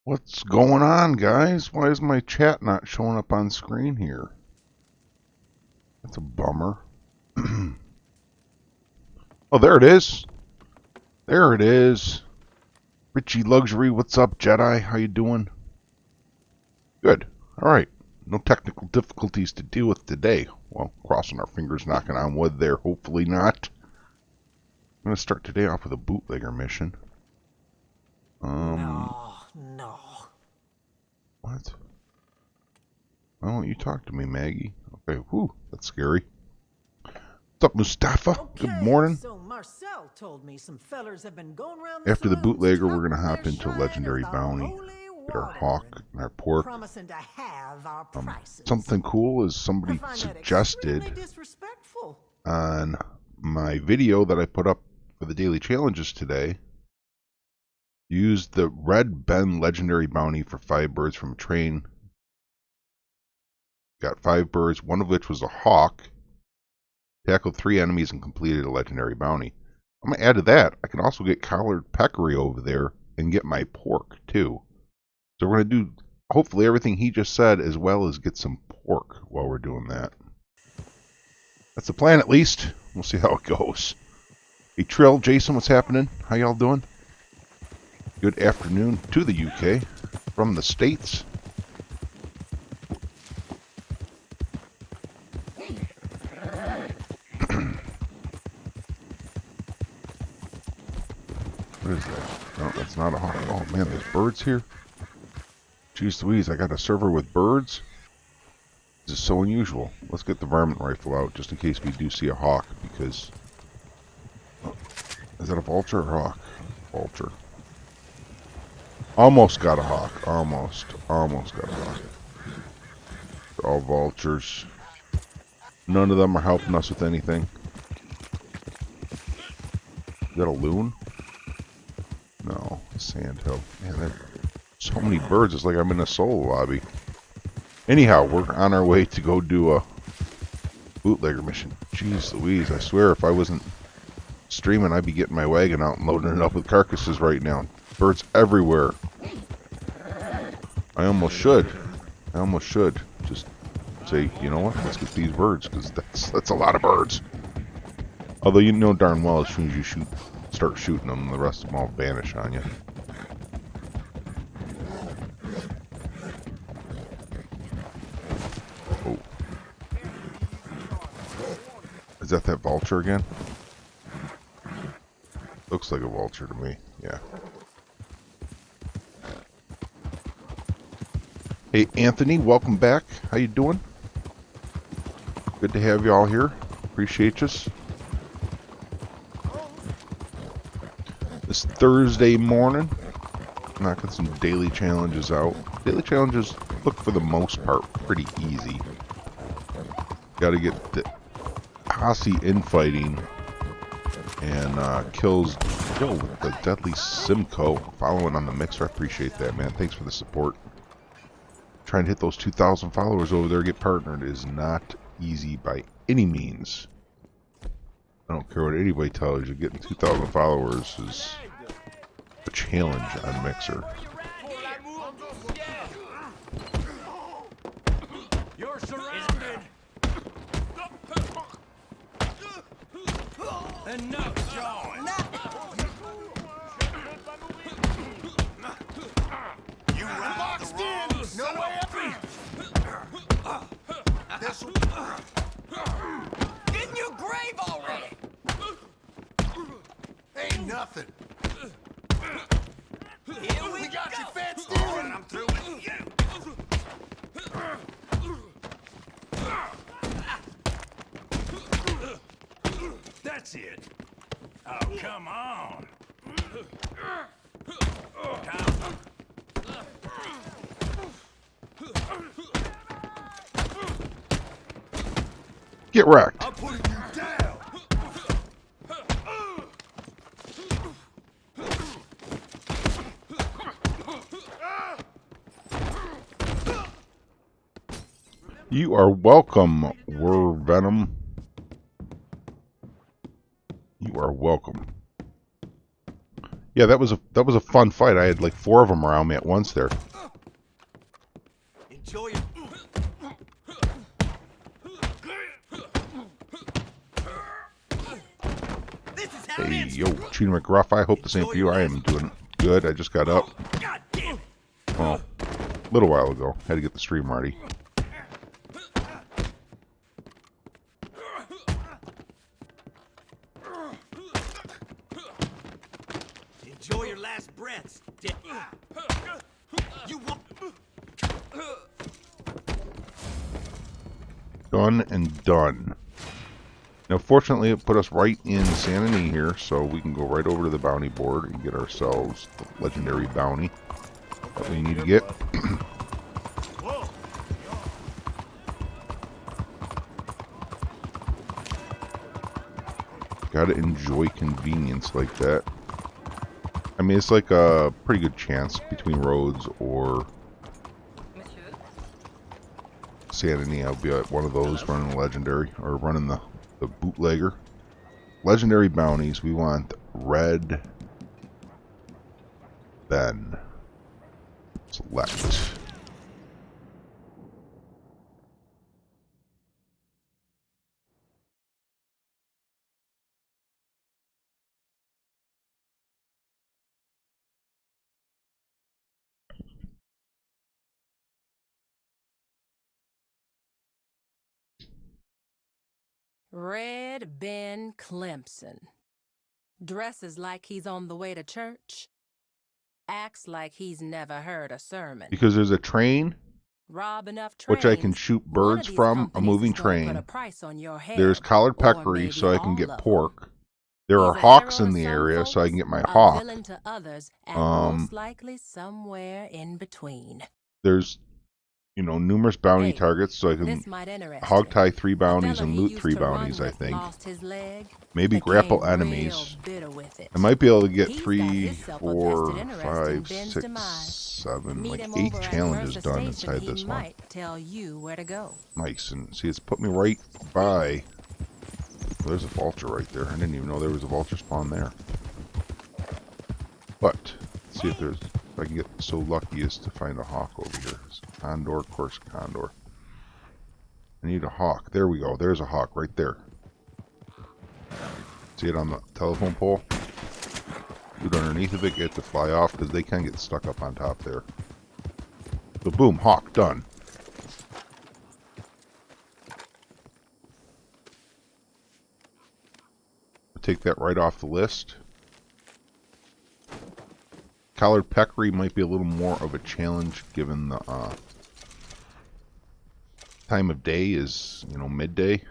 What's going on, guys? Why is my chat not showing up on screen here? That's a bummer. Oh, there it is. There it is. Richie Luxury, what's up, Jedi? How you doing? Good. All right. No technical difficulties to deal with today. Well, crossing our fingers, knocking on wood there. Hopefully not. I'm going to start today off with a bootlegger mission. No. What? Why won't you talk to me, Maggie? Okay, whew, that's scary. What's up, Mustafa? Okay, Good morning. So Marcel told me some fellers have been going around After the saloons bootlegger, we're going to touting hop their into a shine legendary of the bounty. holy Get our water hawk and our pork. promising to have our prices. Something cool is I somebody find that suggested extremely disrespectful. on my video that I put up for the daily challenges today. Use the Red Ben legendary bounty for 5 birds from a train. Got 5 birds, one of which was a hawk. Tackled 3 enemies and completed a legendary bounty. I'm going to add to that. I can also get collared peccary over there and get my pork too. So we're going to do hopefully everything he just said as well as get some pork while we're doing that. That's the plan at least. We'll see how it goes. Hey Trill, Jason, what's happening? How y'all doing? Good afternoon to the UK from the States. What is that? No, that's not a hawk. Oh man, there's birds here. Jeez Louise, I got a server with birds? This is so unusual. Let's get the varmint rifle out just in case we do see a hawk, because... Is that a vulture or a hawk? Vulture. Almost got a hawk. Almost got a hawk. They're all vultures. None of them are helping us with anything. Is that a loon? No, a sandhill. Man, there are so many birds. It's like I'm in a solo lobby. Anyhow, we're on our way to go do a bootlegger mission. Jeez Louise, I swear if I wasn't streaming, I'd be getting my wagon out and loading it up with carcasses right now. Birds everywhere. I almost should just say, you know what, let's get these birds, because that's a lot of birds. Although you know darn well as soon as you start shooting them, the rest of them all vanish on you. Oh. Is that vulture again? Looks like a vulture to me, yeah. Hey Anthony, welcome back. How you doing? Good to have you all here. Appreciate you. This Thursday morning, knocking some daily challenges out. Daily challenges look for the most part pretty easy. Got to get the posse infighting and kill with the deadly Simcoe. Following on the mixer, I appreciate that, man. Thanks for the support. Trying to hit those 2,000 followers over there, get partnered is not easy by any means. I don't care what anybody tells you, getting 2,000 followers is a challenge on Mixer. You're surrounded. Enough, John. You run the wrong. No way. Get in your grave already. Ain't nothing. Here we got you fenced in. All right, I'm through with you. That's it. Oh, come on. Get wrecked. I'm putting you down. You are welcome, Venom. You are welcome. Yeah, that was a fun fight. I had like 4 of them around me at once there. Enjoy it. This is how it Hey, ends. yo, Cheetah McGruff, I hope the same for you. I am doing good. I just got up. God damn. Well, a little while ago. Had to get the stream ready. Enjoy your last breaths. You won't. Done and done. Now, fortunately, it put us right in Sanity here, so we can go right over to the bounty board and get ourselves the legendary bounty that we need to get. Gotta enjoy convenience like that. I mean, it's like a pretty good chance between Rhodes or Sanity. I'll be at one of those running legendary or running the bootlegger. Legendary bounties. We want red. Then select. Red Ben Clemson. Dresses like he's on the way to church. Acts like he's never heard a sermon. Because there's a train Rob enough trains, which I can shoot birds from, a moving train. Put a price on your head, There's collared peccary, so I can get pork. There are hawks in the area, so I can get my hawk. To others, and most likely somewhere in between. There's, you know, numerous bounty targets, so I can hog tie 3 bounties and loot 3 bounties, I think. Maybe grapple enemies. I might be able to get 3, 4, 5, 6, 7, like 8 challenges done inside this one. Nice, and see, it's put me right by... Well, there's a vulture right there. I didn't even know there was a vulture spawn there. But, let's see if I can get so lucky as to find a hawk over here. Condor, of course, condor. I need a hawk. There we go. There's a hawk right there. See it on the telephone pole? Shoot underneath of it, get it to fly off, because they can get stuck up on top there. So boom, hawk, done. I'll take that right off the list. Collared peccary might be a little more of a challenge given the time of day is, you know, midday.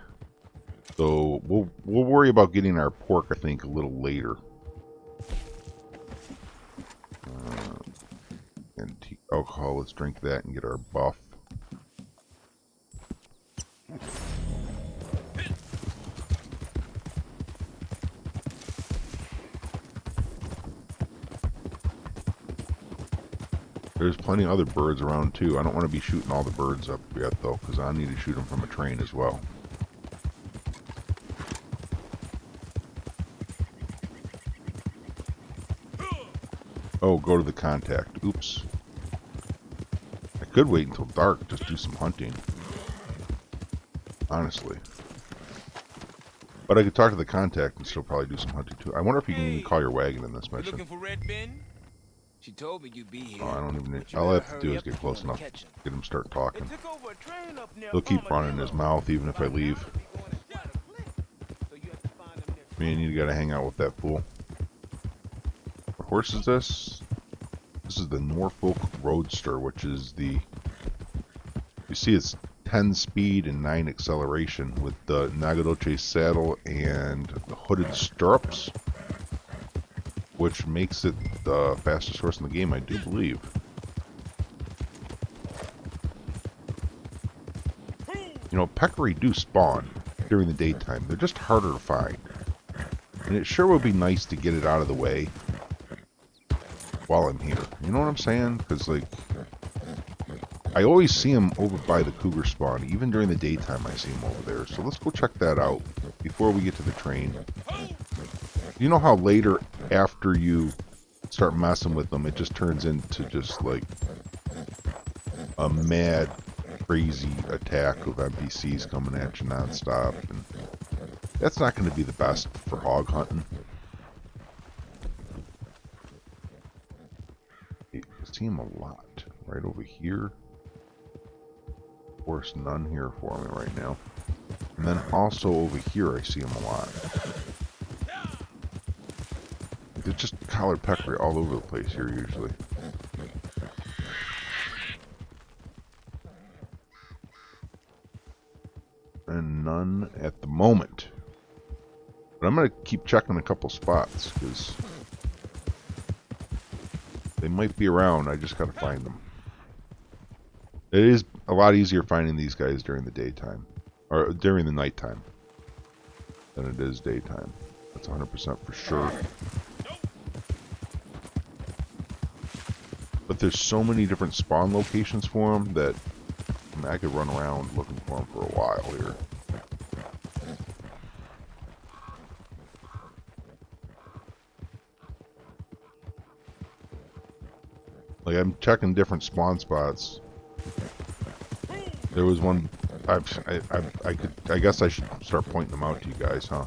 So we'll worry about getting our pork, I think, a little later. Antique alcohol, let's drink that and get our buff. There's plenty of other birds around too. I don't want to be shooting all the birds up yet though, because I need to shoot them from a train as well. Oh, go to the contact. Oops. I could wait until dark, just do some hunting. Honestly. But I could talk to the contact and still probably do some hunting too. I wonder if you can even call your wagon in this mission. Looking for Red Ben? She told me you'd be here. Oh, I don't even need... All I have to do is get close enough. Get him start talking. He'll keep running his mouth even if I leave. Man, you gotta hang out with that fool. What horse is this? This is the Norfolk Roadster, which is the... You see it's 10 speed and 9 acceleration with the Nagadoche saddle and the hooded stirrups, which makes it the fastest horse in the game, I do believe. You know, peccary do spawn during the daytime. They're just harder to find. And it sure would be nice to get it out of the way while I'm here. You know what I'm saying? Because, like, I always see them over by the cougar spawn. Even during the daytime, I see them over there. So let's go check that out before we get to the train. You know how later, after you start messing with them, it just turns into just like a mad, crazy attack of NPCs coming at you nonstop. And that's not going to be the best for hog hunting. I see him a lot. Right over here. Of course, none here for me right now. And then also over here, I see him a lot. There's just collared peccary all over the place here usually. And none at the moment. But I'm going to keep checking a couple spots because they might be around. I just got to find them. It is a lot easier finding these guys during the daytime. Or during the nighttime. Than it is daytime. That's 100% for sure. But there's so many different spawn locations for them that I mean, I could run around looking for them for a while here. Like I'm checking different spawn spots. There was one. I guess I should start pointing them out to you guys, huh?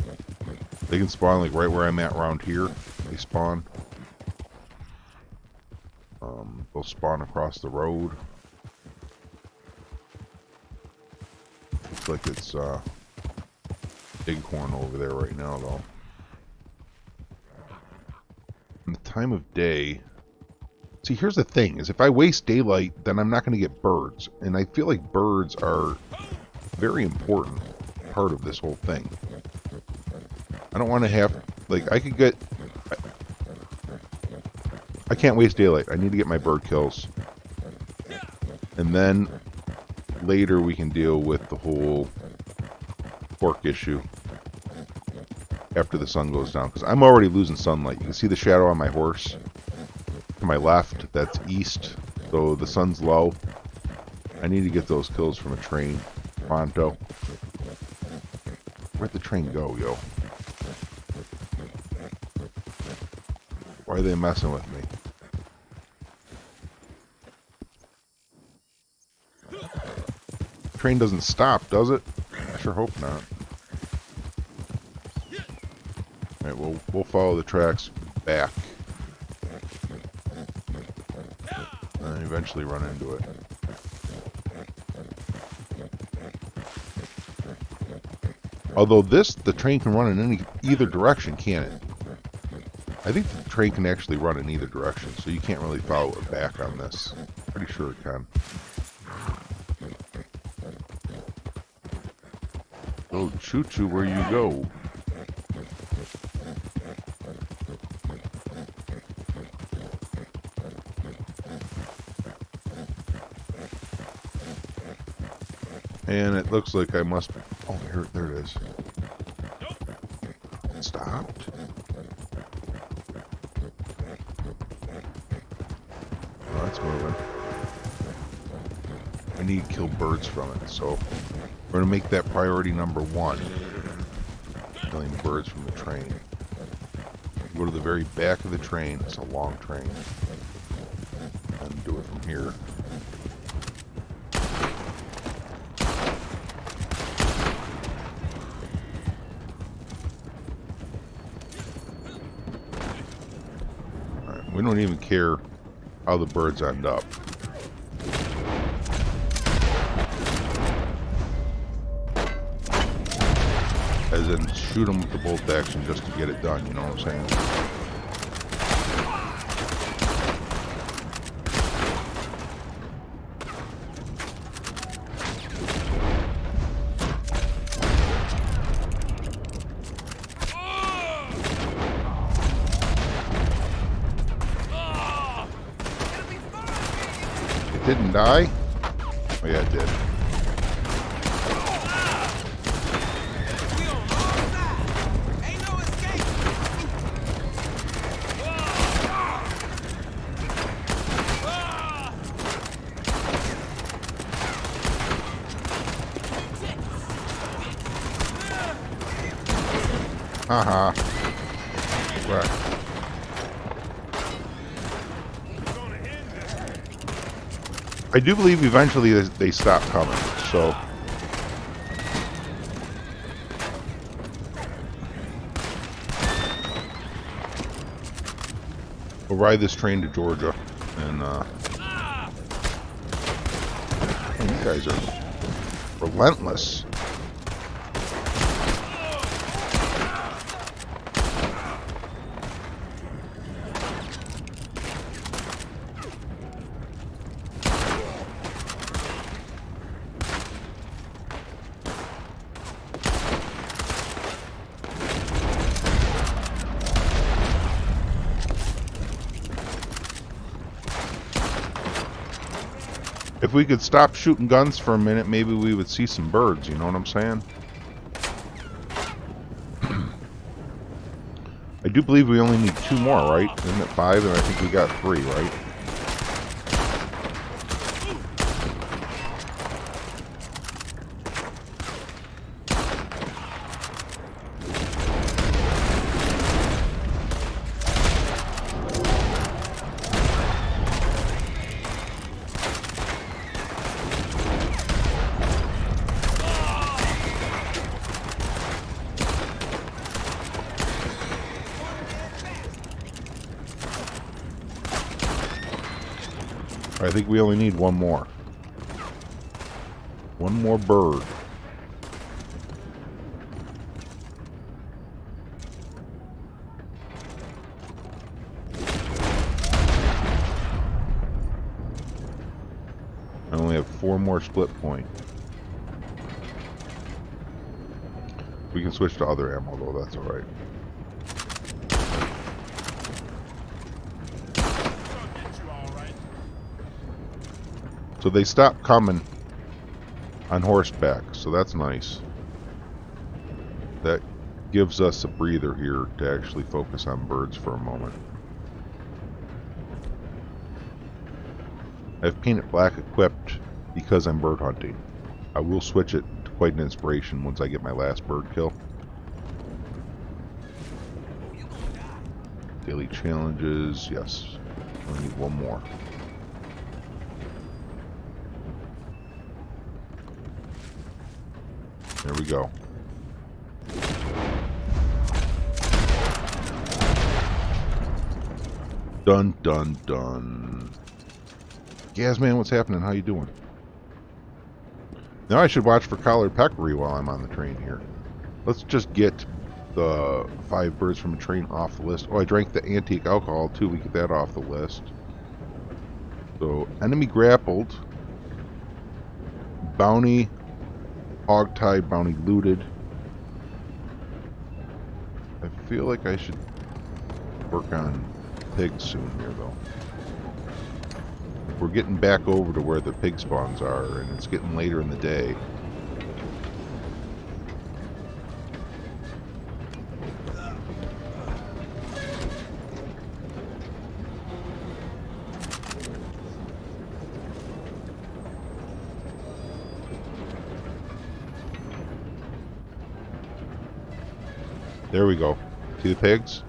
They can spawn like right where I'm at around here. They spawn. They'll spawn across the road. Looks like it's Bighorn over there right now, though. And the time of day. See, here's the thing: is if I waste daylight, then I'm not going to get birds, and I feel like birds are a very important part of this whole thing. I don't want to have like I could get. I can't waste daylight. I need to get my bird kills. And then later we can deal with the whole pork issue after the sun goes down. Because I'm already losing sunlight. You can see the shadow on my horse. To my left, that's east. So the sun's low. I need to get those kills from a train pronto. Where'd the train go, yo? Why are they messing with me? Train doesn't stop, does it? I sure hope not. Alright, we'll follow the tracks back. And eventually run into it. Although the train can run in either direction, can't it? I think the train can actually run in either direction, so you can't really follow it back on this. Pretty sure it can. Oh, choo-choo, where you go? And it looks like I must... Oh, there it is. It stopped. Oh, that's moving. I need to kill birds from it, so we're going to make that priority number 1. Killing birds from the train. Go to the very back of the train. It's a long train. And do it from here. We don't even care how the birds end up. As in, shoot them with the bolt action just to get it done, you know what I'm saying? Didn't die? Oh yeah, it did. Haha. Right. I do believe eventually they stop coming, so... We'll ride this train to Georgia, and, man, you guys are relentless. If we could stop shooting guns for a minute, maybe we would see some birds, you know what I'm saying? I do believe we only need 2 more, right? Isn't it 5? And I think we got 3, right? I think we only need 1 more. 1 more bird. I only have 4 more split point. We can switch to other ammo though, that's alright. So they stopped coming on horseback, so that's nice. That gives us a breather here to actually focus on birds for a moment. I have Paint It Black equipped because I'm bird hunting. I will switch it to quite an inspiration once I get my last bird kill. Daily challenges, yes. I need 1 more. There we go. Dun dun dun. Gazman, what's happening? How you doing? Now I should watch for collared peccary while I'm on the train here. Let's just get the 5 birds from a train off the list. Oh, I drank the antique alcohol too. We get that off the list. So, enemy grappled. Bounty. Hogtie, bounty looted. I feel like I should work on pigs soon here though. We're getting back over to where the pig spawns are, and it's getting later in the day. There we go. See the pigs?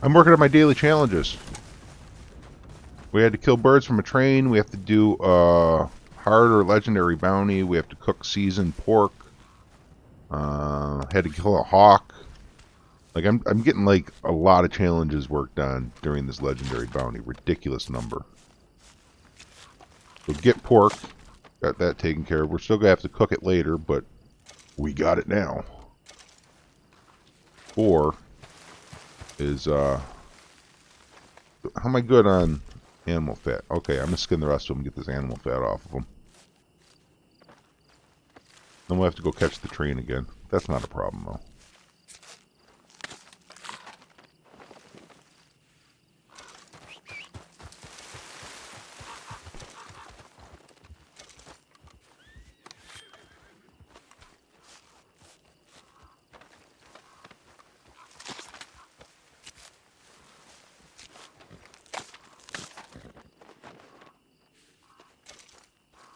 I'm working on my daily challenges. We had to kill birds from a train. We have to do hard or legendary bounty. We have to cook seasoned pork. Had to kill a hawk. Like I'm getting like a lot of challenges worked on during this legendary bounty. Ridiculous number. So get pork. Got that taken care of. We're still gonna have to cook it later, but we got it now. 4 is how am I good on animal fat? Okay, I'm gonna skin the rest of them and get this animal fat off of them. Then we'll have to go catch the train again. That's not a problem though.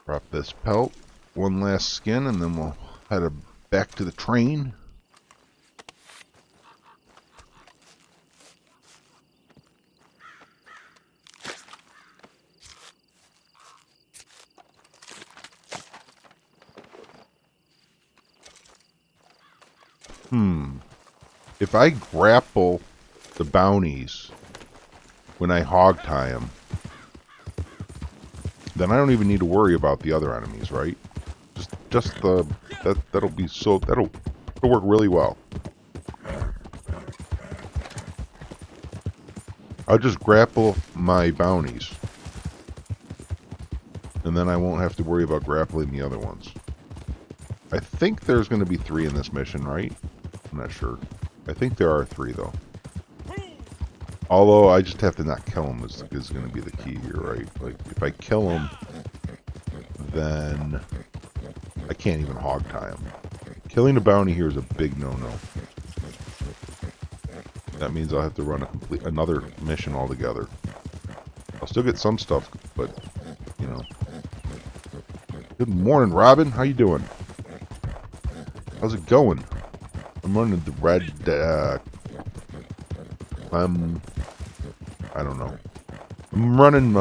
Drop this pelt. One last skin, and then we'll head back to the train. If I grapple the bounties when I hog tie them, then I don't even need to worry about the other enemies, right? Just that'll work really well. I'll just grapple my bounties, and then I won't have to worry about grappling the other ones. I think there's going to be 3 in this mission, right? I'm not sure. I think there are 3, though. Although, I just have to not kill them is going to be the key here, right? Like, if I kill them, then I can't even hog tie them. Killing a bounty here is a big no-no. That means I'll have to run another mission altogether. I'll still get some stuff, but, you know. Good morning, Robin. How you doing? How's it going? I'm running the red, I don't know. I'm running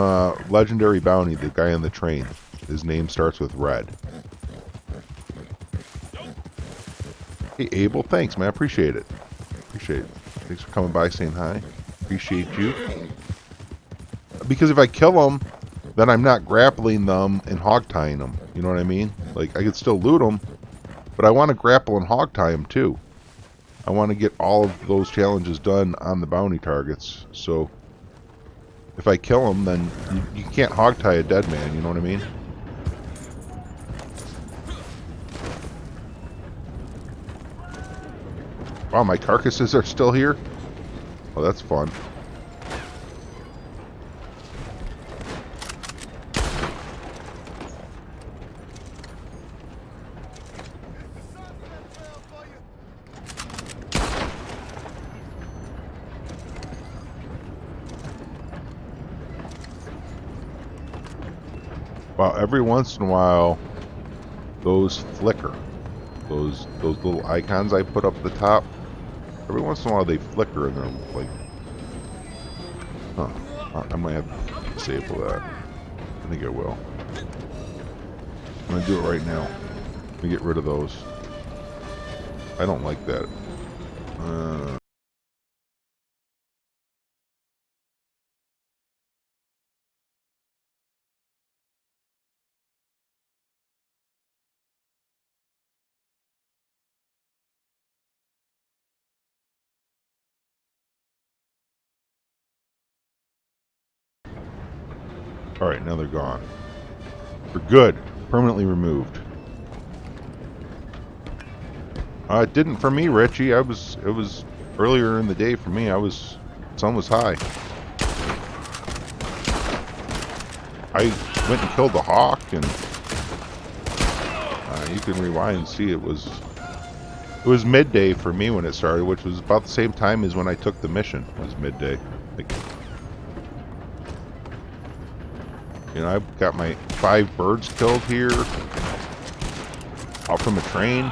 Legendary Bounty, the guy on the train. His name starts with red. Hey, Abel. Thanks, man. Appreciate it. Appreciate it. Thanks for coming by, saying hi. Appreciate you. Because if I kill them, then I'm not grappling them and hog tying them. You know what I mean? Like, I could still loot them, but I want to grapple and hog tie them too. I want to get all of those challenges done on the bounty targets. So, if I kill them, then you can't hog tie a dead man. You know what I mean? Wow, my carcasses are still here? Oh, that's fun. Wow, every once in a while, those flicker. Those little icons I put up at the top, every once in a while they flicker and they're like, huh, I might have to disable that. I think I will. I'm going to do it right now. Let me get rid of those. I don't like that. Alright, now they're gone. For good. Permanently removed. It didn't for me, Richie. It was earlier in the day for me. Sun was high. I went and killed the hawk, and you can rewind and see it was midday for me when it started, which was about the same time as when I took the mission. It was midday. Like, you know, I've got my 5 birds killed here. Out from a train.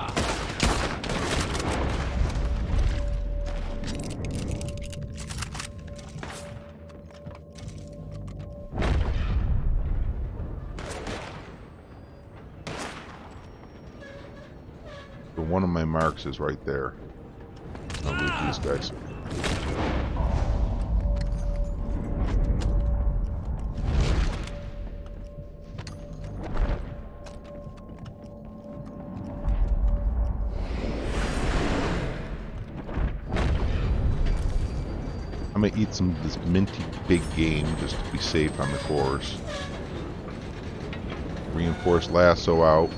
So one of my marks is right there. I'll loot these guys. I'm gonna eat some of this minty big game just to be safe on the course. Reinforced lasso out.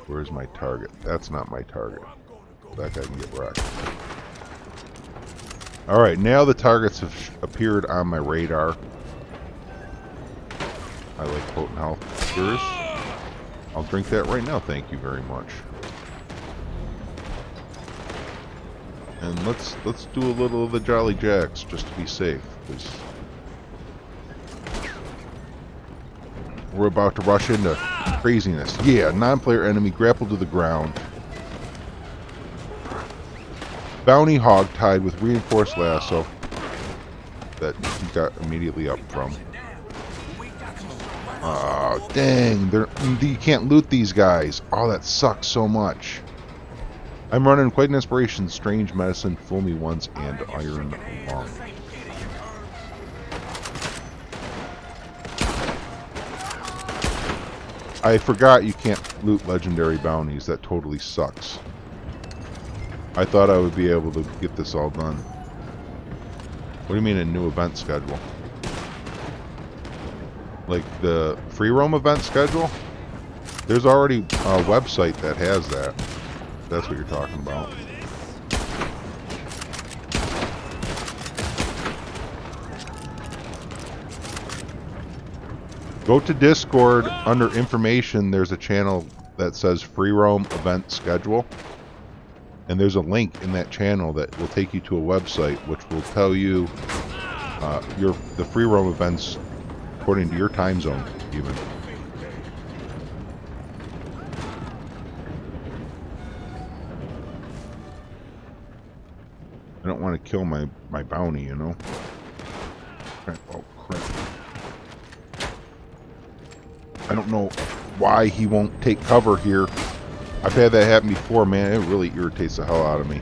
Where's my target? That's not my target. That guy can get wrecked. Alright, now the targets have appeared on my radar. I like potent health cures. I'll drink that right now, thank you very much. And let's do a little of the Jolly Jacks just to be safe. We're about to rush into craziness. Yeah, non-player enemy grappled to the ground. Bounty hog tied with reinforced lasso that he got immediately up from. Oh, dang. You can't loot these guys. Oh, that sucks so much. I'm running quite an inspiration. Strange medicine, fool me once, and iron lung. I forgot you can't loot legendary bounties. That totally sucks. I thought I would be able to get this all done. What do you mean a new event schedule? Like the free roam event schedule? There's already a website that has that. That's what you're talking about. Go to Discord. Under information, there's a channel that says free roam event schedule. And there's a link in that channel that will take you to a website which will tell you the free roam events according to your time zone, even. I don't want to kill my bounty, you know? Oh, crap. I don't know why he won't take cover here. I've had that happen before, man. It really irritates the hell out of me.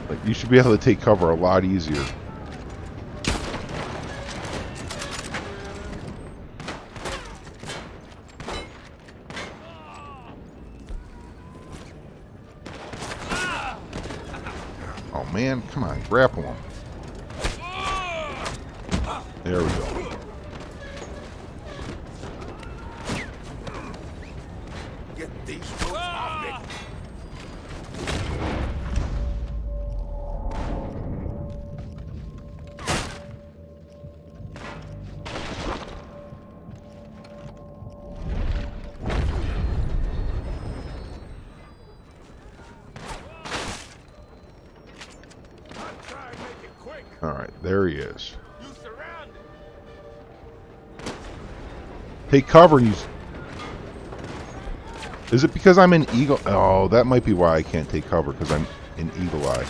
Like, you should be able to take cover a lot easier. Oh, man. Come on. Grapple him. There we go. Get these folks off me. Alright, there he is. Take cover, you... Is it because I'm in Eagle... Oh, that might be why I can't take cover, because I'm in Eagle Eye.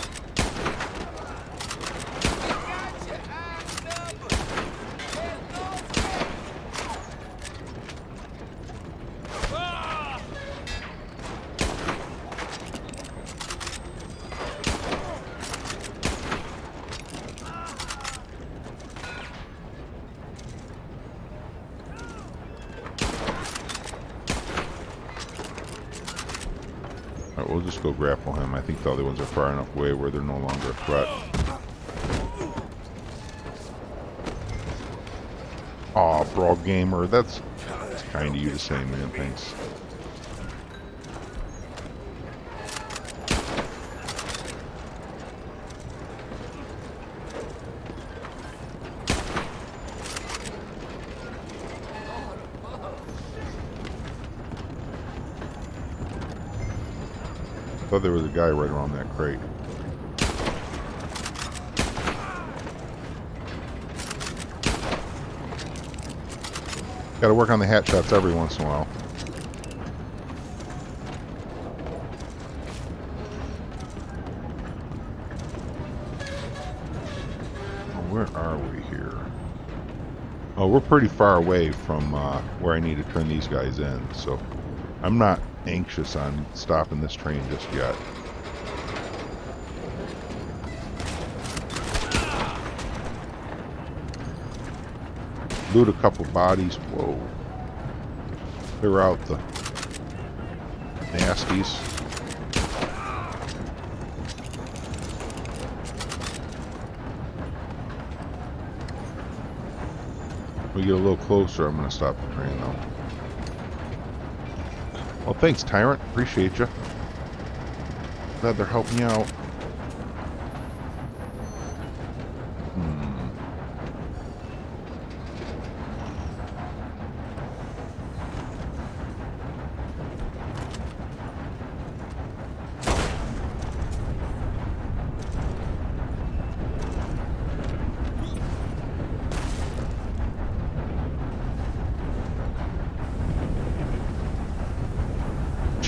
Alright, we'll just go grapple him. I think the other ones are far enough away where they're no longer a threat. Aw, Brawl Gamer, that's kind of you to say, man. Thanks. I thought there was a guy right around that crate. Gotta work on the hat shots every once in a while. Oh, where are we here? Oh, we're pretty far away from where I need to turn these guys in, so I'm not anxious on stopping this train just yet. Loot a couple bodies. Whoa. Clear out the nasties. We get a little closer, I'm going to stop the train though. Well, thanks, Tyrant. Appreciate you. Glad they're helping you out.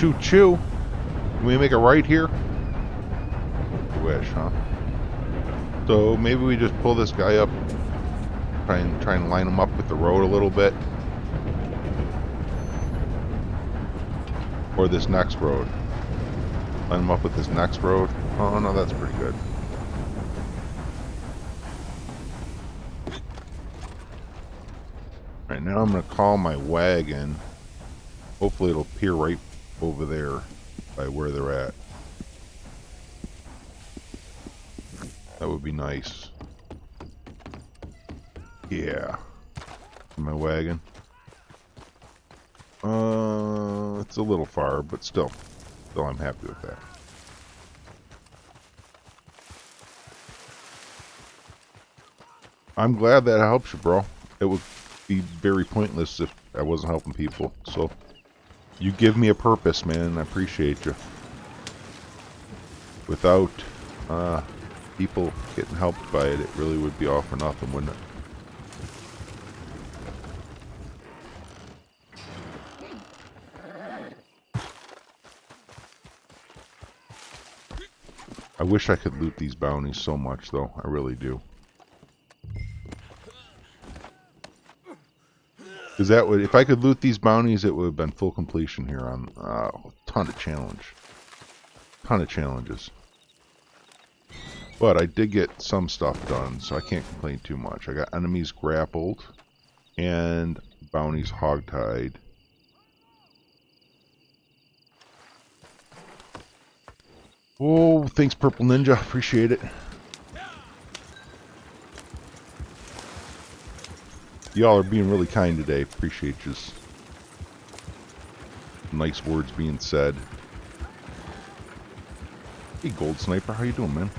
choo choo. Can we make a right here? I wish, huh? So maybe we just pull this guy up, try and line him up with the road a little bit, or this next road. Line him up with this next road. Oh no, that's pretty good. Alright, now I'm going to call my wagon. Hopefully it'll appear right over there by where they're at. That would be nice. Yeah. My wagon. It's a little far, but still I'm happy with that. I'm glad that helps you, bro. It would be very pointless if I wasn't helping people. So you give me a purpose, man. I appreciate you. Without people getting helped by it, it really would be all for nothing, wouldn't it? I wish I could loot these bounties so much, though. I really do. Because that would, if I could loot these bounties, it would have been full completion here on a ton of challenge. Ton of challenges. But I did get some stuff done, so I can't complain too much. I got enemies grappled and bounties hogtied. Oh, thanks, Purple Ninja. Appreciate it. Y'all are being really kind today. Appreciate you. Nice words being said. Hey, Gold Sniper. How you doing, man?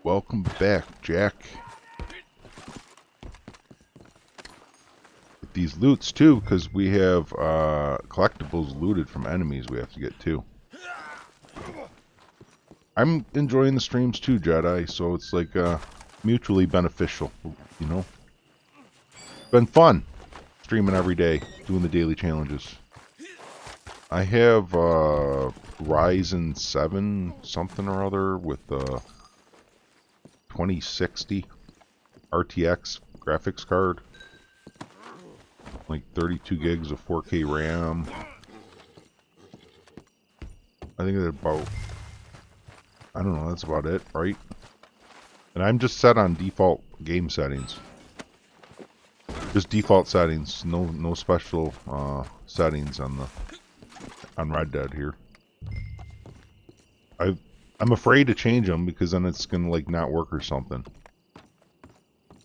Welcome back, Jack. These loots too, because we have collectibles looted from enemies we have to get too. I'm enjoying the streams too, Jedi, so it's like mutually beneficial, you know. Been fun streaming every day, doing the daily challenges. I have Ryzen 7 something or other with 2060 RTX graphics card. Like 32 gigs of 4K RAM. I think that's about, I don't know, that's about it, right? And I'm just set on default game settings. Just default settings, no special settings on Red Dead here. I'm afraid to change them because then it's gonna like not work or something.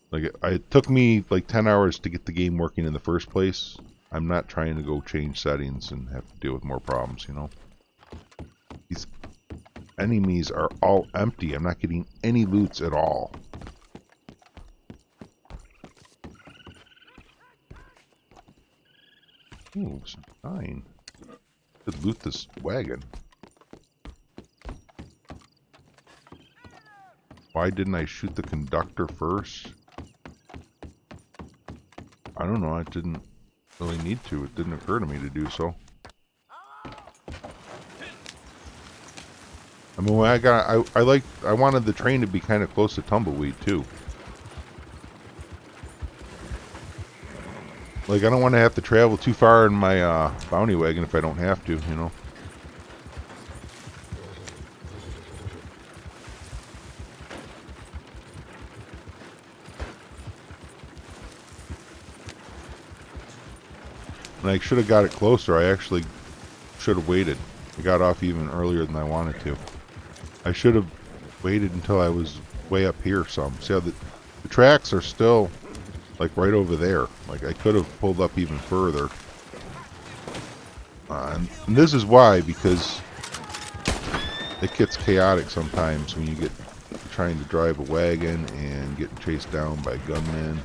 Like, it took me like 10 hours to get the game working in the first place. I'm not trying to go change settings and have to deal with more problems, you know? These enemies are all empty. I'm not getting any loots at all. Ooh, some fine. Could loot this wagon. Why didn't I shoot the conductor first? I don't know, I didn't really need to. It didn't occur to me to do so. I mean, when I wanted the train to be kind of close to Tumbleweed too. Like, I don't want to have to travel too far in my bounty wagon if I don't have to, you know. And I should have got it closer. I actually should have waited. I got off even earlier than I wanted to. I should have waited until I was way up here some. See how the tracks are still like right over there. Like, I could have pulled up even further. And this is why, because it gets chaotic sometimes when you get trying to drive a wagon and getting chased down by gunmen.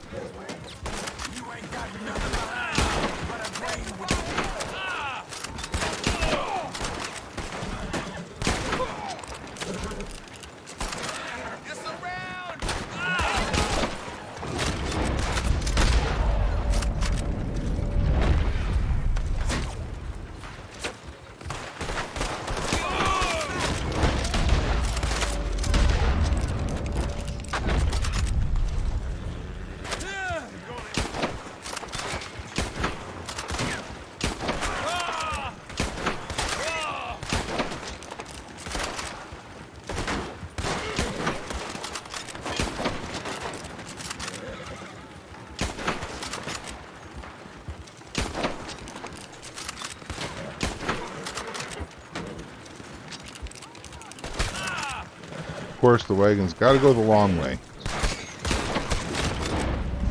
course, the wagon's got to go the long way.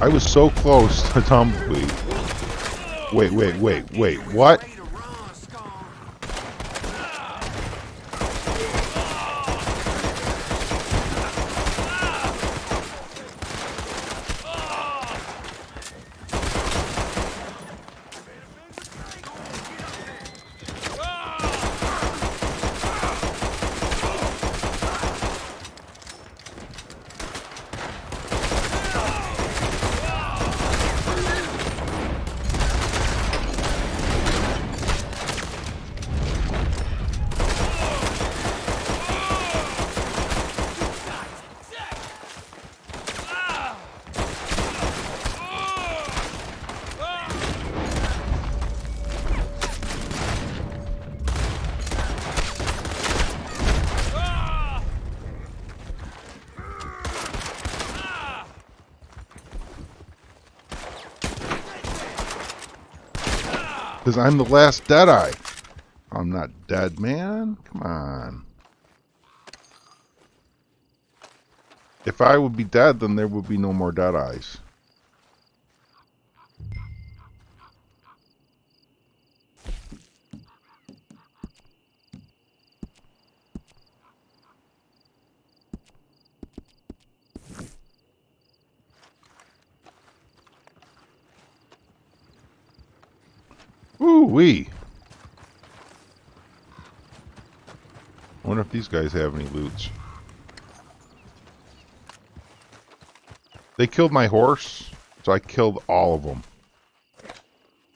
I was so close to Tumbleweed. Wait, what? Because I'm the last Deadeye. I'm not dead, man. Come on. If I would be dead, then there would be no more Deadeyes. Ooh-wee. I wonder if these guys have any loots. They killed my horse, so I killed all of them.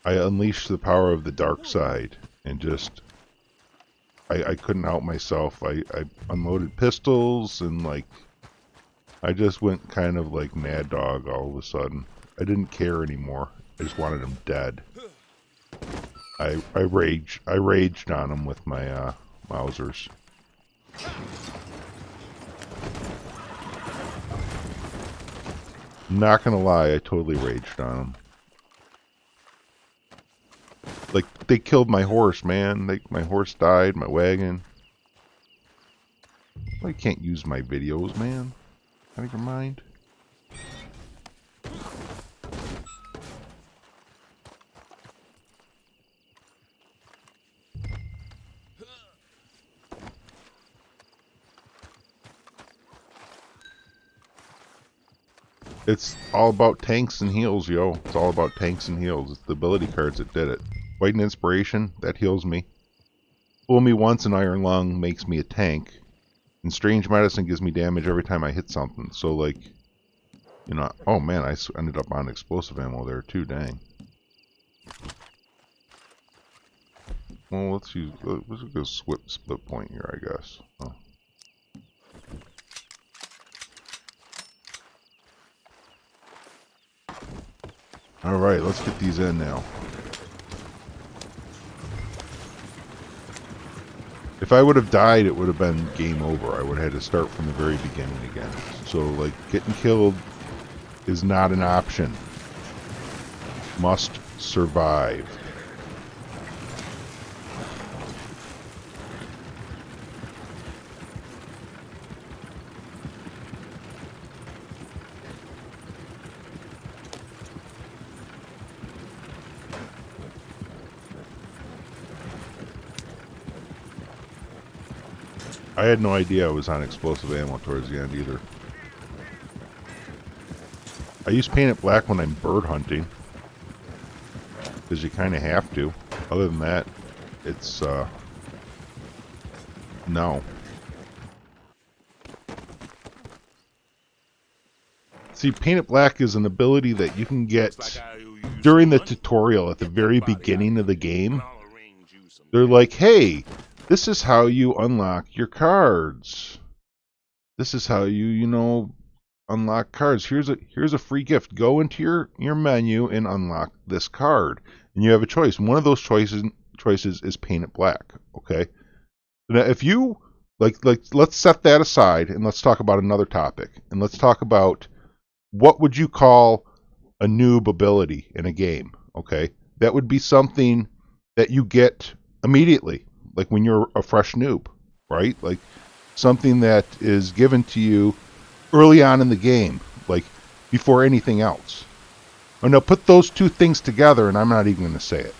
I unleashed the power of the dark side and just... I couldn't out myself. I unloaded pistols and like... I just went kind of like Mad Dog all of a sudden. I didn't care anymore. I just wanted them dead. I raged on them with my Mausers. Not gonna lie, I totally raged on them. Like, they killed my horse, man. My horse died, my wagon. Well, you can't use my videos, man. Out of your mind. It's all about tanks and heals, yo. It's all about tanks and heals. It's the ability cards that did it. White and Inspiration, that heals me. Fool me once and Iron Lung makes me a tank. And Strange Medicine gives me damage every time I hit something. So, like, you know... Oh, man, I ended up on explosive ammo there, too. Dang. Well, let's go split point here, I guess. Oh. Alright, let's get these in now. If I would have died, it would have been game over. I would have had to start from the very beginning again. So, like, getting killed is not an option. Must survive. I had no idea I was on explosive ammo towards the end either. I use paint it black when I'm bird hunting. Because you kind of have to. Other than that, it's, no. See, paint it black is an ability that you can get during the tutorial at the very beginning of the game. They're like, hey, this is how you unlock your cards. This is how you know, unlock cards. Here's a free gift. Go into your menu and unlock this card. And you have a choice. One of those choices is paint it black. Okay. Now, if you like, let's set that aside and let's talk about another topic. And let's talk about what would you call a noob ability in a game. Okay, that would be something that you get immediately. Like when you're a fresh noob, right? Like something that is given to you early on in the game, like before anything else. Oh, now put those two things together, and I'm not even going to say it.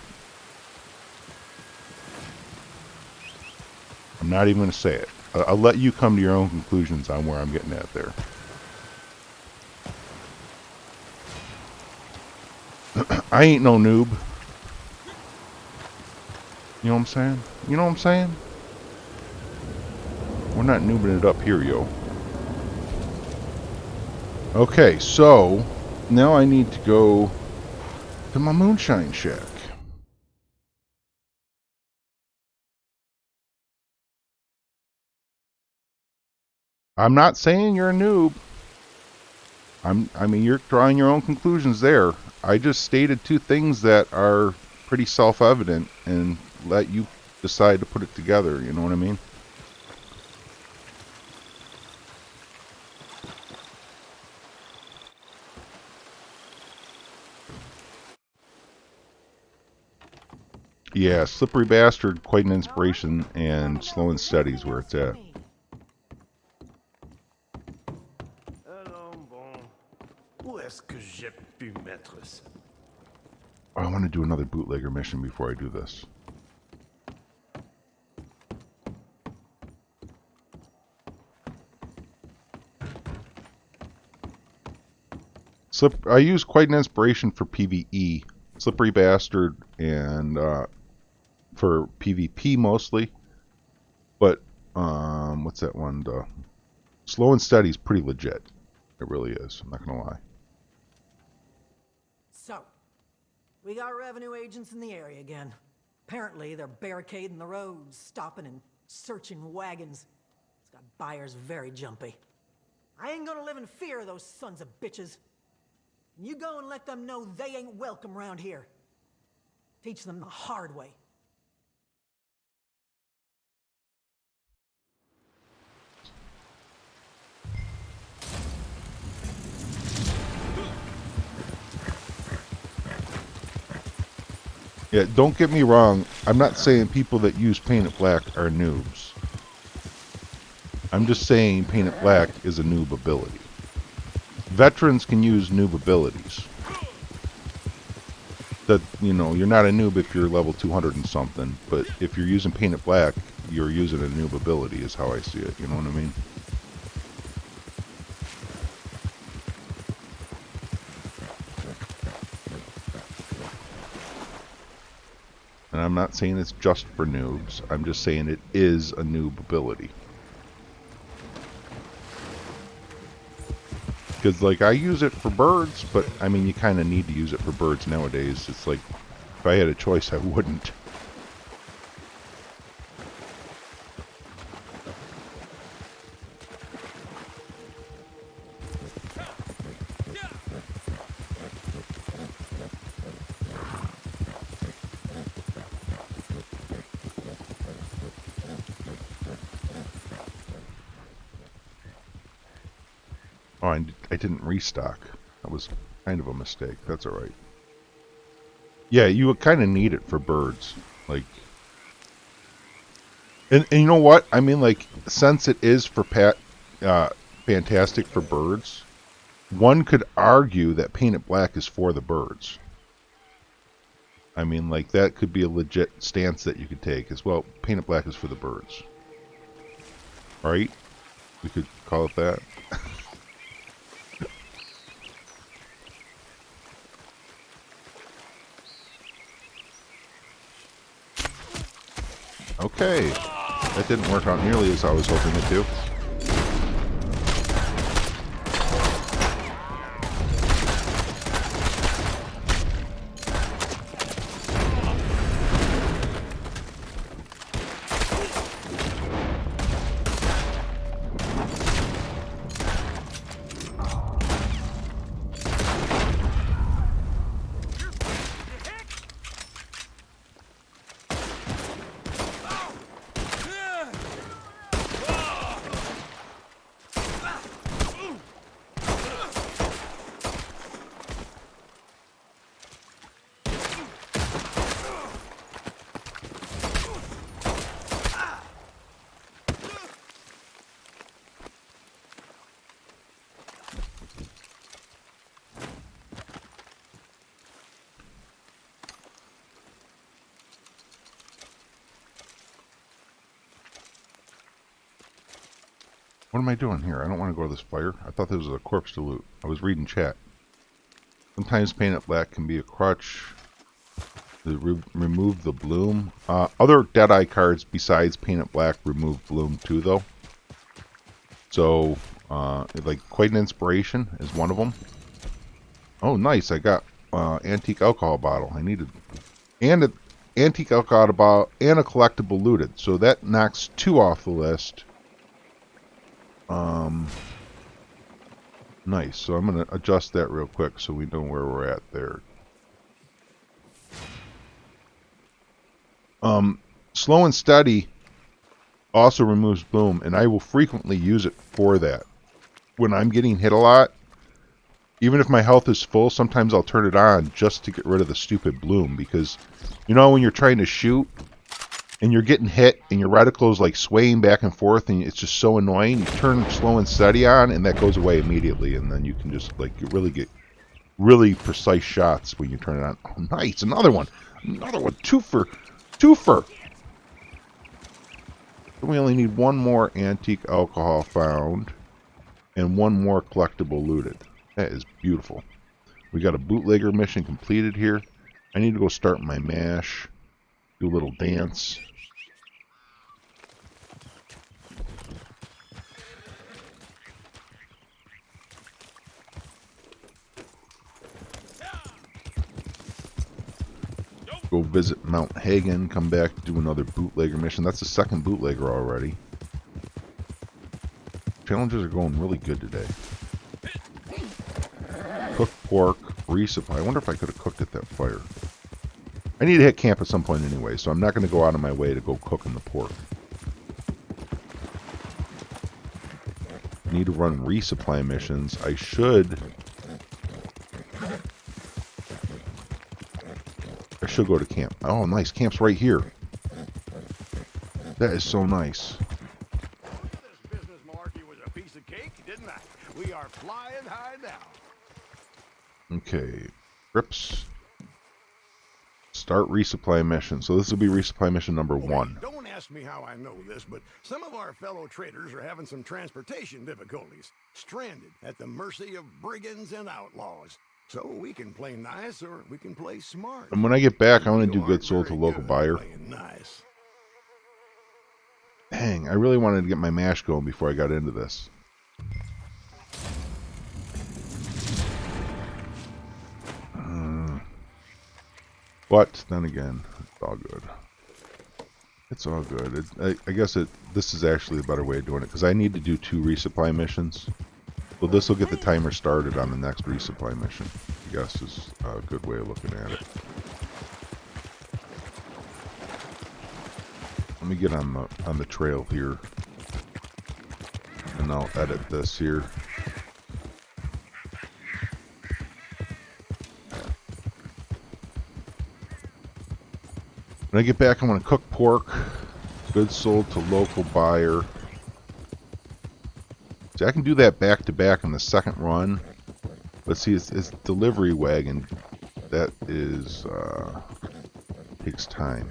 I'm not even going to say it. I'll let you come to your own conclusions on where I'm getting at there. I ain't no noob. You know what I'm saying? You know what I'm saying? We're not noobing it up here, yo. Okay, so now I need to go to my moonshine shack. I'm not saying you're a noob. I mean, you're drawing your own conclusions there. I just stated two things that are pretty self-evident and let you decide to put it together. You know what I mean? Yeah, Slippery Bastard, quite an inspiration, and Slow and Steady is where it's at. Oh, I want to do another bootlegger mission before I do this. I use quite an inspiration for PvE. Slippery Bastard and for PvP mostly. But what's that one? Slow and Steady is pretty legit. It really is. I'm not gonna lie. So, we got revenue agents in the area again. Apparently, they're barricading the roads, stopping and searching wagons. It's got buyers very jumpy. I ain't gonna live in fear of those sons of bitches. You go and let them know they ain't welcome around here. Teach them the hard way. Yeah, don't get me wrong. I'm not saying people that use Paint It Black are noobs. I'm just saying Paint It Black is a noob ability. Veterans can use noob abilities. That, you know, you're not a noob if you're level 200 and something, but if you're using Paint It Black, you're using a noob ability is how I see it, you know what I mean? And I'm not saying it's just for noobs, I'm just saying it is a noob ability. Because, like, I use it for birds, but, I mean, you kind of need to use it for birds nowadays. It's like, if I had a choice, I wouldn't. Oh, I didn't restock. That was kind of a mistake. That's alright. Yeah, you would kind of need it for birds. Like, and you know what? I mean, like, since it is for fantastic for birds, one could argue that Paint It Black is for the birds. I mean, like, that could be a legit stance that you could take as well. Paint It Black is for the birds. Right? We could call it that. Okay, that didn't work out nearly as I was hoping it to. What am I doing here? I don't want to go to this fire. I thought this was a corpse to loot. I was reading chat. Sometimes paint it black can be a crutch. Remove the bloom. Other Deadeye cards besides paint it black remove bloom too, though. So, like Quite an Inspiration is one of them. Oh, nice! I got antique alcohol bottle. I needed and an antique alcohol bottle and a collectible looted. So that knocks 2 off the list. Nice. So I'm going to adjust that real quick so we know where we're at there. Slow and Steady also removes bloom, and I will frequently use it for that. When I'm getting hit a lot, even if my health is full, sometimes I'll turn it on just to get rid of the stupid bloom, because, you know, when you're trying to shoot and you're getting hit and your reticle is like swaying back and forth and it's just so annoying, you turn Slow and Steady on and that goes away immediately, and then you can just like really get really precise shots when you turn it on. Oh, nice! Another one! Twofer! We only need 1 more antique alcohol found and 1 more collectible looted. That is beautiful. We got a bootlegger mission completed here. I need to go start my mash, do a little dance. Go visit Mount Hagen, come back, do another bootlegger mission. That's the 2nd bootlegger already. Challenges are going really good today. Cooked pork, resupply. I wonder if I could have cooked at that fire. I need to hit camp at some point anyway, so I'm not going to go out of my way to go cook in the pork. I need to run resupply missions. I should go to camp. Oh, nice. Camp's right here. That is so nice. This business, Marky, was a piece of cake, didn't I? We are flying high now. Okay. Grips. Start resupply mission. So this will be resupply mission number 1. Don't ask me how I know this, but some of our fellow traders are having some transportation difficulties. Stranded at the mercy of brigands and outlaws. So we can play nice or we can play smart. And when I get back, I want to do good sold to local buyer. Nice. Dang, I really wanted to get my mash going before I got into this. But then again, it's all good. It's all good. I guess this is actually a better way of doing it, because I need to do 2 resupply missions. So this will get the timer started on the next resupply mission, I guess is a good way of looking at it. Let me get on the trail here, and I'll edit this here. When I get back, I'm going to cook pork. Goods sold to local buyer. See, I can do that back to back on the 2nd run. But see, it's delivery wagon. That is, takes time.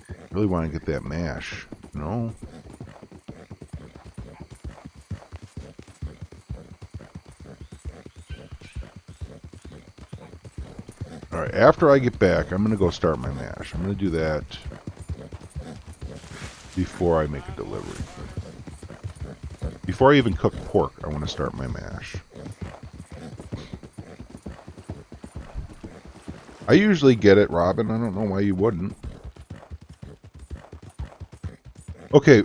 I really want to get that mash, you know? Alright, after I get back, I'm going to go start my mash. I'm going to do that before I make a delivery. Before I even cook pork, I want to start my mash. I usually get it, Robin. I don't know why you wouldn't. Okay,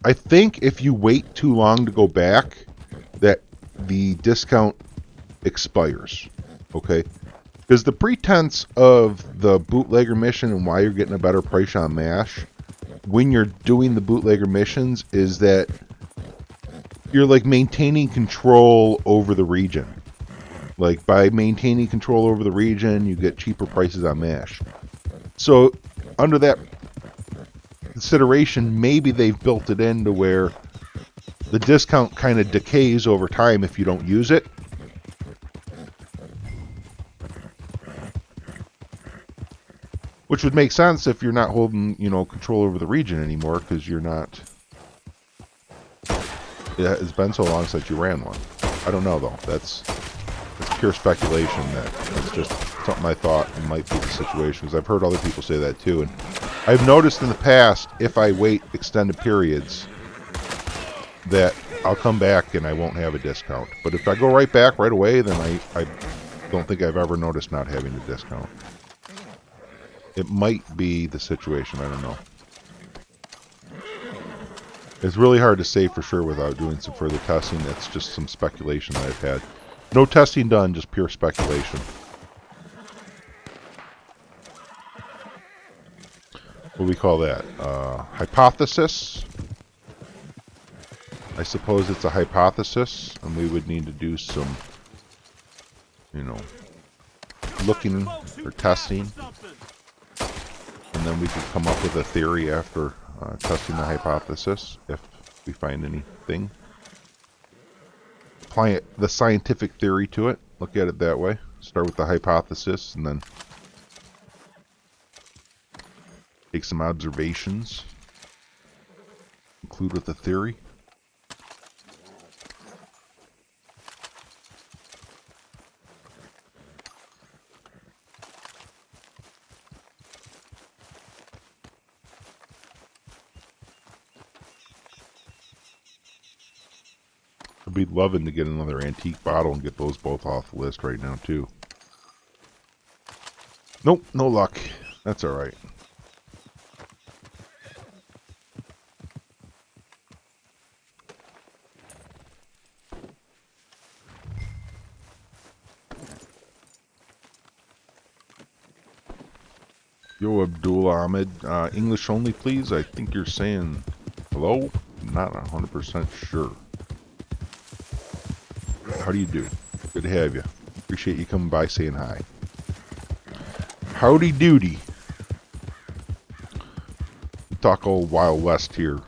I think if you wait too long to go back, that the discount expires. Okay? Because the pretense of the bootlegger mission and why you're getting a better price on mash when you're doing the bootlegger missions is that you're like maintaining control over the region. Like by maintaining control over the region, you get cheaper prices on mash. So under that consideration, maybe they've built it into where the discount kind of decays over time if you don't use it. Which would make sense if you're not holding, you know, control over the region anymore, because you're not it's been so long since you ran one. I don't know, though. That's pure speculation. That's just something I thought might be the situation, because I've heard other people say that too. And I've noticed in the past, if I wait extended periods, that I'll come back and I won't have a discount. But if I go right back right away, then I don't think I've ever noticed not having a discount. It might be the situation. I don't know. It's really hard to say for sure without doing some further testing. That's just some speculation that I've had. No testing done, just pure speculation. What do we call that? Hypothesis? I suppose it's a hypothesis, and we would need to do some, you know, looking or testing. And then we could come up with a theory after testing the hypothesis, if we find anything. Apply the scientific theory to it. Look at it that way. Start with the hypothesis, and then take some observations. Conclude with the theory. I'd be loving to get another antique bottle and get those both off the list right now, too. Nope, no luck. That's alright. Yo, Abdul Ahmed. English only, please. I think you're saying hello? I'm not 100% sure. How do you do? Good to have you. Appreciate you coming by saying hi. Howdy doody. Talk old Wild West here.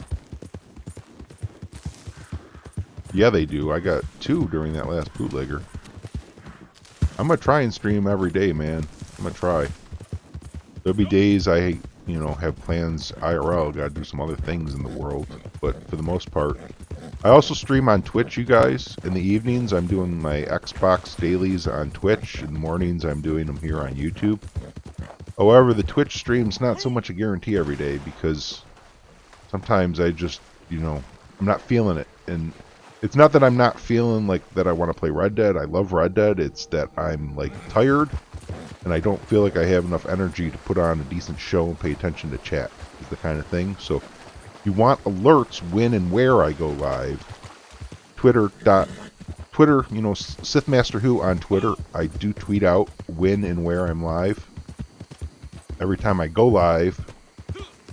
Yeah, they do. I got 2 during that last bootlegger. I'm going to try and stream every day, man. I'm going to try. There'll be days I, have plans IRL. Got to do some other things in the world. But for the most part, I also stream on Twitch, you guys. In the evenings, I'm doing my Xbox dailies on Twitch. In the mornings, I'm doing them here on YouTube. However, the Twitch stream's not so much a guarantee every day, because sometimes I just, I'm not feeling it. And it's not that I'm not feeling like that I want to play Red Dead. I love Red Dead. It's that I'm, tired, and I don't feel like I have enough energy to put on a decent show and pay attention to chat, is the kind of thing. So if you want alerts when and where I go live, Twitter, SithMasterWHO on Twitter. I do tweet out when and where I'm live every time I go live,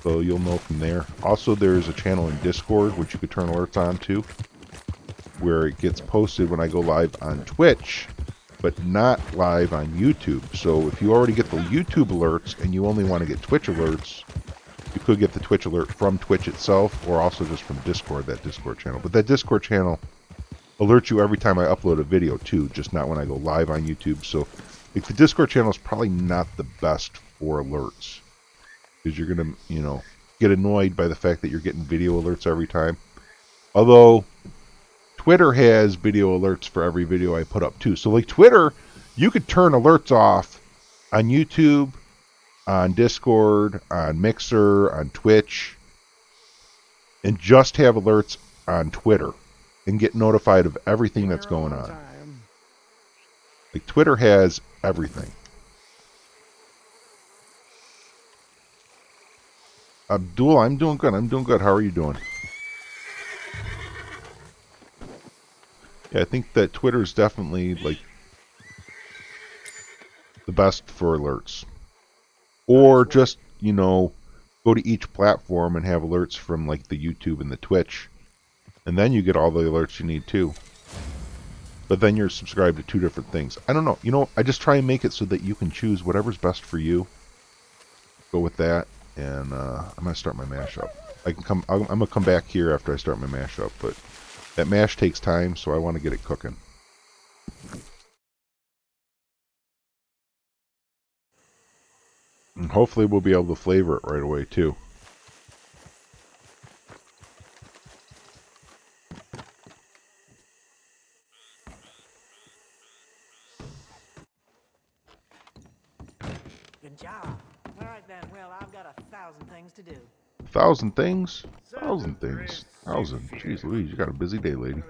so you'll know from there. Also, there's a channel in Discord which you could turn alerts on to, where it gets posted when I go live on Twitch, but not live on YouTube. So if you already get the YouTube alerts and you only want to get Twitch alerts, you could get the Twitch alert from Twitch itself, or also just from Discord, that Discord channel. But that Discord channel alerts you every time I upload a video too, just not when I go live on YouTube. So the Discord channel is probably not the best for alerts, because you're going to, get annoyed by the fact that you're getting video alerts every time. Although Twitter has video alerts for every video I put up too. So Twitter, you could turn alerts off on YouTube, on Discord, on Mixer, on Twitch, and just have alerts on Twitter and get notified of everything that's going on. Twitter has everything. Abdul, I'm doing good. How are you doing? Yeah, I think that Twitter is definitely the best for alerts. Or just, go to each platform and have alerts from the YouTube and the Twitch. And then you get all the alerts you need too. But then you're subscribed to 2 different things. I don't know. I just try and make it so that you can choose whatever's best for you. Go with that. And I'm going to start my mash up. I'm going to come back here after I start my mash up. But that mash takes time, so I want to get it cooking. And hopefully we'll be able to flavor it right away too. Good job. All right then, well, I've got 1,000 things to do. 1,000 things? 1,000 things. 1,000. Jeez Louise, you got a busy day, lady.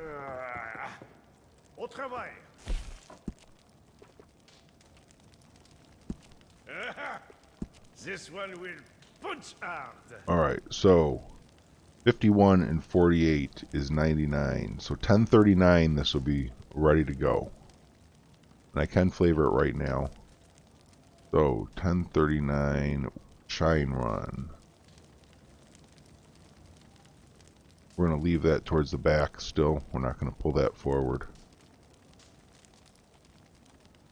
Au travail. This one will punch hard. Alright, so 51 and 48 is 99. So 1039, this will be ready to go. And I can flavor it right now. So 1039 Shine Run. We're going to leave that towards the back still. We're not going to pull that forward.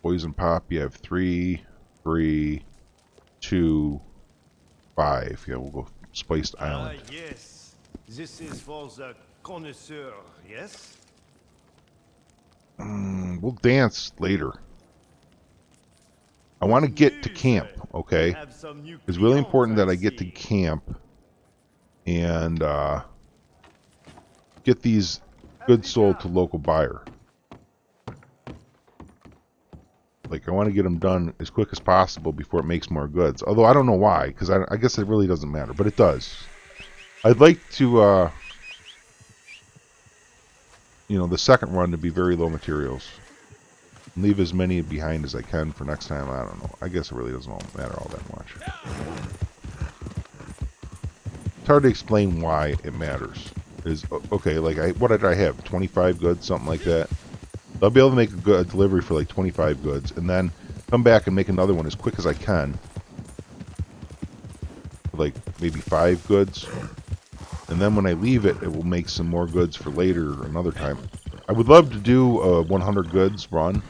Poison Pop, you have 3, 3, 2, 5. Yeah, we'll go Spiced Island. Yes. This is for the connoisseur, yes? We'll dance later. I want to get to camp, okay? It's really important that I get to camp and get these goods sold to local buyer. Like, I want to get them done as quick as possible before it makes more goods. Although, I don't know why, because I guess it really doesn't matter, but it does. I'd like to, you know, the second run to be very low materials. Leave as many behind as I can for next time. I don't know. I guess it really doesn't matter all that much. It's hard to explain why it matters. Okay, like, what did I have? 25 goods, something like that. I'll be able to make a delivery for like 25 goods, and then come back and make another one as quick as I can. Like, maybe 5 goods. And then when I leave it, it will make some more goods for later, another time. I would love to do a 100 goods run.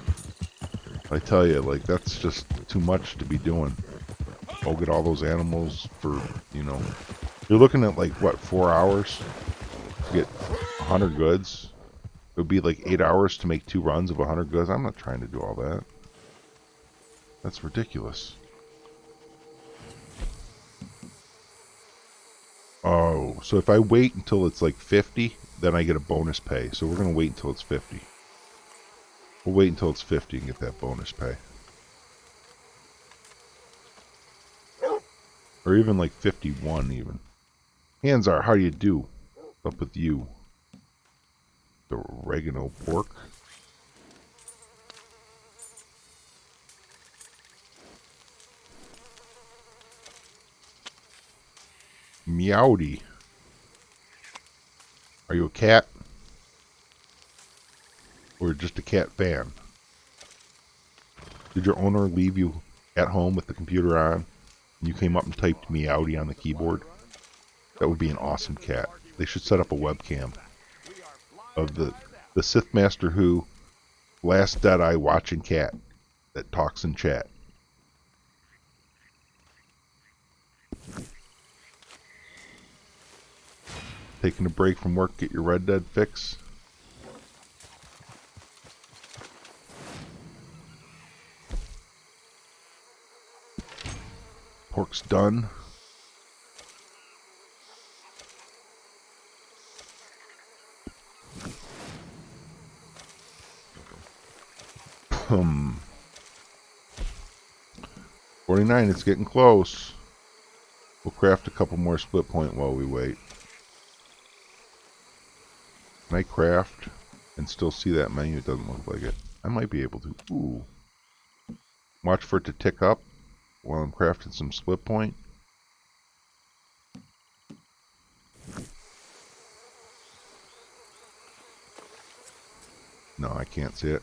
I tell you, like, that's just too much to be doing. Go get all those animals for, you know... You're looking at, like, what, 4 hours to get 100 goods? It would be like 8 hours to make 2 runs of 100 goods. I'm not trying to do all that. That's ridiculous. Oh, so if I wait until it's like 50, then I get a bonus pay. So we're going to wait until it's 50. We'll wait until it's 50 and get that bonus pay. Or even like 51 even. Hands are, how do you do? Up with you. The oregano pork. Meowdy. Are you a cat? Or just a cat fan? Did your owner leave you at home with the computer on and you came up and typed Meowdy on the keyboard? That would be an awesome cat. They should set up a webcam of the SithMasterWHO Last Deadeye watching cat that talks in chat. Taking a break from work, get your Red Dead fix. Pork's done. Hmm. 49, it's getting close. We'll craft a couple more split point while we wait. Can I craft and still see that menu? It doesn't look like it. I might be able to. Ooh. Watch for it to tick up while I'm crafting some split point. No, I can't see it.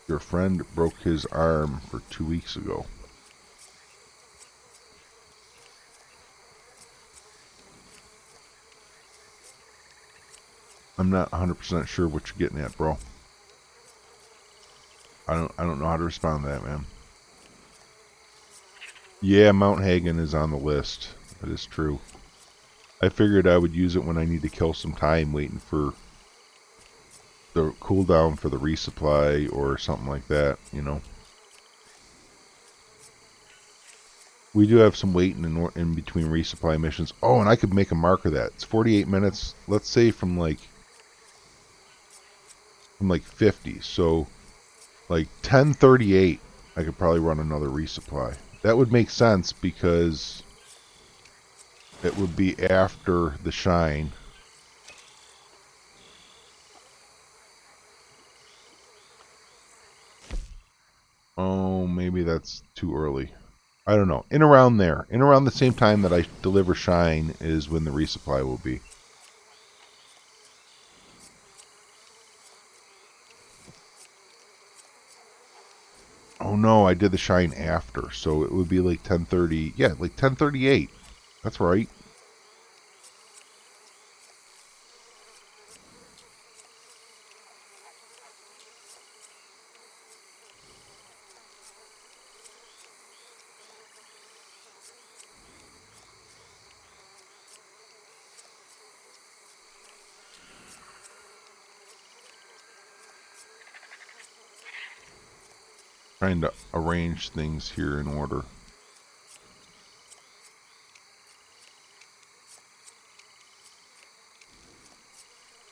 Your friend broke his arm for 2 weeks ago. I'm not 100% sure what you're getting at, bro. I don't know how to respond to that, man. Yeah, Mount Hagen is on the list. That is true. I figured I would use it when I need to kill some time waiting for the cooldown for the resupply or something like that, you know. We do have some waiting in between resupply missions. Oh, and I could make a mark of that. It's 48 minutes. Let's say from like I'm like 50, so like 1038 I could probably run another resupply. That would make sense because it would be after the shine. Oh, maybe that's too early. I don't know. In around there. In around the same time that I deliver shine is when the resupply will be. Oh no, I did the shine after, so it would be like 10:30. Yeah, like 10:38. That's right. Trying to arrange things here in order.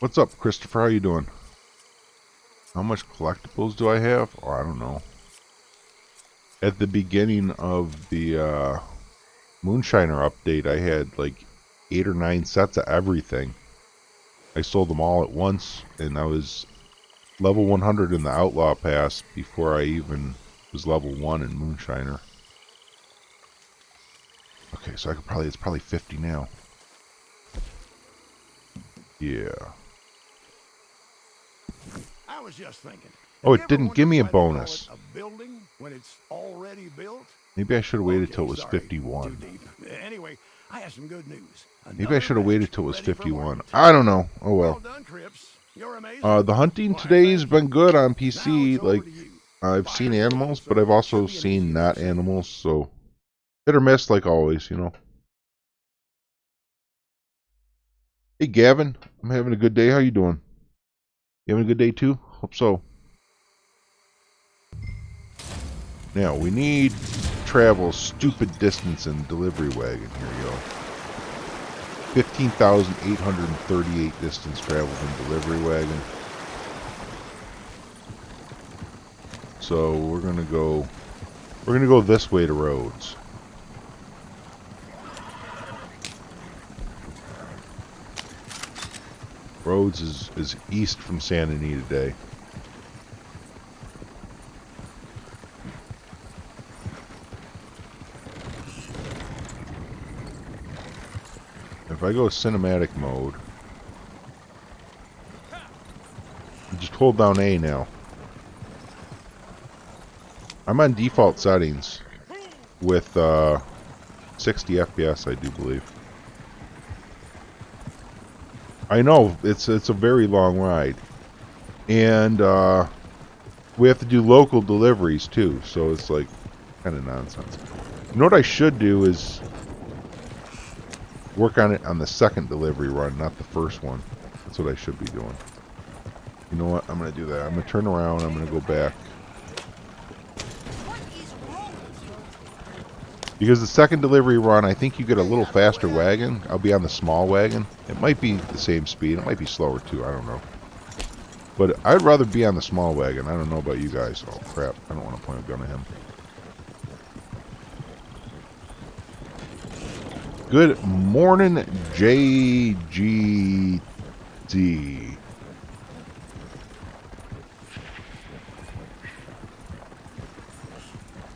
What's up, Christopher? How you doing? How much collectibles do I have? Oh, I don't know. At the beginning of the Moonshiner update, I had like 8 or 9 sets of everything. I sold them all at once, and I was level 100 in the Outlaw Pass before I even was level 1 in Moonshiner. Okay, so it's probably 50 now. Yeah. I was just thinking. Oh, Have you it ever didn't give wondered me a why they call it bonus. a building when it's already built? Maybe I should have waited till Okay, it was sorry. 51. Too deep. Anyway, I have some good news. Maybe I Another should have batch waited till it was ready for 51. market. I don't know. Oh Well well. done, Trips. You're amazing. The hunting Why, today has thank you. been good on Now it's PC. over Like, to you. I've seen Buyer's local, animals, but so I've also should be an easy seen enough not sale. animals, so hit or miss like always, you know. Hey Gavin, I'm having a good day. How you doing? You having a good day too? Hope so. Now, we need travel stupid distance in delivery wagon. Here you go. 15,838 distance traveled in delivery wagon. So we're gonna go this way to Rhodes. Rhodes is east from San Anita today. If I go cinematic mode, just hold down A now. I'm on default settings with 60 FPS, I do believe. I know it's a very long ride, and we have to do local deliveries too, so it's like kind of nonsense. You know what I should do is work on it on the second delivery run, not the first one. That's what I should be doing. You know what? I'm going to do that. I'm going to turn around. I'm going to go back. Because the second delivery run, I think you get a little faster wagon. I'll be on the small wagon. It might be the same speed. It might be slower too. I don't know. But I'd rather be on the small wagon. I don't know about you guys. Oh, crap. I don't want to point a gun at him. Good morning, JGD.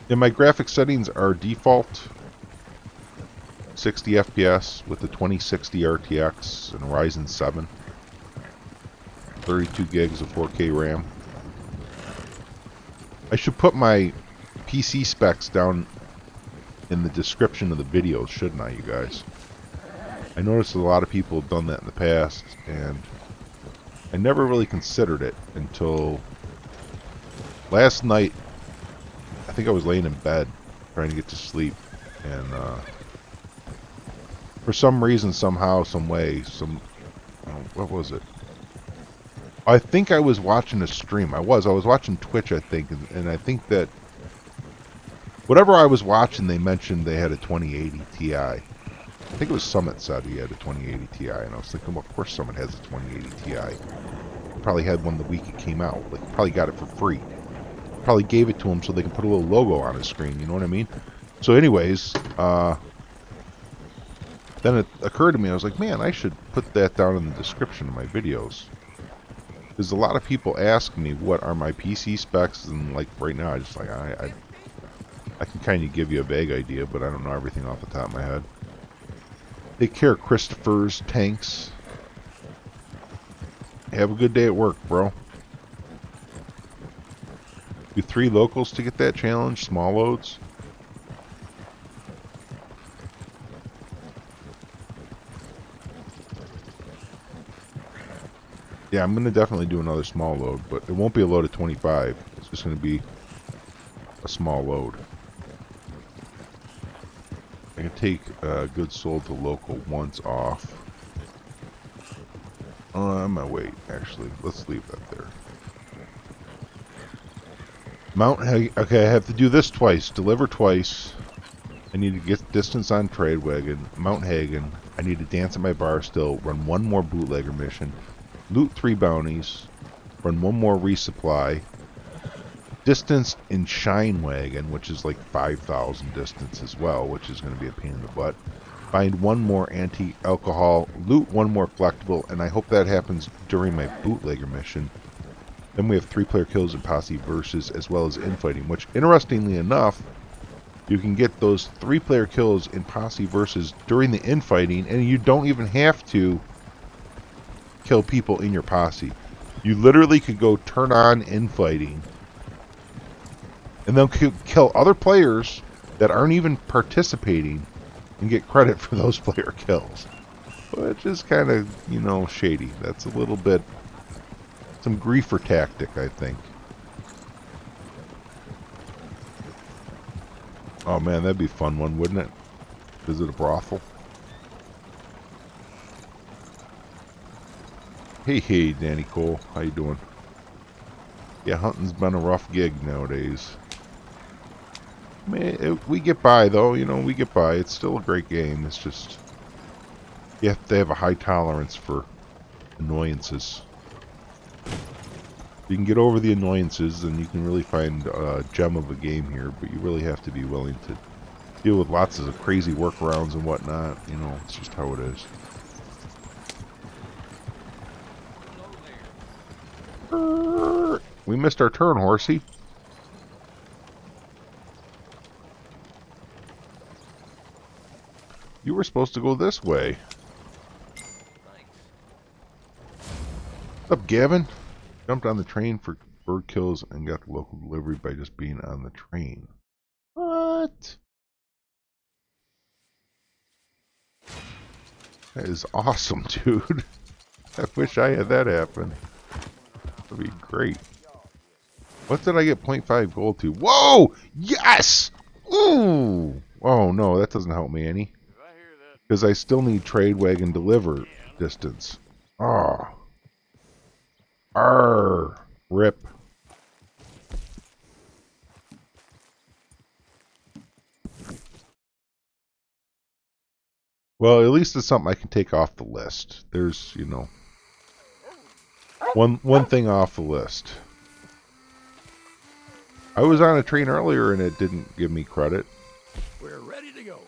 And my graphic settings are default 60 FPS with the 2060 RTX and Ryzen 7. 32 gigs of 4K RAM. I should put my PC specs down in the description of the videos, shouldn't I, you guys? I noticed a lot of people have done that in the past, and I never really considered it until last night. I think I was laying in bed trying to get to sleep, and for some reason, somehow, some way, what was it? I think I was watching a stream. I was watching Twitch, I think, and I think that whatever I was watching, they mentioned they had a 2080 Ti. I think it was Summit said he had a 2080 Ti, and I was thinking, well, of course Summit has a 2080 Ti. probably had one the week it came out. Like, probably got it for free. Probably gave it to him so they can put a little logo on his screen, you know what I mean? So anyways, then it occurred to me, I was like, man, I should put that down in the description of my videos. Because a lot of people ask me what are my PC specs, and like right now, I just like, I can kind of give you a vague idea, but I don't know everything off the top of my head. Take care, Christopher's Tanks. Have a good day at work, bro. Do 3 locals to get that challenge, small loads. Yeah, I'm going to definitely do another small load, but it won't be a load of 25. It's just going to be a small load. I can take goods sold to local once off. I might wait, actually. Let's leave that there. Okay, I have to do this twice. Deliver twice. I need to get distance on Trade Wagon. Mount Hagen. I need to dance at my bar still. Run 1 more bootlegger mission. Loot 3 bounties. Run 1 more resupply. Distance in Shine Wagon, which is like 5,000 distance as well, which is going to be a pain in the butt. Find 1 more anti-alcohol. Loot 1 more collectible, and I hope that happens during my bootlegger mission. Then we have 3-player kills in Posse Versus, as well as infighting, which, interestingly enough, you can get those 3-player kills in Posse Versus during the infighting, and you don't even have to kill people in your posse. You literally could go turn on infighting and then kill other players that aren't even participating and get credit for those player kills. Which is kind of, you know, shady. That's a little bit some griefer tactic, I think. Oh man, that'd be a fun one, wouldn't it? Visit a brothel. Hey, Danny Cole. How you doing? Yeah, hunting's been a rough gig nowadays. Man, we get by, though. You know, we get by. It's still a great game. It's just... you have to have a high tolerance for annoyances. You can get over the annoyances, and you can really find a gem of a game here, but you really have to be willing to deal with lots of crazy workarounds and whatnot. You know, it's just how it is. We missed our turn, horsey. You were supposed to go this way. What's up, Gavin? Jumped on the train for bird kills and got the local delivery by just being on the train. What? That is awesome, dude. I wish I had that happen. That'd be great. What did I get 0.5 gold to? Whoa! Yes! Ooh! Oh, no, that doesn't help me any. Because I still need trade wagon deliver distance. Oh. Arr. Rip. Well, at least it's something I can take off the list. There's, you know, one thing off the list. I was on a train earlier and it didn't give me credit. We're ready to go.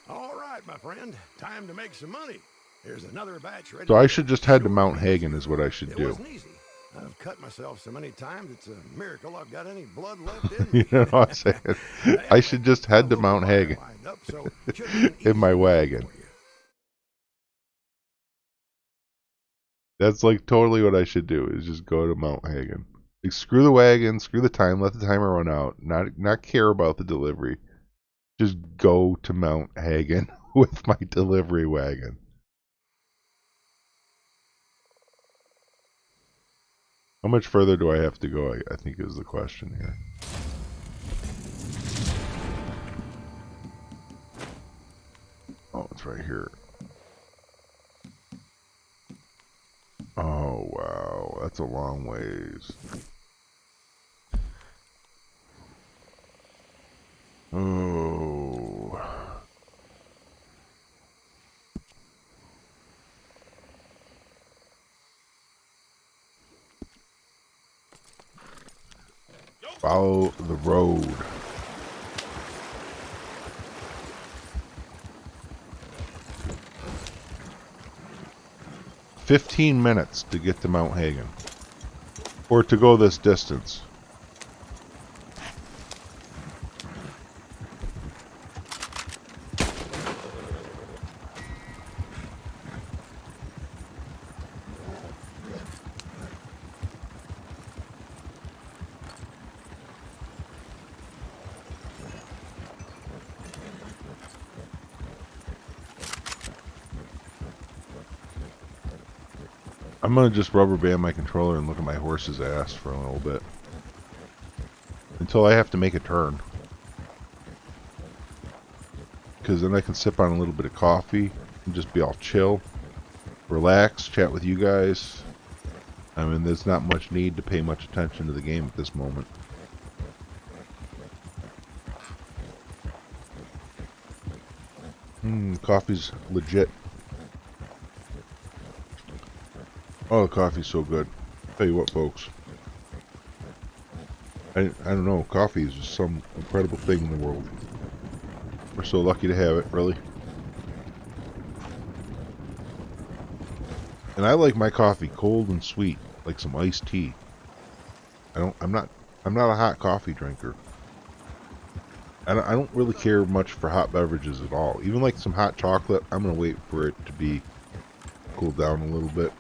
All right, my friend. Time to make some money. Here's another batch ready. So I should just head to Mount Hagen is what I should do. It wasn't easy. I've cut myself so many times, it's a miracle I've got any blood left in me. You know what I'm saying? I should just head to Mount Hagen in my wagon. That's like totally what I should do, is just go to Mount Hagen. Like, screw the wagon, screw the time, let the timer run out, not care about the delivery. Just go to Mount Hagen with my delivery wagon. How much further do I have to go, I think is the question here. Oh, it's right here. Oh, wow. That's a long ways. Oh. Follow the road. $15 to get to Mount Hagen. Or to go this distance. I'm gonna just rubber band my controller and look at my horse's ass for a little bit. Until I have to make a turn. Because then I can sip on a little bit of coffee and just be all chill. Relax, chat with you guys. I mean, there's not much need to pay much attention to the game at this moment. Coffee's legit. Oh, the coffee's so good. Tell you what, folks. I don't know. Coffee is just some incredible thing in the world. We're so lucky to have it, really. And I like my coffee cold and sweet, like some iced tea. I'm not a hot coffee drinker. I don't really care much for hot beverages at all. Even like some hot chocolate, I'm gonna wait for it to be cooled down a little bit.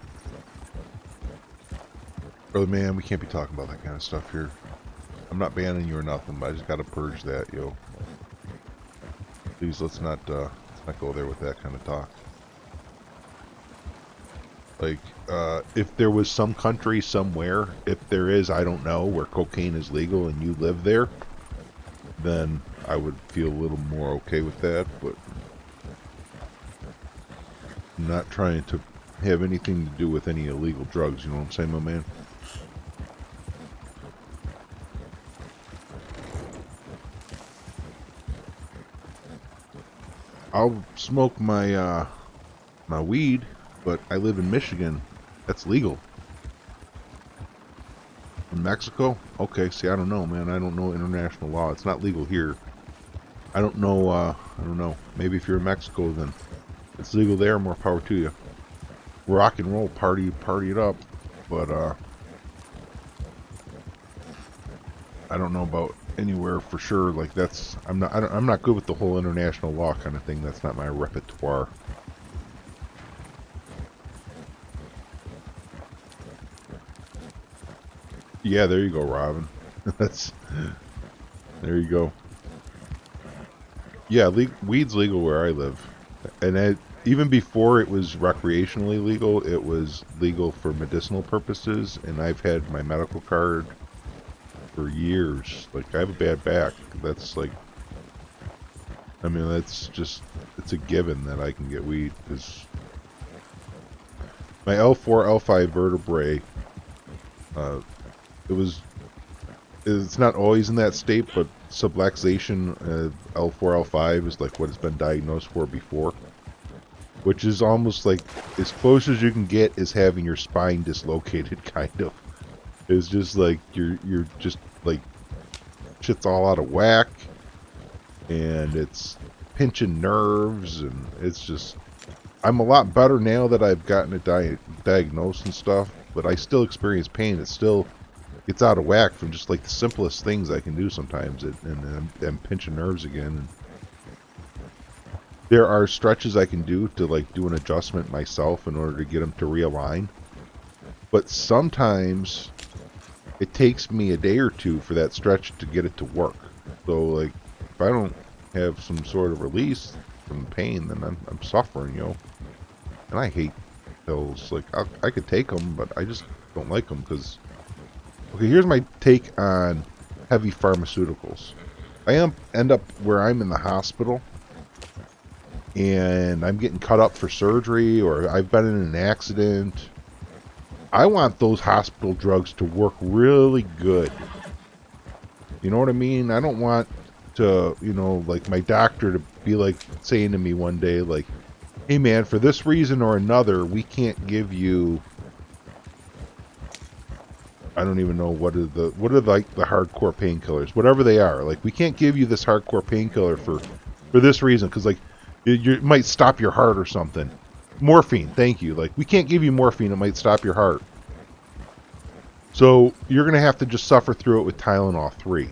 Brother man, we can't be talking about that kind of stuff here. I'm not banning you or nothing, but I just gotta purge that, yo. Please, let's not go there with that kind of talk. Like, if there was some country somewhere, if there is, I don't know, where cocaine is legal and you live there, then I would feel a little more okay with that, but I'm not trying to have anything to do with any illegal drugs, you know what I'm saying, my man? I'll smoke my my weed, but I live in Michigan. That's legal. In Mexico? Okay, see, I don't know, man. I don't know international law. It's not legal here. I don't know, I don't know. Maybe if you're in Mexico, then it's legal there. More power to you. Rock and roll, party it up. But, I don't know about anywhere for sure. Like, that's, I'm not good with the whole international law kind of thing. That's not my repertoire. Yeah, there you go, Robin. That's, there you go. Yeah, weed's legal where I live. And even before it was recreationally legal, it was legal for medicinal purposes. And I've had my medical card for years. Like, I have a bad back. That's like, I mean, that's just, it's a given that I can get weed. Because my L4, L5 vertebrae, it's not always in that state, but subluxation L4, L5 is like what it's been diagnosed for before. Which is almost like as close as you can get is having your spine dislocated, kind of. It's just like you're just like shit's all out of whack, and it's pinching nerves, and it's just, I'm a lot better now that I've gotten it diagnosed and stuff, but I still experience pain. It still gets out of whack from just like the simplest things I can do sometimes, and I'm pinching nerves again. And there are stretches I can do to like do an adjustment myself in order to get them to realign, but sometimes it takes me a day or two for that stretch to get it to work. So like, if I don't have some sort of release from pain, then I'm suffering, yo. And I hate pills. Like, I could take them, but I just don't like them because, okay, here's my take on heavy pharmaceuticals. I end up where I'm in the hospital and I'm getting cut up for surgery, or I've been in an accident. I want those hospital drugs to work really good. You know what I mean? I don't want to, you know, like my doctor to be like saying to me one day, like, hey man, for this reason or another, we can't give you I don't even know what are like the hardcore painkillers, whatever they are. Like, we can't give you this hardcore painkiller for this reason, because like it might stop your heart or something. Morphine, thank you. Like, we can't give you morphine; it might stop your heart. So you're gonna have to just suffer through it with Tylenol 3.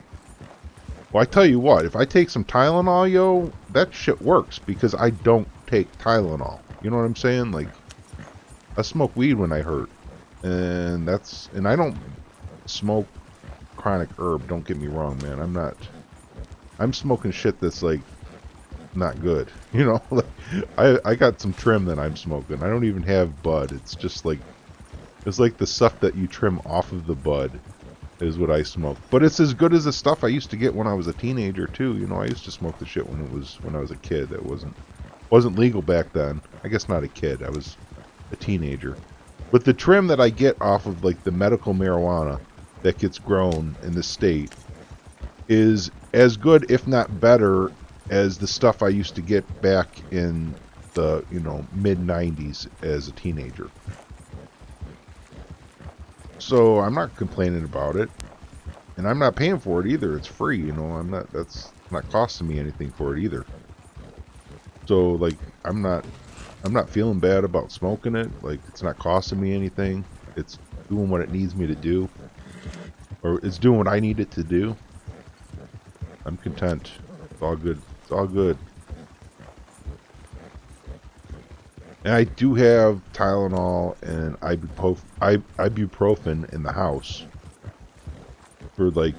Well, I tell you what, if I take some Tylenol, yo, that shit works because I don't take Tylenol. You know what I'm saying? Like, I smoke weed when I hurt, and I don't smoke chronic herb. Don't get me wrong, man. I'm smoking shit that's like not good. You know, like I got some trim that I'm smoking. I don't even have bud. It's just like it's like the stuff that you trim off of the bud is what I smoke. But it's as good as the stuff I used to get when I was a teenager too. You know, I used to smoke the shit when I was a kid. That wasn't legal back then. I guess not a kid. I was a teenager. But the trim that I get off of like the medical marijuana that gets grown in the state is as good, if not better, as the stuff I used to get back in the, mid 90s as a teenager. So I'm not complaining about it, and I'm not paying for it either. It's free, that's not costing me anything for it either. So like I'm not feeling bad about smoking it. Like, it's not costing me anything. It's doing what it needs me to do, or it's doing what I need it to do. I'm content. It's all good. It's all good. And I do have Tylenol and ibuprofen in the house for like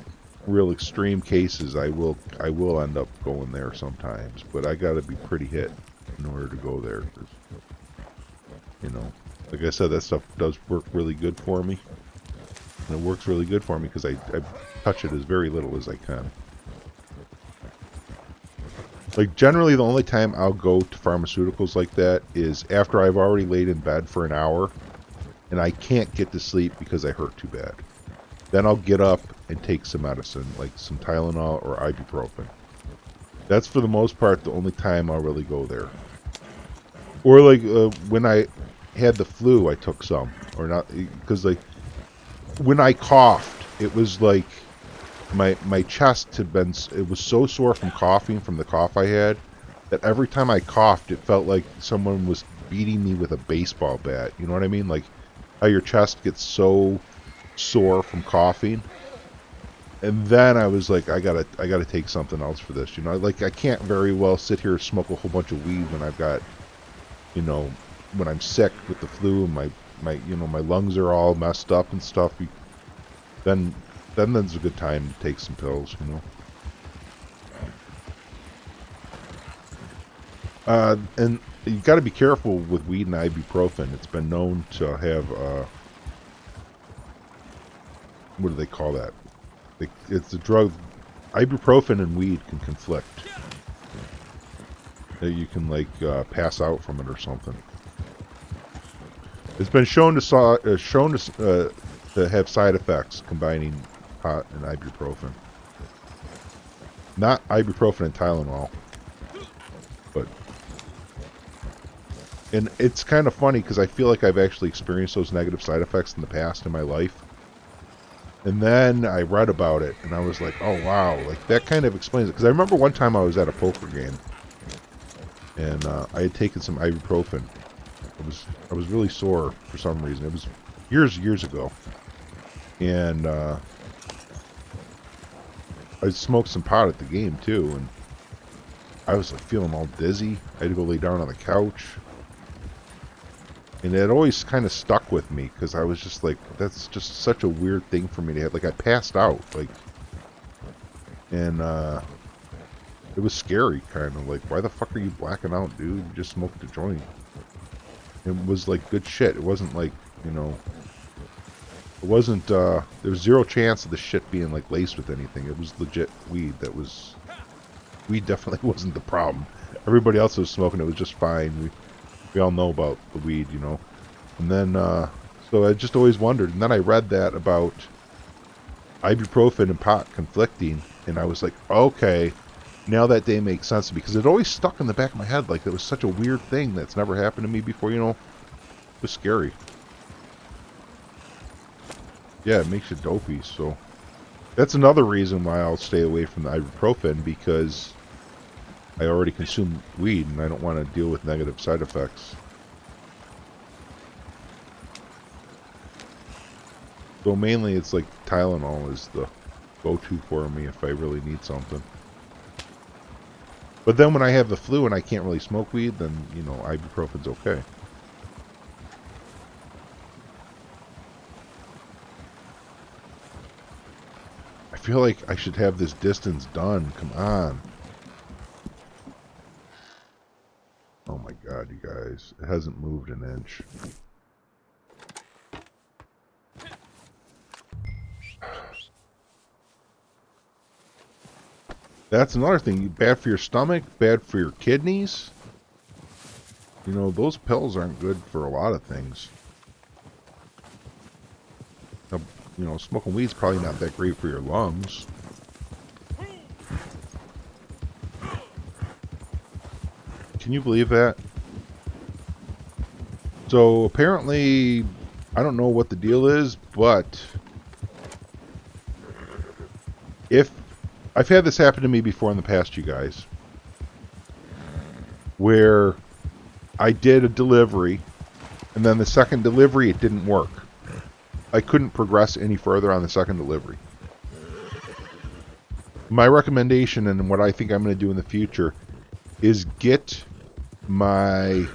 real extreme cases. I will end up going there sometimes, but I got to be pretty hit in order to go there. 'Cause, like I said, that stuff does work really good for me, and it works really good for me because I touch it as very little as I can. Like, generally, the only time I'll go to pharmaceuticals like that is after I've already laid in bed for an hour and I can't get to sleep because I hurt too bad. Then I'll get up and take some medicine, like some Tylenol or ibuprofen. That's, for the most part, the only time I'll really go there. Or, like, when I had the flu, I took some. Or not, because, like, when I coughed, it was like my chest had been, it was so sore from coughing, from the cough I had, that every time I coughed, it felt like someone was beating me with a baseball bat. You know what I mean? Like, how your chest gets so sore from coughing. And then I was like, I gotta take something else for this. Like, I can't very well sit here and smoke a whole bunch of weed when I've got, when I'm sick with the flu and my lungs are all messed up and stuff. Then there's a good time to take some pills, And you got to be careful with weed and ibuprofen. It's been known to have, what do they call that? It's a drug. Ibuprofen and weed can conflict. You can, like, pass out from it or something. It's been shown to have side effects combining pot and ibuprofen. Not ibuprofen and Tylenol, but, and it's kind of funny because I feel like I've actually experienced those negative side effects in the past in my life. And then I read about it and I was like, oh wow, like that kind of explains it. Because I remember one time I was at a poker game and I had taken some ibuprofen. I was really sore for some reason. It was years ago. And I smoked some pot at the game too, and I was like feeling all dizzy. I had to go lay down on the couch. And it always kind of stuck with me because I was just like, that's just such a weird thing for me to have. Like, I passed out, like, and it was scary, kind of like, why the fuck are you blacking out, dude? You just smoked a joint. It was like good shit. It wasn't like, it wasn't, there was zero chance of the shit being like laced with anything. It was legit weed. Weed definitely wasn't the problem. Everybody else was smoking, it was just fine. We all know about the weed, And then, so I just always wondered. And then I read that about ibuprofen and pot conflicting. And I was like, okay, now that day makes sense. Because it always stuck in the back of my head. Like, it was such a weird thing that's never happened to me before, It was scary. Yeah, it makes you dopey, so that's another reason why I'll stay away from the ibuprofen, because I already consume weed and I don't want to deal with negative side effects. So mainly it's like Tylenol is the go-to for me if I really need something. But then when I have the flu and I can't really smoke weed, then, you know, ibuprofen's okay. I feel like I should have this distance done. Come on. Oh my god, you guys. It hasn't moved an inch. That's another thing. Bad for your stomach, bad for your kidneys. You know, those pills aren't good for a lot of things. Now, you know, smoking weed's probably not that great for your lungs. Can you believe that? So apparently, I don't know what the deal is, but if I've had this happen to me before in the past, you guys, where I did a delivery and then the second delivery it didn't work. I couldn't progress any further on the second delivery. My recommendation and what I think I'm going to do in the future is get my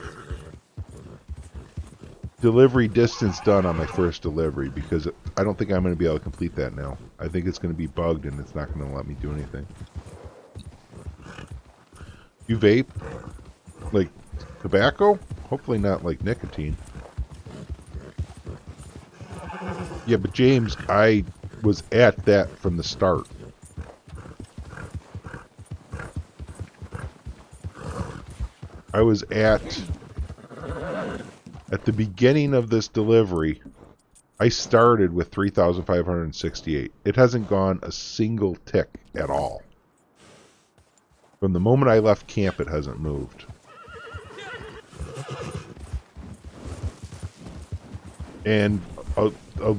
delivery distance done on my first delivery, because I don't think I'm going to be able to complete that now. I think it's going to be bugged and it's not going to let me do anything. You vape? Like tobacco? Hopefully not like nicotine. Yeah, but James, I was at that from the start. I was at the beginning of this delivery. I started with 3,568. It hasn't gone a single tick at all. From the moment I left camp, it hasn't moved. And a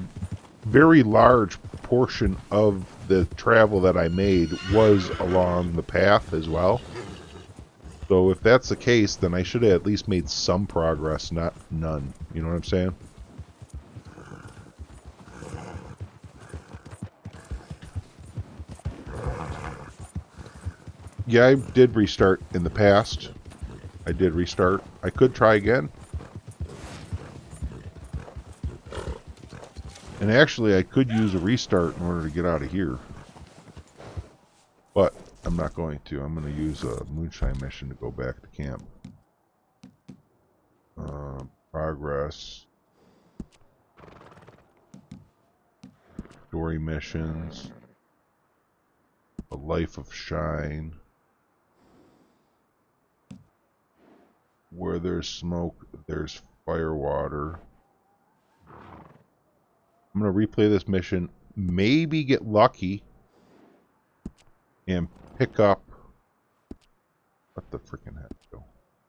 very large portion of the travel that I made was along the path as well. So if that's the case, then I should have at least made some progress, not none. You know what I'm saying? Yeah, I did restart in the past. I did restart. I could try again. And actually, I could use a restart in order to get out of here. But I'm not going to. I'm going to use a moonshine mission to go back to camp. Progress. Story missions. A life of shine. Where there's smoke, there's firewater. I'm going to replay this mission. Maybe get lucky. And pick up... What the freaking heck?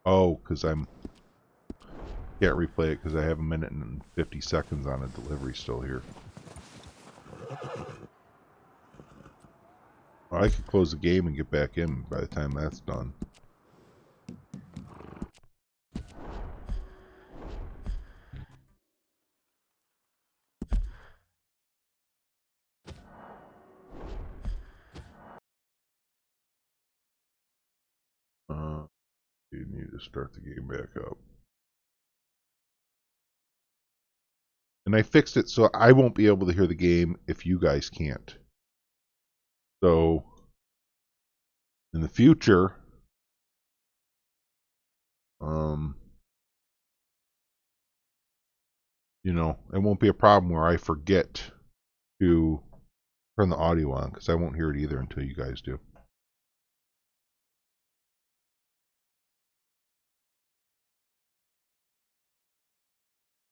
Oh, because I'm... Can't replay it because I have a minute and 50 seconds on a delivery still here. Well, I could close the game and get back in by the time that's done. You need to start the game back up. And I fixed it so I won't be able to hear the game if you guys can't. So, in the future, you know, it won't be a problem where I forget to turn the audio on, because I won't hear it either until you guys do.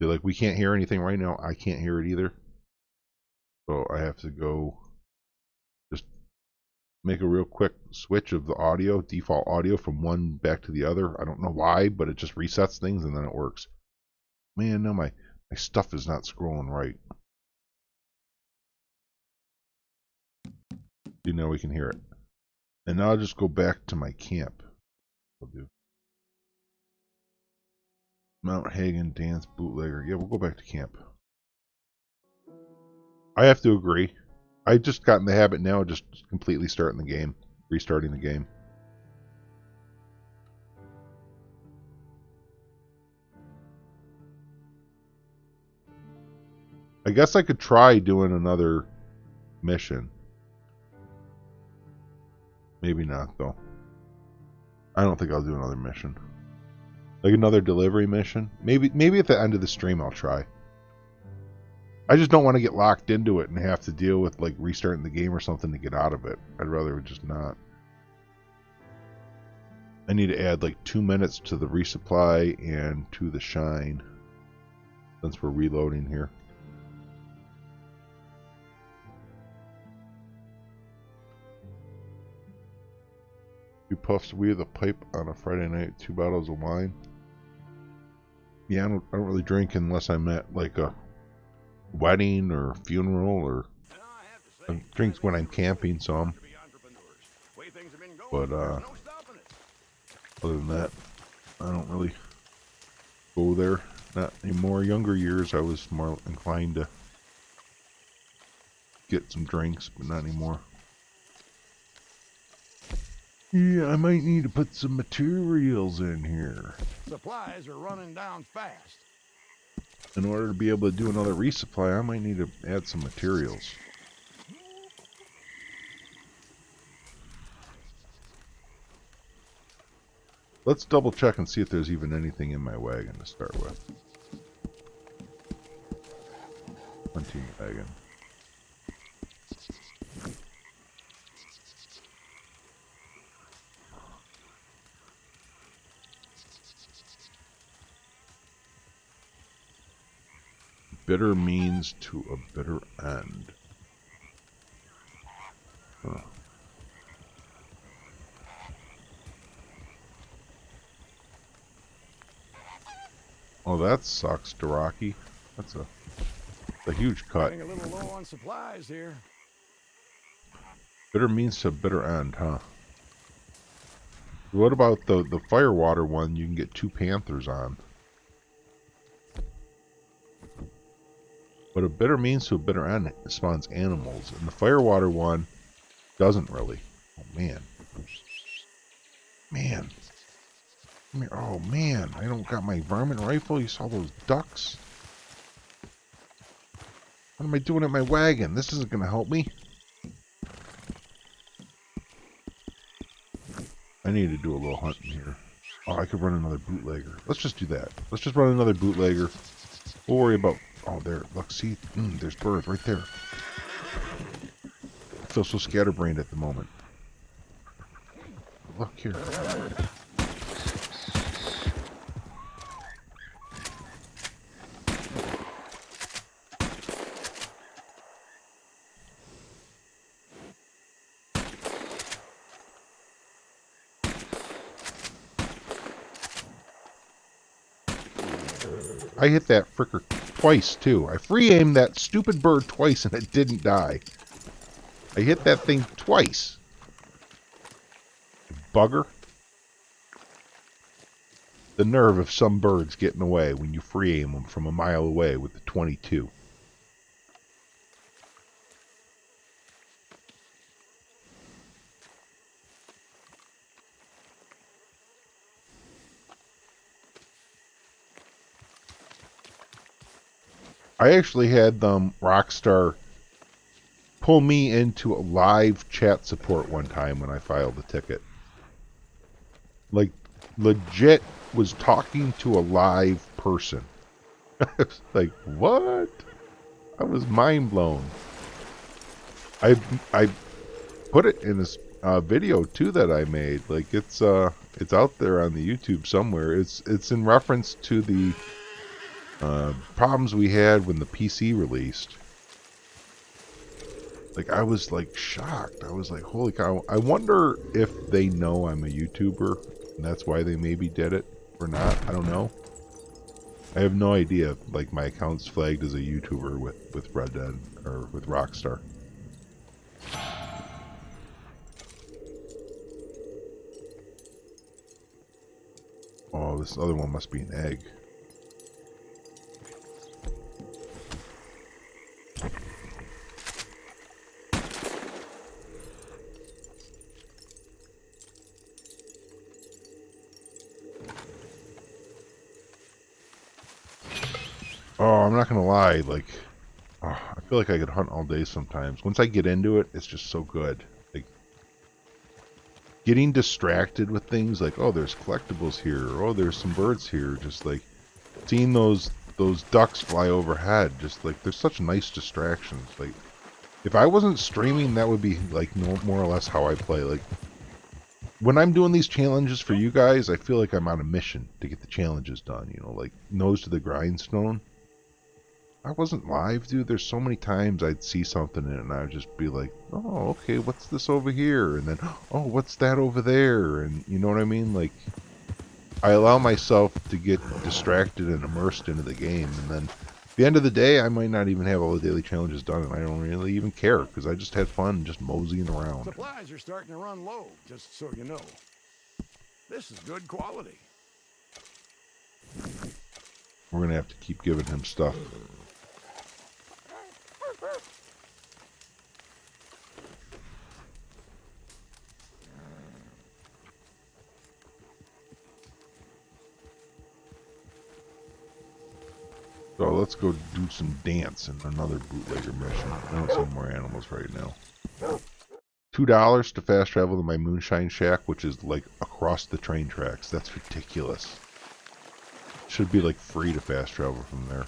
You're like, we can't hear anything right now. I can't hear it either. So I have to go just make a real quick switch of the audio, default audio from one back to the other. I don't know why, but it just resets things and then it works. Man, no, my stuff is not scrolling right. See, now we can hear it. And now I'll just go back to my camp. I'll do. Mount Hagen Dance Bootlegger. Yeah, we'll go back to camp. I have to agree. I just got in the habit now of just completely starting the game. Restarting the game. I guess I could try doing another mission. Maybe not, though. I don't think I'll do another mission. Like another delivery mission. Maybe at the end of the stream I'll try. I just don't want to get locked into it and have to deal with like restarting the game or something to get out of it. I'd rather just not. I need to add like 2 minutes to the resupply and to the shine. Since we're reloading here. Two puffs of weed with a pipe on a Friday night, 2 bottles of wine. Yeah, I don't really drink unless I'm at like a wedding or funeral, or I drink when I'm camping some. But other than that, I don't really go there. Not anymore. Younger years, I was more inclined to get some drinks, but not anymore. Yeah, I might need to put some materials in here. Supplies are running down fast. In order to be able to do another resupply, I might need to add some materials. Let's double check and see if there's even anything in my wagon to start with. Hunting wagon. Bitter means to a bitter end. Huh. Oh, that sucks, Daraki. That's a huge cut. Getting a little low on supplies here. Bitter means to a bitter end, huh? What about the firewater one you can get 2 panthers on? But a bitter means to a bitter end spawns animals, and the firewater one doesn't really. Oh man. Man. Come here. Oh man, I don't got my varmint rifle. You saw those ducks? What am I doing at my wagon? This isn't gonna help me. I need to do a little hunting here. Oh, I could run another bootlegger. Let's just do that. Let's just run another bootlegger. We'll worry about... Oh, there. Look, see? There's birds right there. I feel so scatterbrained at the moment. Look here. I hit that fricker twice, too. I free-aimed that stupid bird twice and it didn't die. I hit that thing twice. Bugger. The nerve of some birds getting away when you free-aim them from a mile away with the 22. I actually had Rockstar pull me into a live chat support one time when I filed the ticket. Like, legit was talking to a live person. I was like, what? I was mind blown. I put it in this video too that I made. Like, it's out there on the YouTube somewhere. It's in reference to the problems we had when the PC released. Like, I was like shocked. I was like, holy cow. I wonder if they know I'm a YouTuber and that's why they maybe did it or not. I don't know. I have no idea. Like, my account's flagged as a YouTuber with Red Dead or with Rockstar. Oh, this other one must be an egg. Oh, I'm not gonna lie, like, oh, I feel like I could hunt all day sometimes. Once I get into it, it's just so good. Like, getting distracted with things like, oh, there's collectibles here, or, oh, there's some birds here, just like seeing those ducks fly overhead, just like, there's such nice distractions. Like, if I wasn't streaming, that would be like more or less how I play. Like, when I'm doing these challenges for you guys, I feel like I'm on a mission to get the challenges done, you know, like nose to the grindstone. I wasn't live, dude. There's so many times I'd see something in it and I'd just be like, oh, okay, what's this over here? And then, oh, what's that over there? And you know what I mean? Like, I allow myself to get distracted and immersed into the game. And then at the end of the day, I might not even have all the daily challenges done, and I don't really even care because I just had fun just moseying around. Supplies are starting to run low, just so you know. This is good quality. We're going to have to keep giving him stuff. So let's go do some dance in another bootlegger mission. I don't see more animals right now. $2 to fast travel to my moonshine shack, which is like across the train tracks. That's ridiculous. Should be like free to fast travel from there.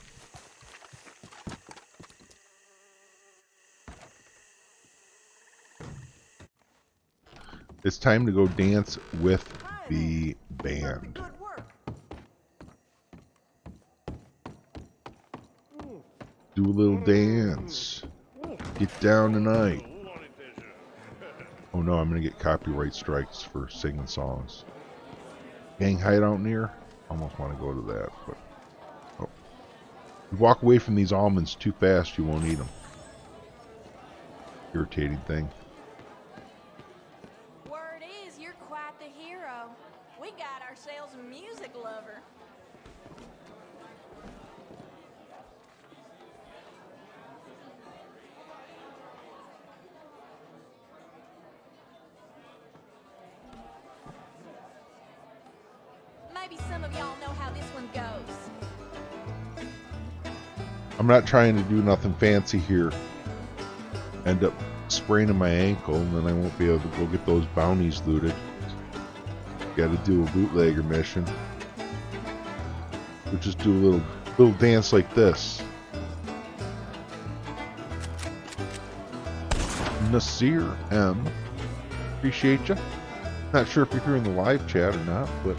It's time to go dance with the band. Do a little dance. Get down tonight. Oh no, I'm gonna get copyright strikes for singing songs. Gang hideout near? Almost want to go to that, but oh. You walk away from these almonds too fast, you won't eat them. Irritating thing. Word is you're quite the hero. We got ourselves a music lover. Maybe some of y'all know how this one goes. I'm not trying to do nothing fancy here. End up spraining my ankle and then I won't be able to go get those bounties looted. Gotta do a bootlegger mission. We'll just do a little dance like this. Nasir M. Appreciate ya. Not sure if you're here in the live chat or not, but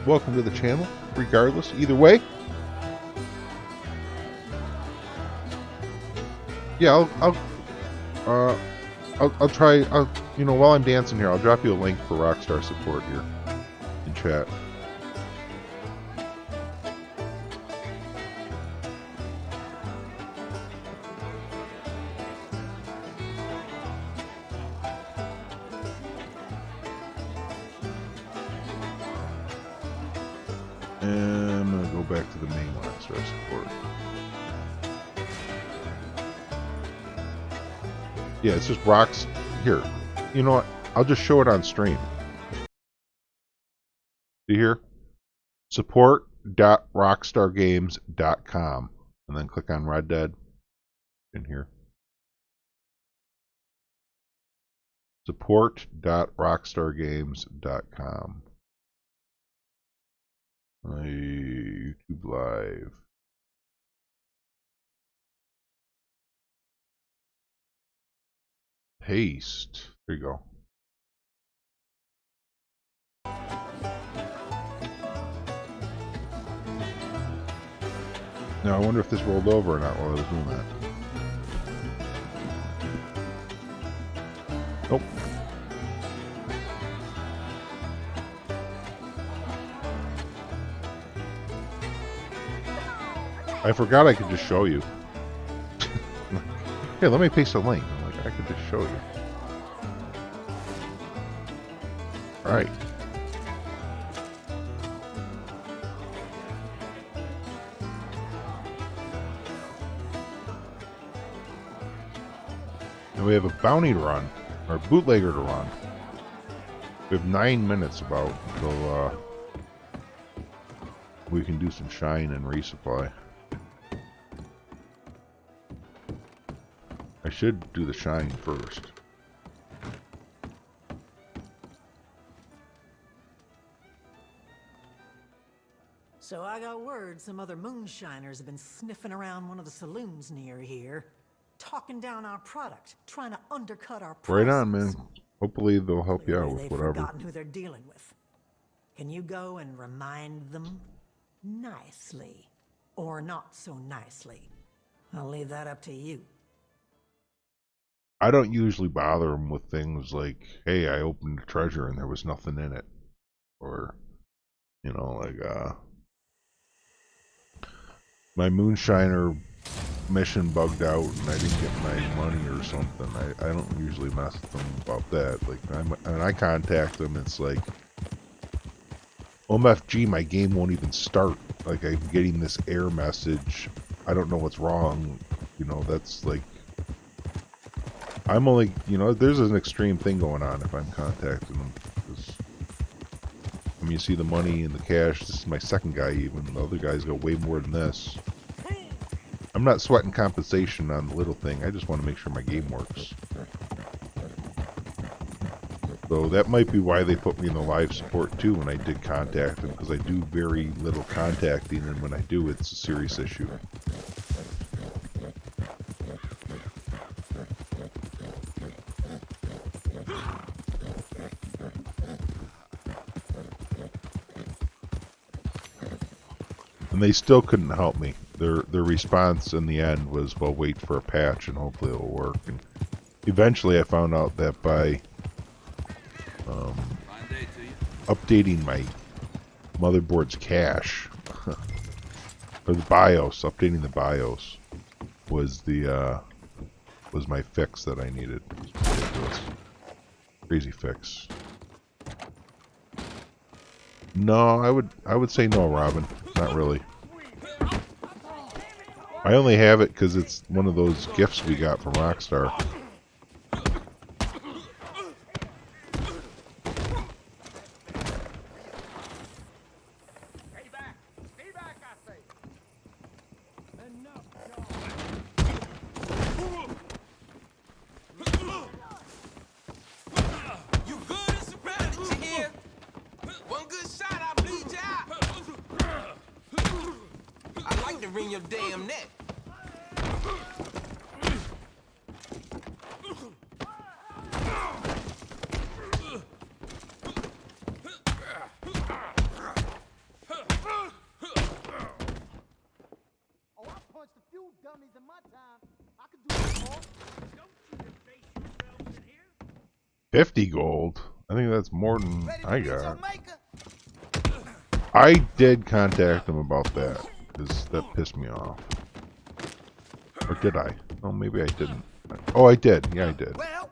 welcome to the channel. Regardless, either way. Yeah, I'll try. You know, while I'm dancing here, I'll drop you a link for Rockstar support here in chat. And I'm gonna go back to the main Rockstar support. Yeah, it's just rocks. Here, you know what? I'll just show it on stream. See here? Support.rockstargames.com. And then click on Red Dead in here. Support.rockstargames.com. YouTube Live. Paste. There you go. Now I wonder if this rolled over or not while I was doing that. Nope. I forgot I could just show you. Here, let me paste a link. I'm like, I could just show you. Alright. And we have a bounty to run, or a bootlegger to run. We have 9 minutes about until we can do some shine and resupply. I should do the shine first. So I got word some other moonshiners have been sniffing around one of the saloons near here, talking down our product, trying to undercut our prices. Right on, man. Hopefully they'll help you out Clearly with they've whatever. forgotten who they're dealing with. Can you go and remind them nicely, or not so nicely? I'll leave that up to you. I don't usually bother them with things like, hey, I opened a treasure and there was nothing in it. Or, you know, like, my moonshiner mission bugged out and I didn't get my money or something. I don't usually mess with them about that. Like, when I contact them, it's like, OMFG, my game won't even start. Like, I'm getting this error message. I don't know what's wrong. You know, that's like, I'm only, you know, there's an extreme thing going on if I'm contacting them. I mean, you see the money and the cash. This is my second guy even. The other guys got way more than this. I'm not sweating compensation on the little thing. I just want to make sure my game works. So that might be why they put me in the live support too when I did contact them, because I do very little contacting, and when I do, it's a serious issue. And they still couldn't help me. Their response in the end was, well, wait for a patch and hopefully it'll work. And eventually I found out that by updating my motherboard's cache, or the BIOS, updating the BIOS was the was my fix that I needed. It was ridiculous. Crazy fix. No, I would say no, Robin. Not really. I only have it because it's one of those gifts we got from Rockstar. punched a few dummies in my time. I could do it more. Don't you debase yourselves in here. 50 gold? I think that's more than I got. I did contact him about that, because that pissed me off. Or did I? Oh, maybe I didn't. Oh, I did. Yeah, I did. Well,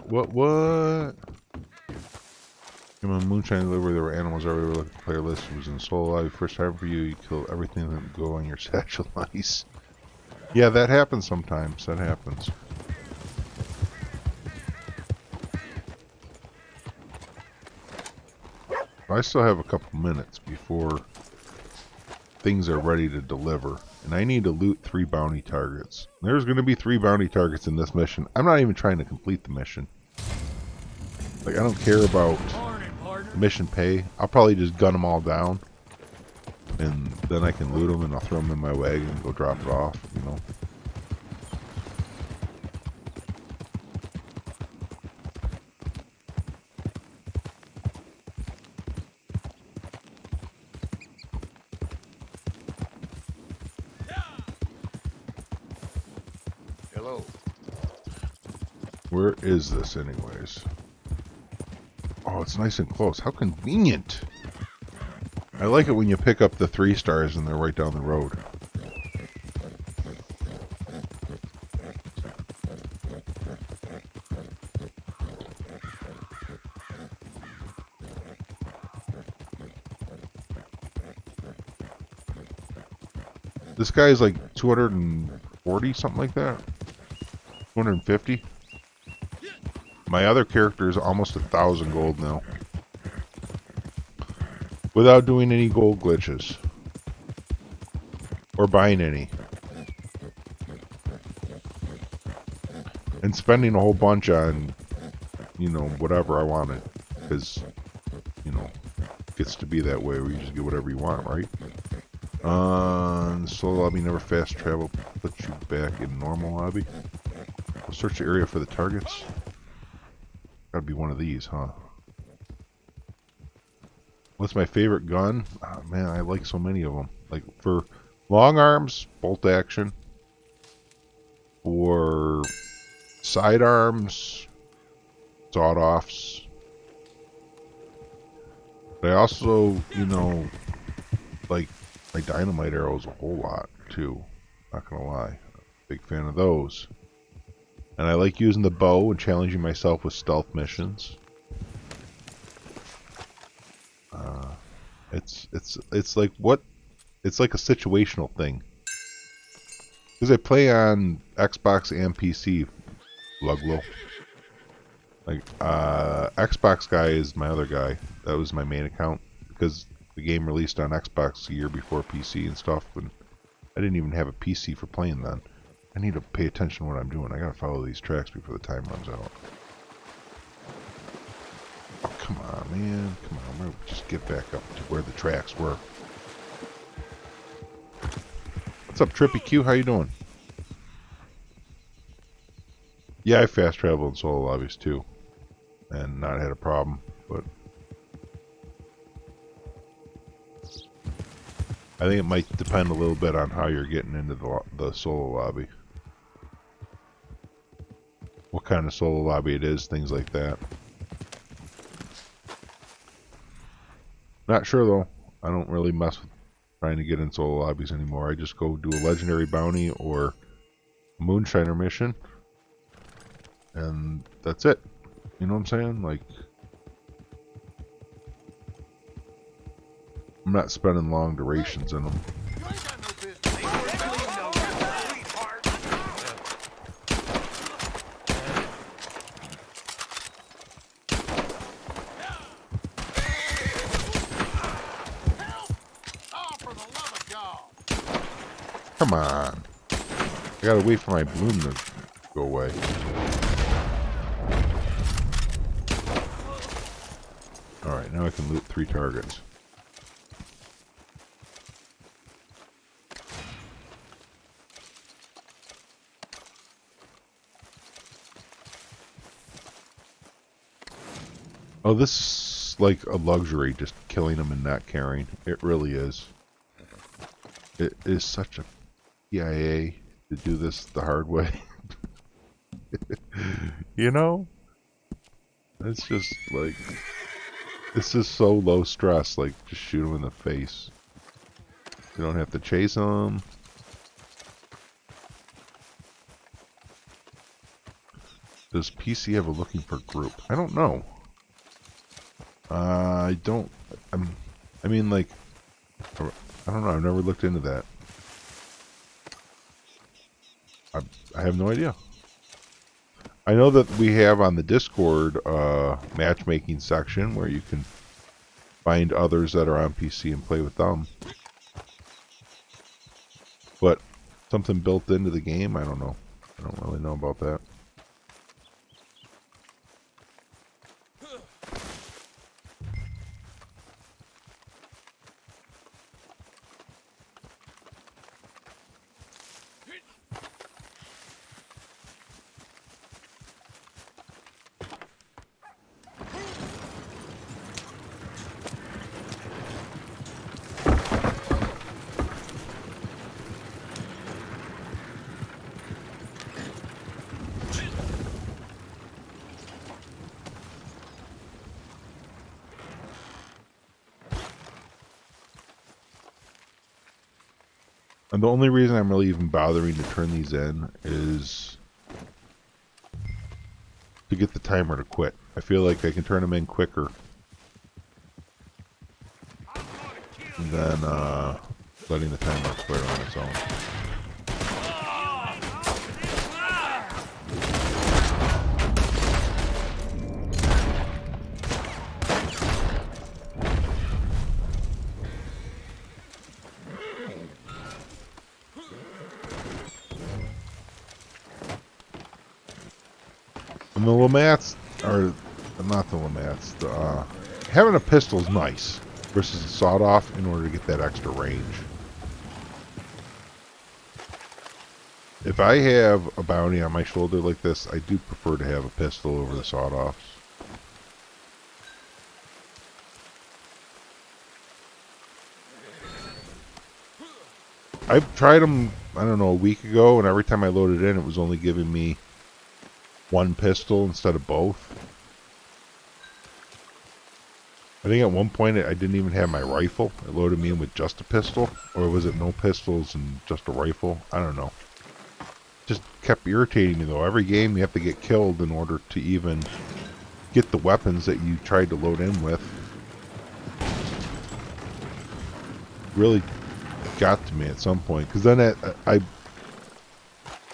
What? In my moonshine delivery, there were animals everywhere. Look at the player list. It was in Soul Alive. First time for you, you kill everything that go on your satchel ice. Yeah, that happens sometimes. That happens. I still have a couple minutes before things are ready to deliver. And I need to loot 3 bounty targets. There's going to be 3 bounty targets in this mission. I'm not even trying to complete the mission. Like, I don't care about mission pay. I'll probably just gun them all down. And then I can loot them and I'll throw them in my wagon and go drop it off, you know. Hello. Where is this anyways? Oh, it's nice and close. How convenient. I like it when you pick up the 3 stars and they're right down the road. This guy is like 240, something like that. 250. My other character is almost 1,000 gold now. Without doing any gold glitches. Or buying any. And spending a whole bunch on, you know, whatever I wanted. Because, you know, it gets to be that way where you just get whatever you want, right? Solo lobby never fast travel. Puts you back in normal lobby. We'll search the area for the targets. Gotta be one of these, huh? What's my favorite gun? Oh, man, I like so many of them. Like, for long arms, bolt action. For sidearms, sawed-offs. But I also, you know, like my dynamite arrows a whole lot, too. Not gonna lie. Big fan of those. And I like using the bow and challenging myself with stealth missions. It's like what? It's like a situational thing. Because I play on Xbox and PC, Luglo. Like, Xbox guy is my other guy. That was my main account. Because the game released on Xbox a year before PC and stuff. And I didn't even have a PC for playing then. I need to pay attention to what I'm doing. I gotta follow these tracks before the time runs out. Oh, come on, man. Come on. We'll just get back up to where the tracks were. What's up, Trippy Q? How you doing? Yeah, I fast travel in solo lobbies too. And not had a problem, but I think it might depend a little bit on how you're getting into the solo lobby. What kind of solo lobby it is, things like that. Not sure though. I don't really mess with trying to get in solo lobbies anymore. I just go do a legendary bounty or a moonshiner mission. And that's it. You know what I'm saying? Like, I'm not spending long durations in them. Come on. I gotta wait for my bloom to go away. Alright, now I can loot 3 targets. Oh, this is like a luxury, just killing them and not caring. It really is. It is such a PIA to do this the hard way. You know? It's just like... This is so low stress, like, just shoot them in the face. You don't have to chase them. Does PC have a looking for group? I don't know. I don't... I mean, like... I don't know, I've never looked into that. I have no idea. I know that we have on the Discord matchmaking section where you can find others that are on PC and play with them. But something built into the game, I don't know. I don't really know about that. And the only reason I'm really even bothering to turn these in is to get the timer to quit. I feel like I can turn them in quicker than letting the timer quit on its own. And the Lamats are not the Lamats. Having a pistol is nice versus a sawed-off in order to get that extra range. If I have a bounty on my shoulder like this, I do prefer to have a pistol over the sawed-offs. I've tried them, I don't know, a week ago, and every time I loaded in, it was only giving me one pistol instead of both. I think at one point I didn't even have my rifle. It loaded me in with just a pistol. Or was it no pistols and just a rifle? I don't know. Just kept irritating me though. Every game you have to get killed in order to even get the weapons that you tried to load in with. Really got to me at some point. Because then a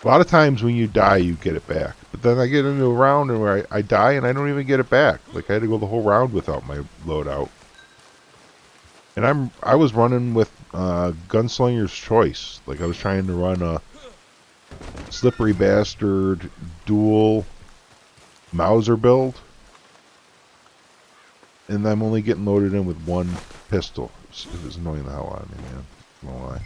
lot of times when you die, you get it back. But then I get into a round where I die and I don't even get it back. Like I had to go the whole round without my loadout. And I was running with Gunslinger's Choice. Like I was trying to run a Slippery Bastard dual Mauser build. And I'm only getting loaded in with one pistol. It was annoying the hell out of me, man. No lie.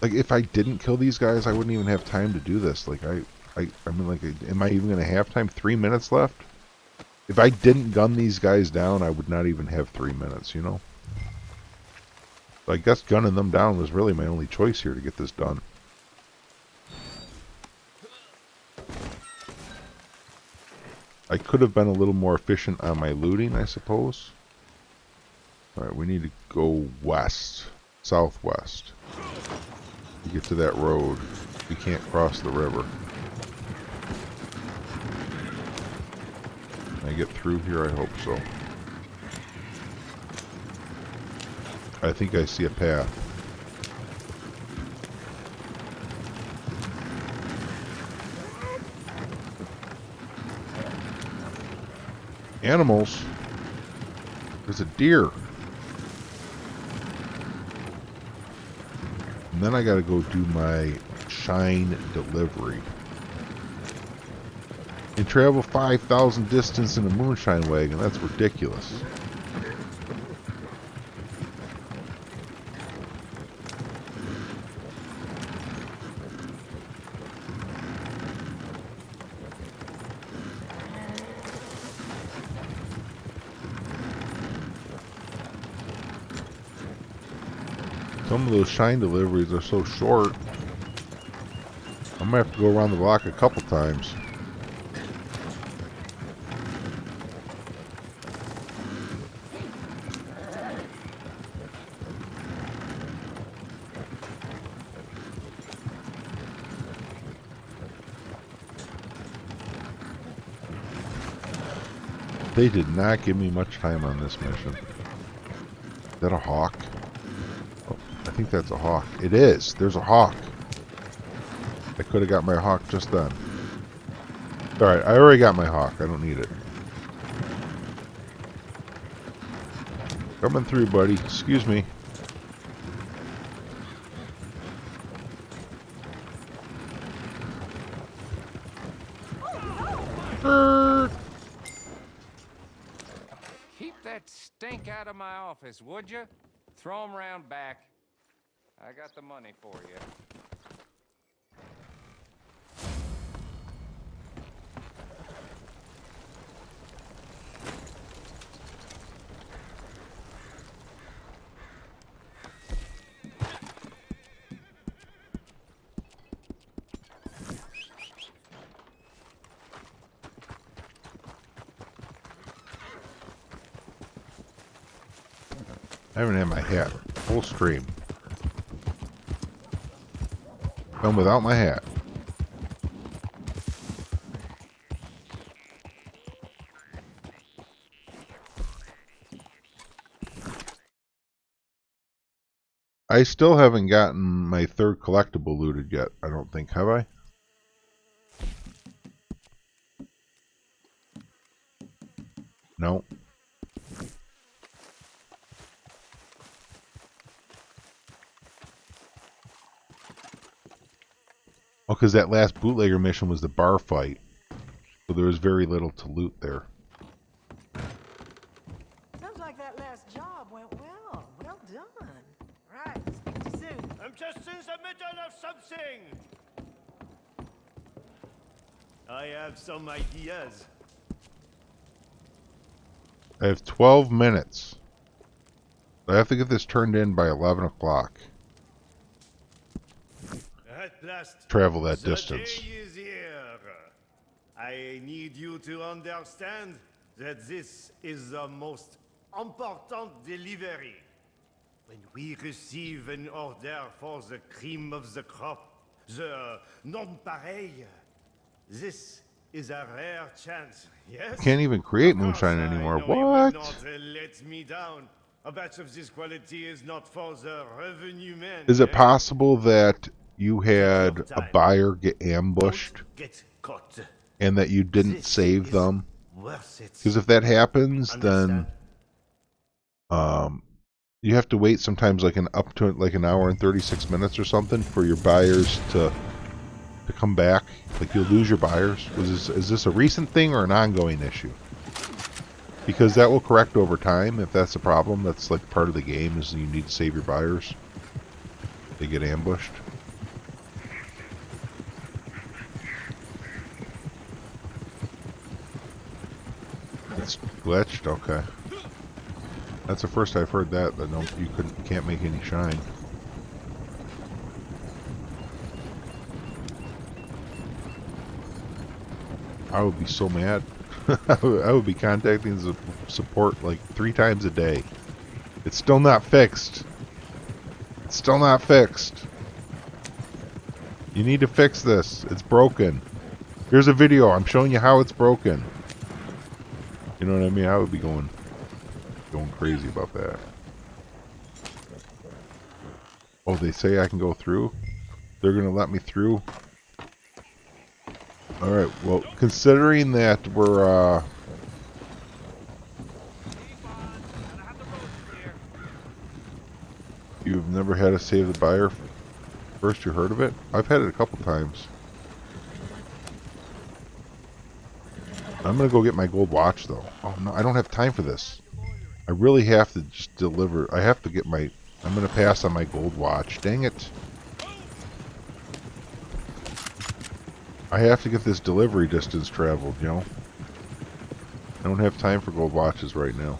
Like, if I didn't kill these guys, I wouldn't even have time to do this. Like, I mean, like, am I even going to have time? 3 minutes left? If I didn't gun these guys down, I would not even have 3 minutes, you know? So I guess gunning them down was really my only choice here to get this done. I could have been a little more efficient on my looting, I suppose. Alright, we need to go west. Southwest. To get to that road. We can't cross the river. Can I get through here? I hope so. I think I see a path. Animals. There's a deer. And then I gotta go do my shine delivery. And travel 5,000 distance in a moonshine wagon. That's ridiculous. Some of those shine deliveries are so short. I might have to go around the block a couple times. They did not give me much time on this mission. Is that a hawk? Oh, I think that's a hawk. It is. There's a hawk. I could have got my hawk just then. Alright, I already got my hawk. I don't need it. Coming through, buddy. Excuse me. Keep that stink out of my office, would you? Throw 'em round back. I got the money for you. I haven't had my hat full stream. Film without my hat. I still haven't gotten my third collectible looted yet, I don't think, have I? No. Oh, because that last bootlegger mission was the bar fight. So there was very little to loot there. Sounds like that last job went well. Well done. Right, speak to you soon. I'm just in the middle of something. I have some ideas. I have 12 minutes. I have to get this turned in by 11 o'clock. At last, Travel that the distance. day is here. I need you to understand that this is the most important delivery. When we receive an order for the cream of the crop, the non-pareil, this is a rare chance, yes? Can't even create Of course, moonshine I anymore. know you will What? not let me down. A batch of this quality is not for the revenue man. Is it eh? possible that you had a buyer get ambushed Don't get caught. and that you didn't This save is them? worth it. Because if that happens, then Understand? you have to wait sometimes like up to like an hour and 36 minutes or something for your buyers to come back. Like you'll lose your buyers. Is this a recent thing or an ongoing issue? Because that will correct over time if that's a problem. That's like part of the game is you need to save your buyers. They get ambushed. It's glitched? Okay. That's the first I've heard that no, you can't make any shine. I would be so mad. I would be contacting the support like 3 times a day. It's still not fixed. It's still not fixed. You need to fix this. It's broken. Here's a video. I'm showing you how it's broken. You know what I mean? I would be going crazy about that. Oh, they say I can go through? They're going to let me through? Alright, well, considering that we're, you've never had to save the buyer first you heard of it? I've had it a couple times. I'm gonna go get my gold watch, though. Oh, no, I don't have time for this. I really have to just deliver. I have to get my... I'm gonna pass on my gold watch. Dang it. I have to get this delivery distance traveled, you know? I don't have time for gold watches right now.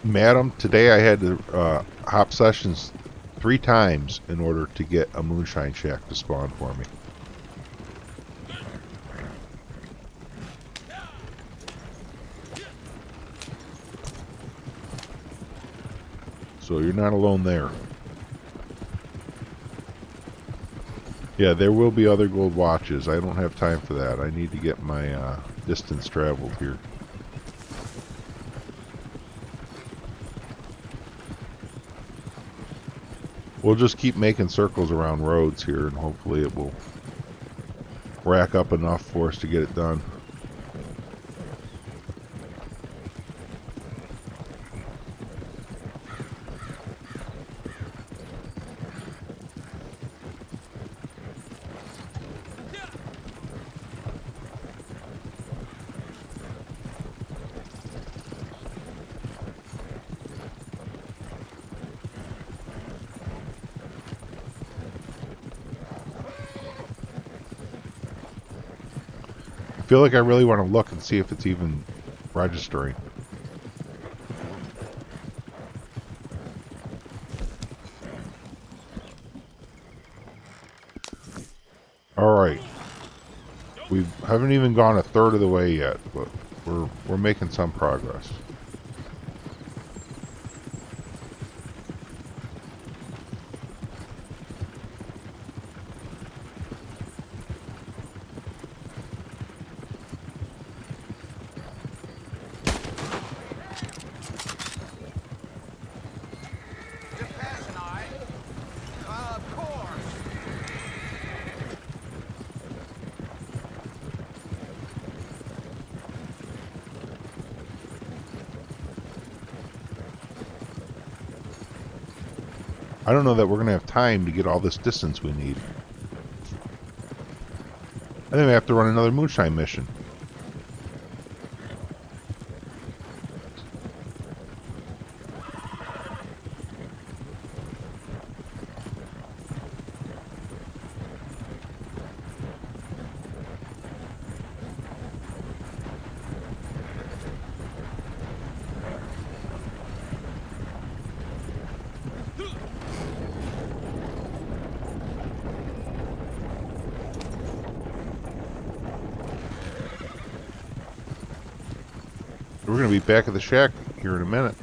Madam, today I had to hop sessions 3 times in order to get a moonshine shack to spawn for me. So you're not alone there. Yeah, there will be other gold watches. I don't have time for that. I need to get my distance traveled here. We'll just keep making circles around roads here, and hopefully it will rack up enough for us to get it done. I feel like I really want to look and see if it's even registering. Alright. We haven't even gone a third of the way yet, but we're making some progress. Just passing, all right? Of course. I don't know that we're going to have time to get all this distance we need. I think we have to run another moonshine mission. We're going to be back at the shack here in a minute.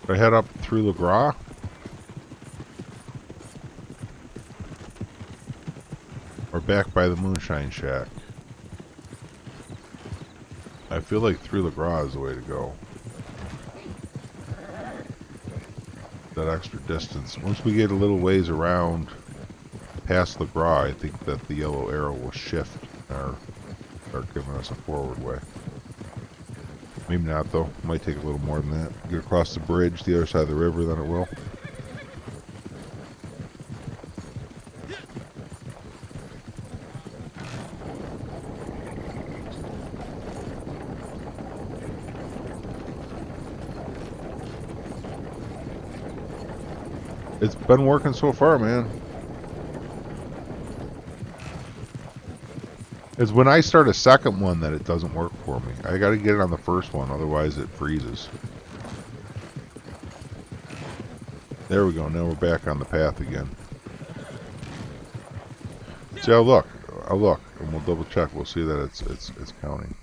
Should I head up through LeGras? Or back by the moonshine shack? I feel like through LeGras is the way to go. That extra distance. Once we get a little ways around past LeGras, I think that the yellow arrow will shift or start giving us a forward way. Maybe not though. Might take a little more than that. Get across the bridge, the other side of the river, then it will. It's been working so far, man. It's when I start a second one that it doesn't work for me. I gotta get it on the first one, otherwise it freezes. There we go, now we're back on the path again. See, I'll look, and we'll double check. We'll see that it's counting.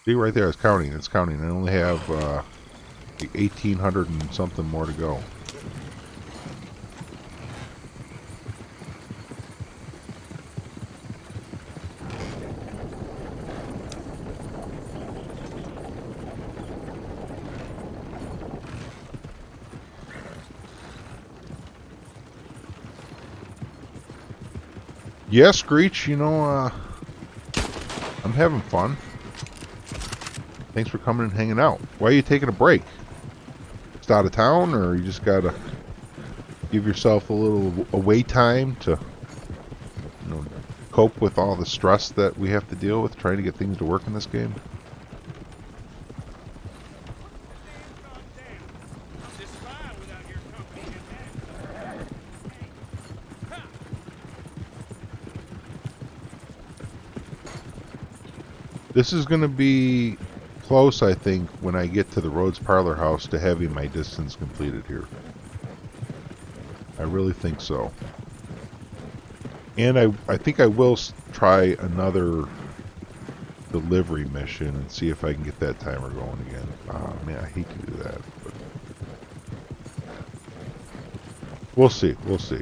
See, right there, it's counting. It's counting. I only have 1,800 and something more to go. Yeah, Screech, you know, I'm having fun. Thanks for coming and hanging out. Why are you taking a break? Just out of town, or you just gotta give yourself a little away time to, you know, cope with all the stress that we have to deal with trying to get things to work in this game? This is going to be close, I think, when I get to the Rhodes Parlor House to having my distance completed here. I really think so. And I think I will try another delivery mission and see if I can get that timer going again. Oh, man, I hate to do that. But we'll see. We'll see.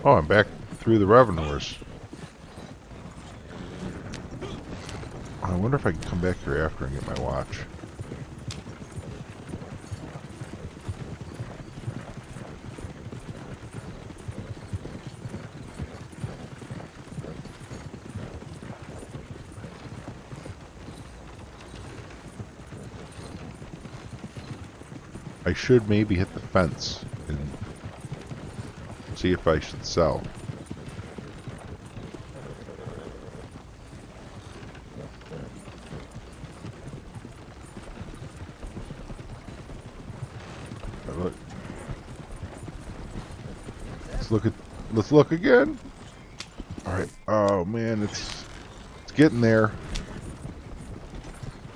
Oh, I'm back through the Revenuers. I wonder if I can come back here after and get my watch. I should maybe hit the fence and see if I should sell. Let's look again. All Alright. Oh man, it's getting there.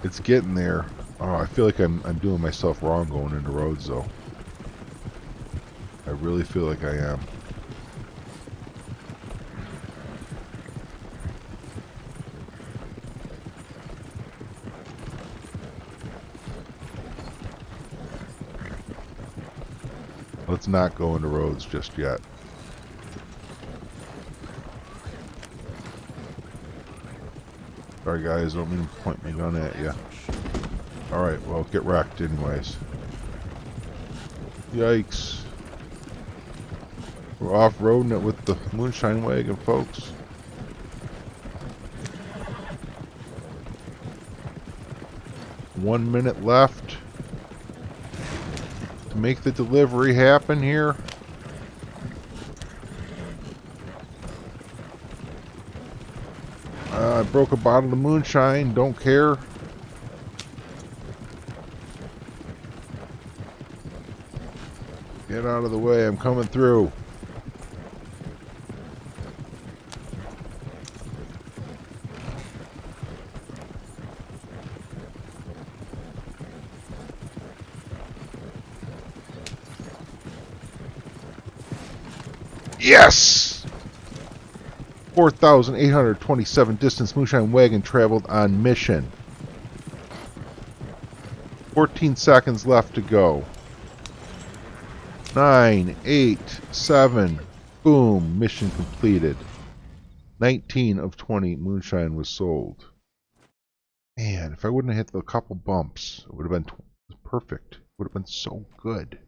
It's getting there. Oh, I feel like I'm doing myself wrong going into roads though. I really feel like I am. Let's not go into roads just yet. Sorry guys, don't mean to point my gun at you. Alright, well, get wrecked anyways. Yikes. We're off-roading it with the moonshine wagon, folks. One minute left to make the delivery happen here. I broke a bottle of moonshine, don't care. Get out of the way, I'm coming through. Yes! 4,827 distance moonshine wagon traveled on mission. 14 seconds left to go. 9, 8, 7. Boom. Mission completed. 19 of 20 moonshine was sold. Man, if I wouldn't have hit the couple bumps, it would have been perfect. It would have been so good.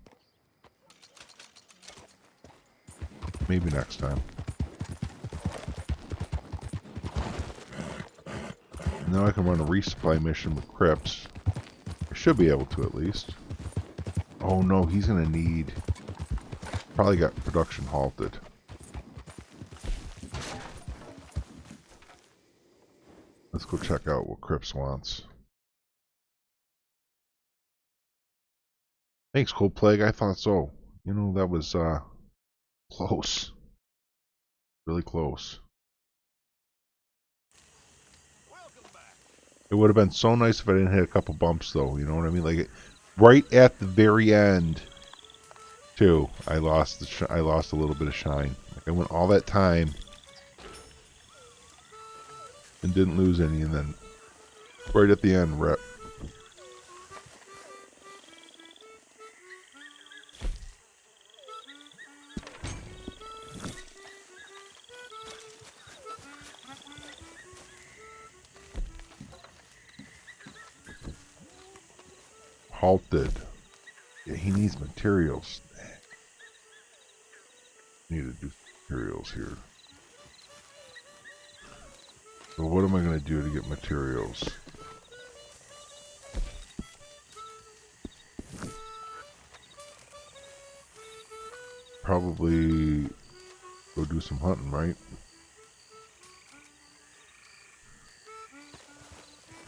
Maybe next time. Now I can run a resupply mission with Crips. I should be able to at least. Oh no, he's gonna need... Probably got production halted. Let's go check out what Crips wants. Thanks, Cold Plague. I thought so. You know, that was close. Really close. It would have been so nice if I didn't hit a couple bumps, though. You know what I mean? Like, right at the very end, too, I lost a little bit of shine. Like, I went all that time and didn't lose any, and then right at the end, rep. Halted. Yeah, he needs materials. Need to do materials here. So what am I going to do to get materials? Probably go do some hunting, right?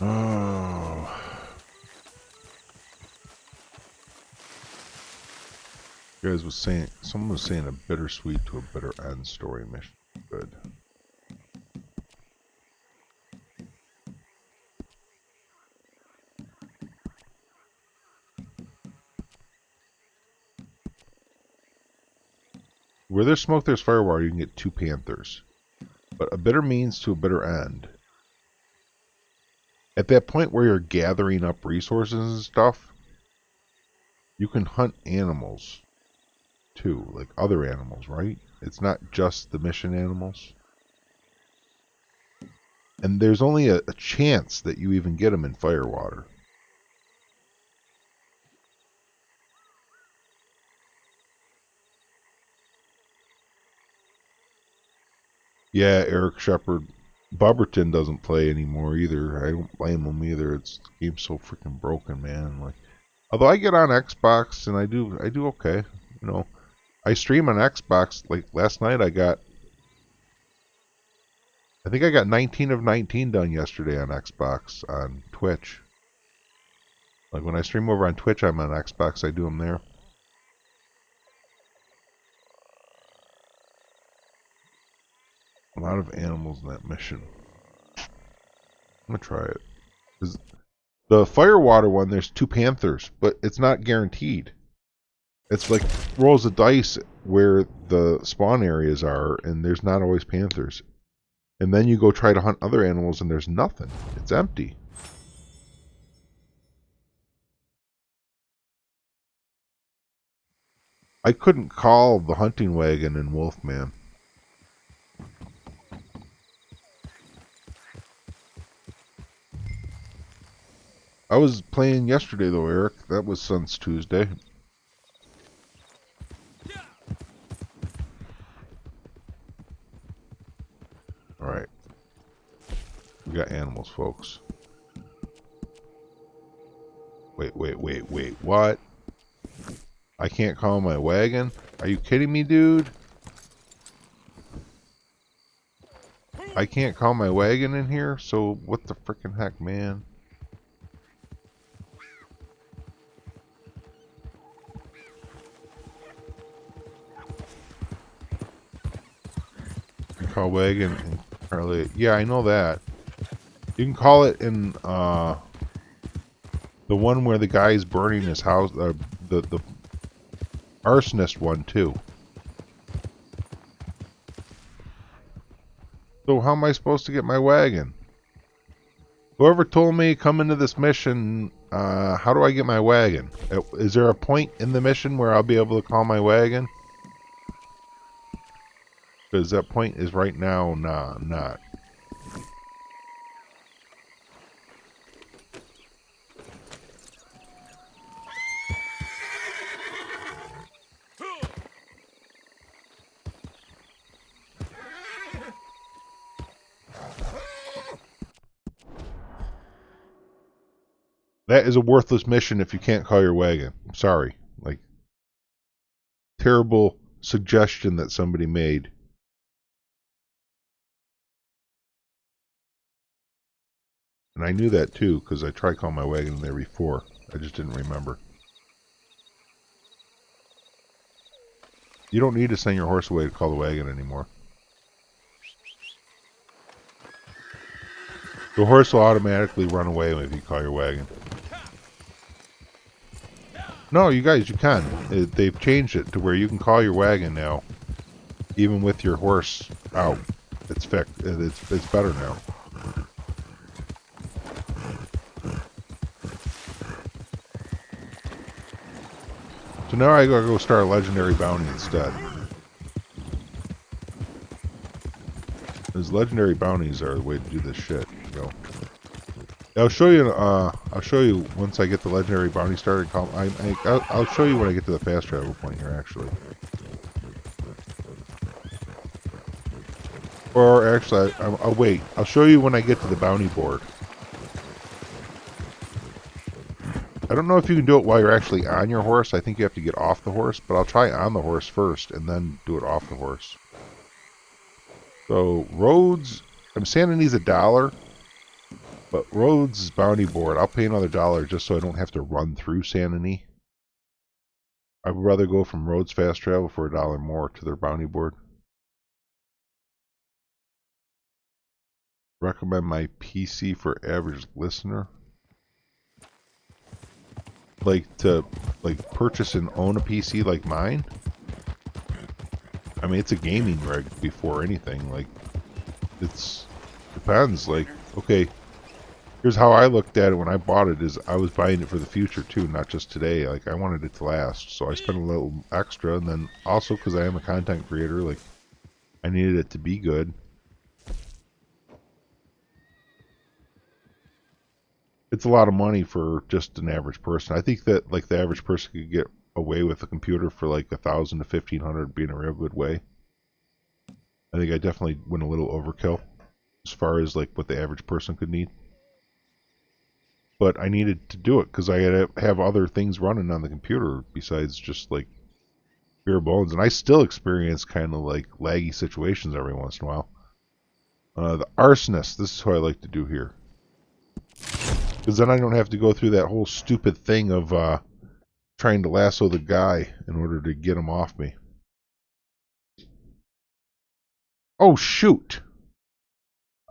Oh. You guys was saying, someone was saying a bittersweet to a bitter end story mission. Good. Where there's smoke, there's firewater. You can get 2 panthers. But a bitter means to a bitter end. At that point where you're gathering up resources and stuff, you can hunt animals too, like other animals, right? It's not just the mission animals. And there's only a chance that you even get them in firewater. Yeah, Eric Shepard. Bubberton doesn't play anymore either. I don't blame him either. The game's so freaking broken, man. Like, although I get on Xbox and I do okay. You know, I stream on Xbox. Like last night, I think I got 19 of 19 done yesterday on Xbox on Twitch. Like when I stream over on Twitch, I'm on Xbox. I do them there. lot of animals in that mission. I'm gonna try it. 'Cause the firewater one, there's 2 panthers, but it's not guaranteed. It's like rolls of dice where the spawn areas are, and there's not always panthers. And then you go try to hunt other animals, and there's nothing. It's empty. I couldn't call the hunting wagon in Wolfman. I was playing yesterday, though, Eric. That was since Tuesday. Alright. We got animals, folks. Wait. What? I can't call my wagon? Are you kidding me, dude? I can't call my wagon in here? So, what the frickin' heck, man? Call wagon and Carly. Yeah, I know that. You can call it in the one where the guy's burning his house, the arsonist one too. So how am I supposed to get my wagon? Whoever told me come into this mission, how do I get my wagon? Is there a point in the mission where I'll be able to call my wagon? Because that point is right now, not. That is a worthless mission if you can't call your wagon. I'm sorry. Like, terrible suggestion that somebody made. And I knew that too, because I tried calling my wagon in there before. I just didn't remember. You don't need to send your horse away to call the wagon anymore. The horse will automatically run away if you call your wagon. No, you guys, you can. They've changed it to where you can call your wagon now, even with your horse out. It's fixed. It's better now. So now I gotta go start a legendary bounty instead. Because legendary bounties are the way to do this shit. You know. I'll show you. I'll show you once I get the legendary bounty started. I'll show you when I get to the fast travel point here, actually. Or actually, I'll wait. I'll show you when I get to the bounty board. I don't know if you can do it while you're actually on your horse. I think you have to get off the horse, but I'll try on the horse first and then do it off the horse. So, Rhodes, I'm saying he's $1, but Rhodes' bounty board, I'll pay another $1 just so I don't have to run through Sanity. I would rather go from Rhodes Fast Travel for $1 more to their bounty board. Recommend my PC for average listener. Like to purchase and own a PC like mine. I mean, it's a gaming rig before anything. Like, it's depends. Like, okay, here's how I looked at it when I bought it: is I was buying it for the future too, not just today. Like, I wanted it to last, so I spent a little extra, and then also because I am a content creator, like, I needed it to be good. It's a lot of money for just an average person. I think that like the average person could get away with a computer for like $1,000 to $1,500 being a real good way. I think I definitely went a little overkill as far as like what the average person could need. But I needed to do it because I had to have other things running on the computer besides just like bare bones. And I still experience kind of like laggy situations every once in a while. The arsonist, this is what I like to do here. Because then I don't have to go through that whole stupid thing of trying to lasso the guy in order to get him off me. Oh, shoot!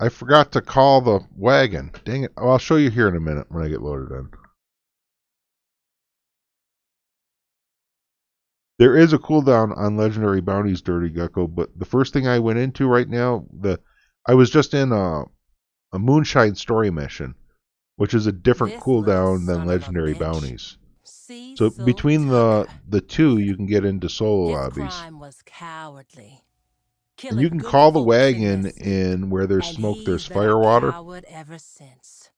I forgot to call the wagon. Dang it. Oh, I'll show you here in a minute when I get loaded in. There is a cooldown on legendary bounties, Dirty Gecko, but the first thing I went into right now, I was just in a Moonshine story mission, which is a different This little cooldown than son of a legendary bitch. bounties. So Cecil between Tucker. the two, you can get into solo His lobbies. crime was cowardly. And you Killing can good call the folks wagon this city. in where there's And smoke, he's there's been fire a water. coward ever since.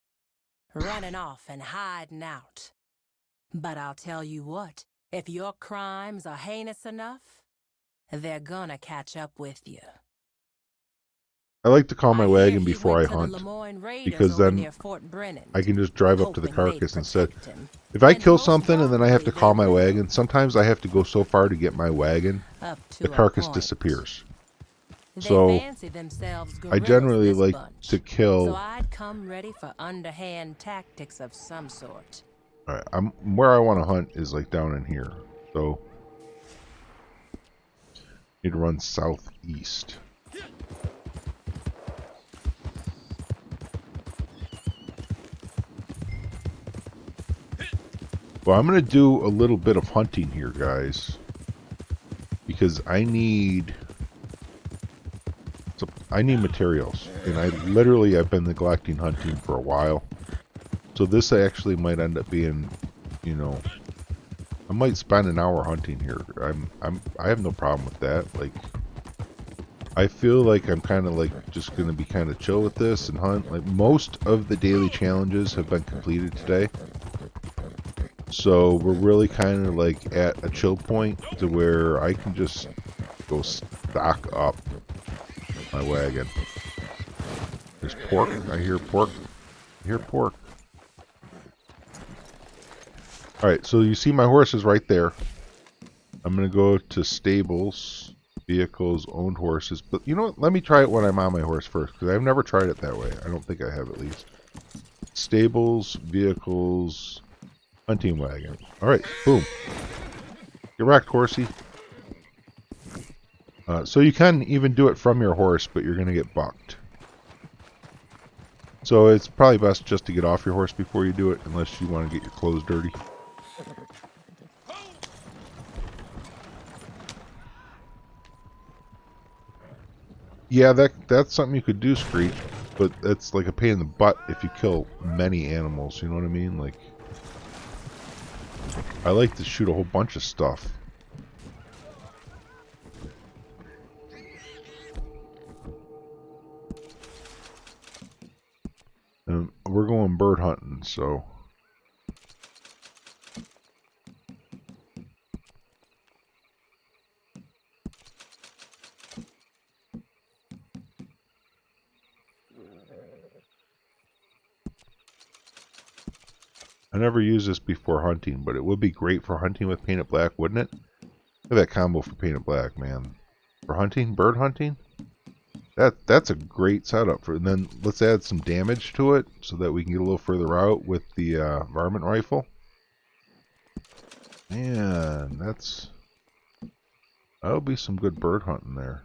Running off and hiding out. But I'll tell you what, if your crimes are heinous enough, they're gonna catch up with you. I like to call my I hear wagon he before went I to the hunt, Lemoyne Raiders because over then near Fort Brennan, I can just drive up to the hoping they'd carcass instead. protect him. If I And kill most something and then I have to probably call they my will. wagon, sometimes I have to go so far to get my wagon, Up to the a carcass point. disappears. They So fancy themselves I gorillas, generally this like bunch. to kill. So I'd come ready for underhand tactics of some sort. Alright, where I want to hunt is like down in here. So need to run southeast. Well, I'm going to do a little bit of hunting here, guys, because I need materials, and I've been neglecting hunting for a while. So this actually might end up being, you know, I might spend an hour hunting here. I have no problem with that. Like, I feel like I'm kind of like just going to be kind of chill with this and hunt. Like, most of the daily challenges have been completed today. So we're really kind of like at a chill point to where I can just go stock up my wagon. There's pork. I hear pork. I hear pork. Alright, so you see my horses right there. I'm going to go to stables, vehicles, owned horses. But you know what? Let me try it when I'm on my horse first, because I've never tried it that way. I don't think I have, at least. Stables, vehicles, hunting wagon. Alright, boom. Get wrecked, horsey. So you can even do it from your horse, but you're going to get bucked. So it's probably best just to get off your horse before you do it, unless you want to get your clothes dirty. Yeah, that's something you could do, Screech, but that's like a pain in the butt if you kill many animals, you know what I mean? Like, I like to shoot a whole bunch of stuff. And we're going bird hunting, so... I never used this before hunting, but it would be great for hunting with painted black, wouldn't it? Look at that combo for painted black, man. For hunting, bird hunting, that's a great setup. And then let's add some damage to it so that we can get a little further out with the varmint rifle. Man, that'll be some good bird hunting there.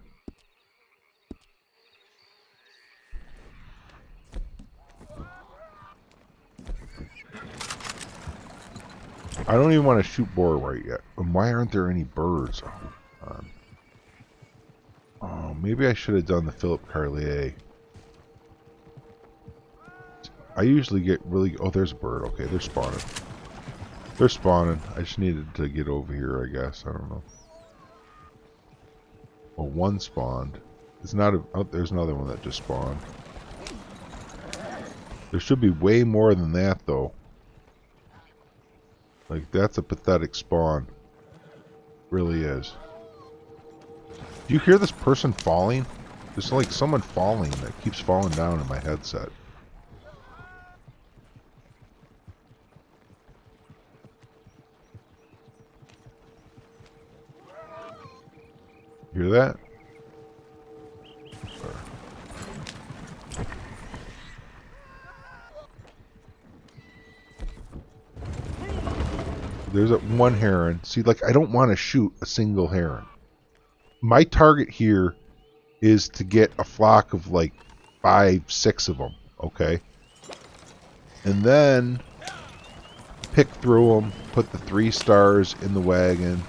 I don't even want to shoot boar right yet. And why aren't there any birds? Oh, maybe I should have done the Philip Carlier. I usually get really... Oh, there's a bird. Okay, they're spawning. They're spawning. I just needed to get over here, I guess. I don't know. Well, one spawned. It's not a... Oh, there's another one that just spawned. There should be way more than that, though. Like, that's a pathetic spawn. Really is. Do you hear this person falling? There's like someone falling that keeps falling down in my headset. Hear that? There's that one heron. See, like, I don't want to shoot a single heron. My target here is to get a flock of, like, 5, 6 of them, okay? And then pick through them, put the 3 stars in the wagon,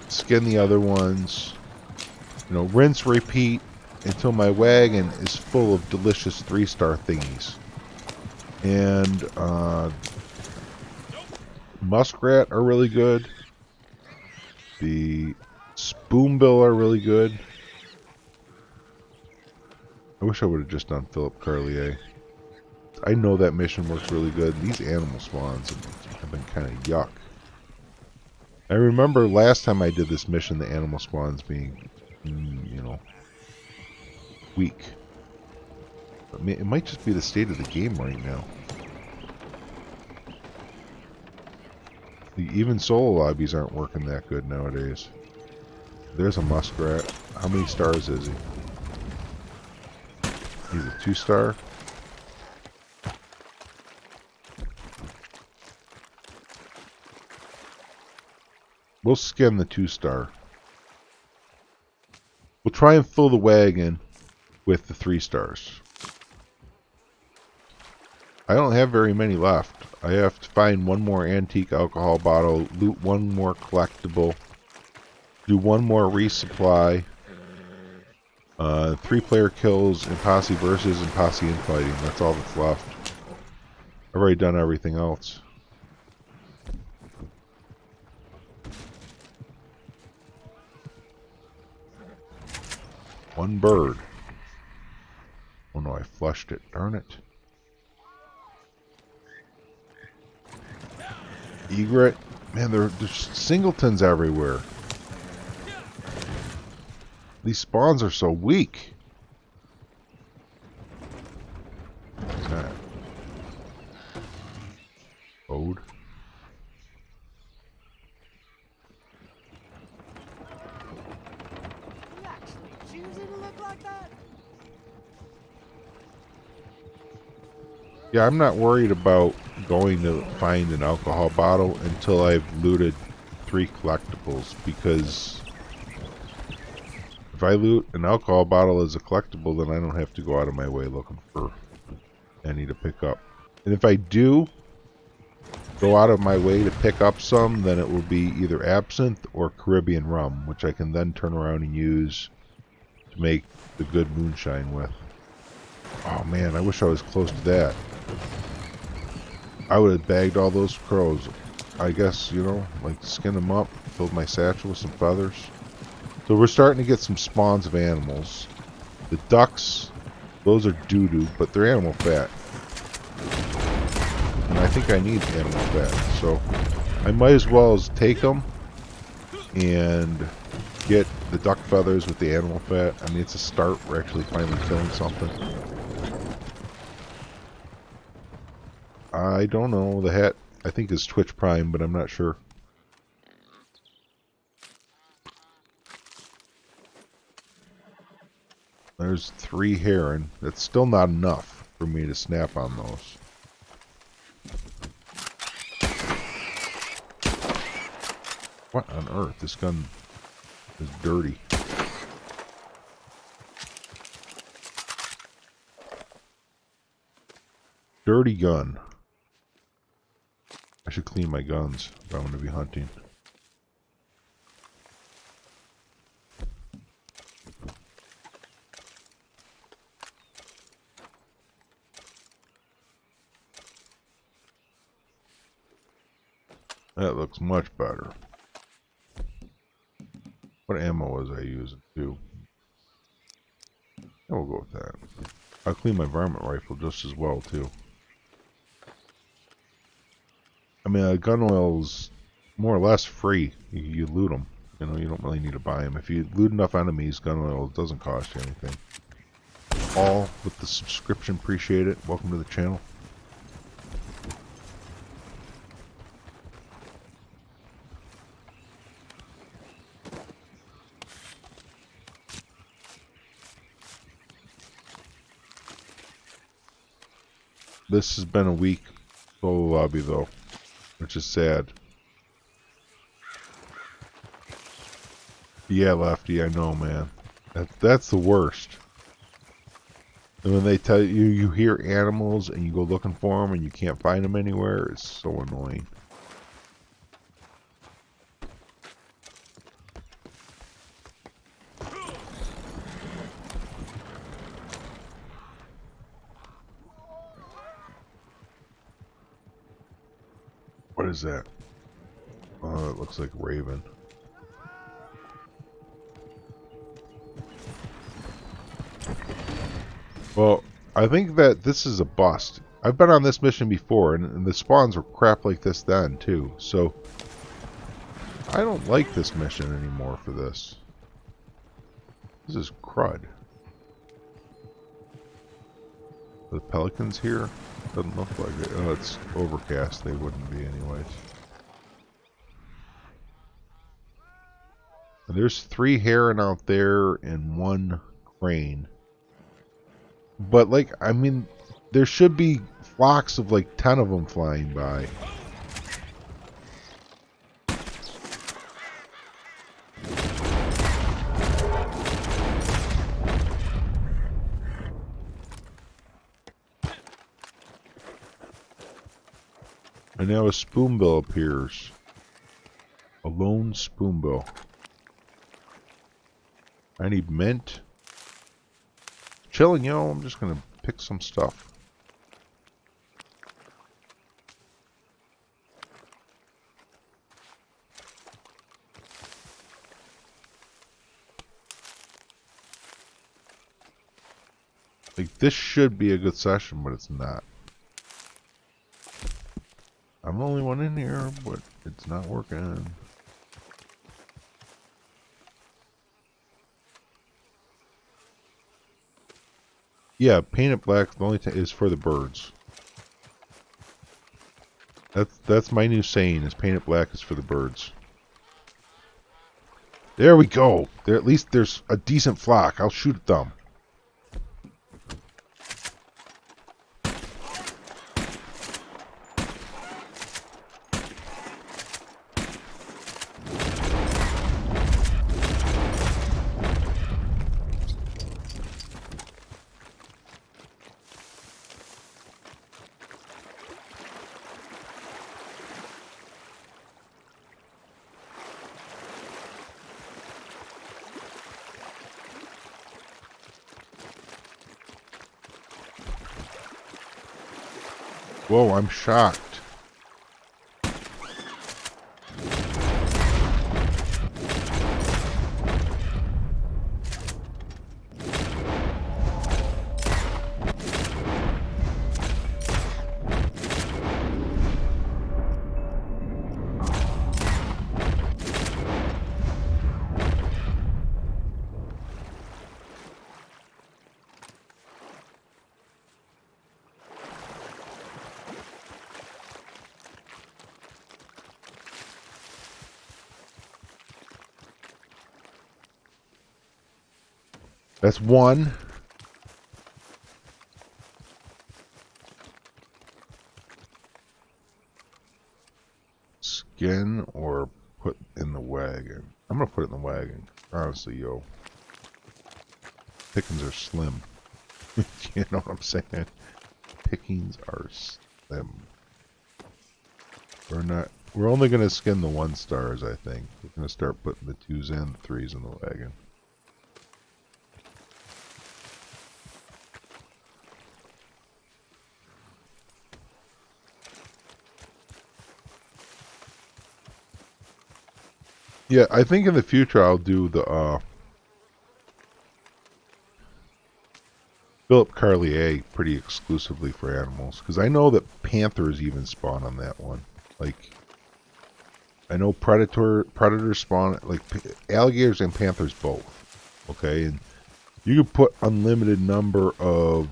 skin the other ones, you know, rinse, repeat until my wagon is full of delicious 3-star thingies. And muskrat are really good. The spoonbill are really good. I wish I would have just done Philip Carlier. I know that mission works really good. These animal spawns have been kind of yuck. I remember last time I did this mission, the animal spawns being, you know, weak. But it might just be the state of the game right now. Even solo lobbies aren't working that good nowadays. There's a muskrat. How many stars is he? He's a 2-star. We'll skim the 2-star. We'll try and fill the wagon with the 3 stars. I don't have very many left. I have to find one more antique alcohol bottle, loot one more collectible, do one more resupply, 3-player kills in posse versus and posse infighting. That's all that's left. I've already done everything else. One bird. Oh no, I flushed it. Darn it. Egret. Man, there's singletons everywhere. These spawns are so weak. What's that? Ode. You actually choose it to look like that? Yeah, I'm not worried about going to find an alcohol bottle until I've looted 3 collectibles, because if I loot an alcohol bottle as a collectible, then I don't have to go out of my way looking for any to pick up. And if I do go out of my way to pick up some, then it will be either absinthe or Caribbean rum, which I can then turn around and use to make the good moonshine with. Oh man, I wish I was close to that. I would have bagged all those crows. I guess, you know, like skin them up, filled my satchel with some feathers. So we're starting to get some spawns of animals. The ducks, those are doo-doo, but they're animal fat. And I think I need animal fat, so I might as well take them and get the duck feathers with the animal fat. I mean, it's a start. We're actually finally killing something. I don't know. The hat, I think, is Twitch Prime, but I'm not sure. There's 3 heron. That's still not enough for me to snap on those. What on earth? This gun is dirty. Dirty gun. I should clean my guns if I'm going to be hunting. That looks much better. What ammo was I using too? Yeah, we'll go with that. I'll clean my varmint rifle just as well too. I mean, gun oil's more or less free. You loot them. You know, you don't really need to buy them. If you loot enough enemies, gun oil doesn't cost you anything. All with the subscription, appreciate it. Welcome to the channel. This has been a weak solo lobby though, which is sad. Yeah, Lefty, I know, man. That's the worst. And when they tell you you hear animals and you go looking for them and you can't find them anywhere, it's so annoying. What is that? Oh, it looks like Raven. Well, I think that this is a bust. I've been on this mission before, and the spawns were crap like this then, too. So, I don't like this mission anymore for this. This is crud. The pelicans here? Doesn't look like it. Oh, it's overcast. They wouldn't be anyways. And there's 3 heron out there and 1 crane. But, like, I mean, there should be flocks of, like, 10 of them flying by. And now a spoonbill appears. A lone spoonbill. I need mint. Chilling, yo. I'm just gonna pick some stuff. Like, this should be a good session, but it's not. I'm the only one in here, but it's not working. Yeah, paint it black. The only is for the birds. That's my new saying. Is paint it black is for the birds. There we go. There, at least there's a decent flock. I'll shoot at them. Whoa, I'm shocked. That's one. Skin or put in the wagon. I'm gonna put it in the wagon. Honestly, yo. Pickings are slim. You know what I'm saying? Pickings are slim. We're only gonna skin the 1 stars, I think. We're gonna start putting the 2s and the 3s in the wagon. Yeah, I think in the future I'll do the Philip Carlier pretty exclusively for animals, because I know that panthers even spawn on that one. Like, I know predators spawn, like alligators and panthers both. Okay, and you can put unlimited number of,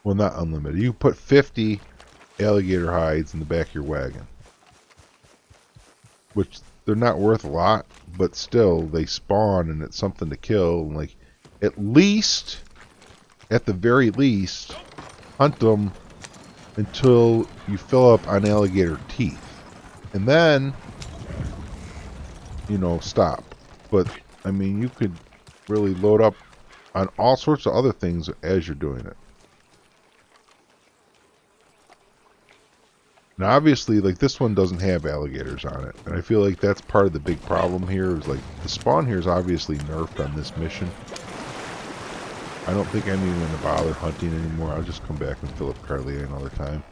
well, not unlimited. You can put 50 alligator hides in the back of your wagon. Which, they're not worth a lot, but still, they spawn and it's something to kill. And like, at the very least, hunt them until you fill up on alligator teeth. And then, you know, stop. But, I mean, you could really load up on all sorts of other things as you're doing it. Now, obviously, like, this one doesn't have alligators on it, and I feel like that's part of the big problem here, is, like, the spawn here is obviously nerfed on this mission. I don't think I'm even going to bother hunting anymore. I'll just come back and fill up Carly another time.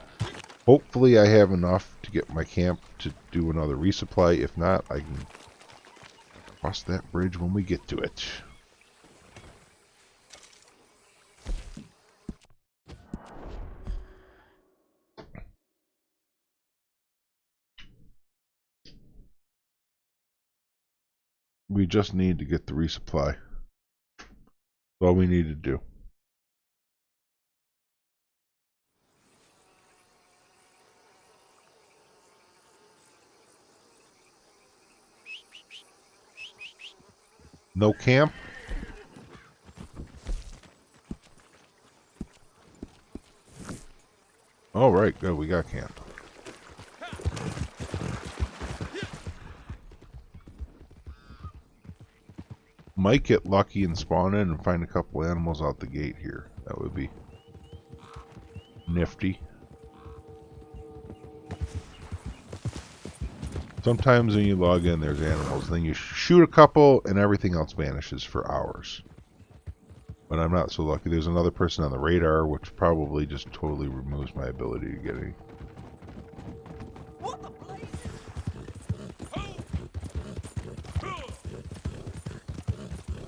Hopefully I have enough to get my camp to do another resupply. If not, I can cross that bridge when we get to it. We just need to get the resupply. That's all we need to do. No camp? All right, good. We got camp. Might get lucky and spawn in and find a couple animals out the gate here. That would be nifty. Sometimes when you log in, there's animals. Then you shoot a couple, and everything else vanishes for hours. But I'm not so lucky. There's another person on the radar, which probably just totally removes my ability to get any.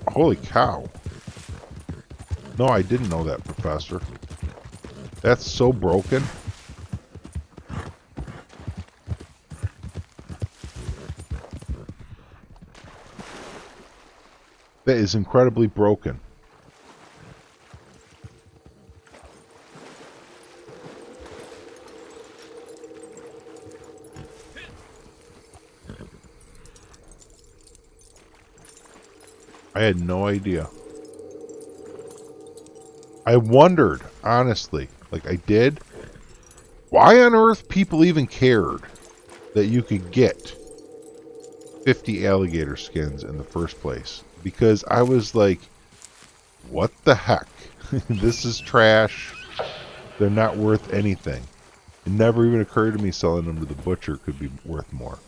Holy cow. No, I didn't know that, Professor. That's so broken. That is incredibly broken. I had no idea. I wondered, honestly, like I did, why on earth people even cared that you could get 50 alligator skins in the first place. Because I was like, what the heck? This is trash. They're not worth anything. It never even occurred to me selling them to the butcher could be worth more.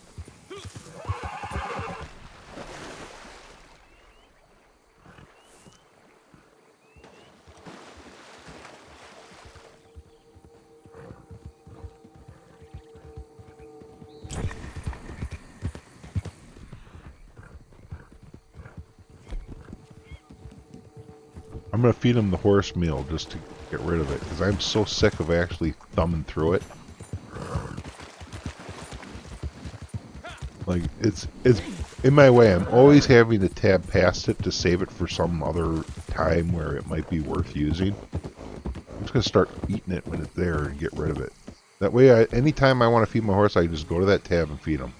I'm going to feed him the horse meal just to get rid of it, because I'm so sick of actually thumbing through it. Like, it's in my way. I'm always having to tab past it to save it for some other time where it might be worth using. I'm just going to start eating it when it's there and get rid of it. That way, anytime I want to feed my horse, I just go to that tab and feed him.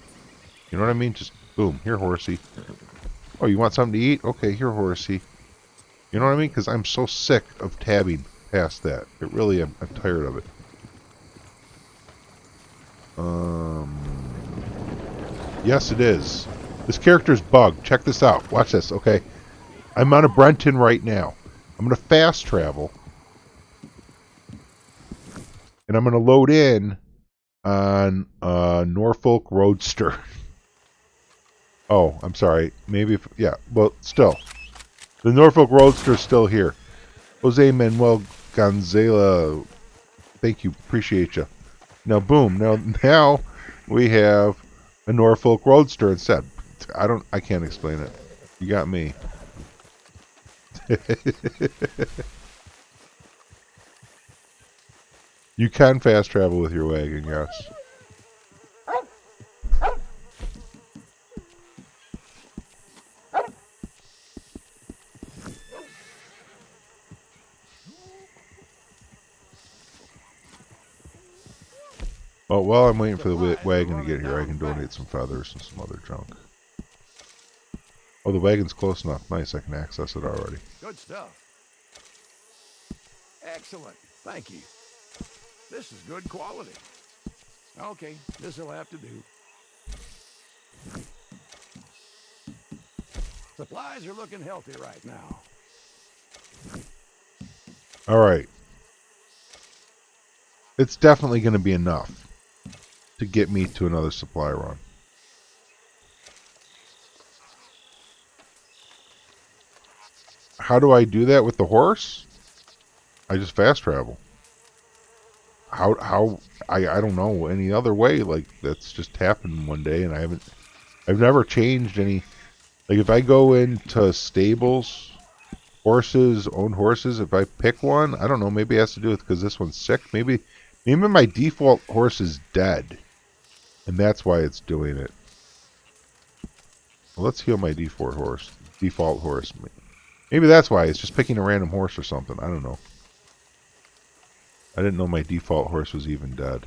You know what I mean? Just, boom, here, horsey. Oh, you want something to eat? Okay, here, horsey. You know what I mean? Because I'm so sick of tabbing past that. It really, I'm tired of it. Yes, it is. This character's bugged. Check this out. Watch this, okay? I'm on a Brenton right now. I'm going to fast travel. And I'm going to load in on Norfolk Roadster. Oh, I'm sorry. Maybe if... Yeah, well, still. The Norfolk Roadster is still here. Jose Manuel Gonzala, thank you, appreciate you. Now, boom, now we have a Norfolk Roadster instead. I can't explain it. You got me. You can fast travel with your wagon, yes. Oh, while I'm waiting for the wagon to get here, I can donate some feathers and some other junk. Oh, the wagon's close enough. Nice, I can access it already. Good stuff. Excellent. Thank you. This is good quality. Okay, this'll have to do. Supplies are looking healthy right now. Alright. It's definitely going to be enough to get me to another supply run. How do I do that with the horse? I just fast travel. I don't know any other way. Like, that's just happened one day, and I've never changed any. Like, if I go into stables, own horses, if I pick one, I don't know, maybe it has to do with because this one's sick. Maybe my default horse is dead, and that's why it's doing it. Well, let's heal my default horse. Maybe that's why it's just picking a random horse or something. I don't know. I didn't know my default horse was even dead.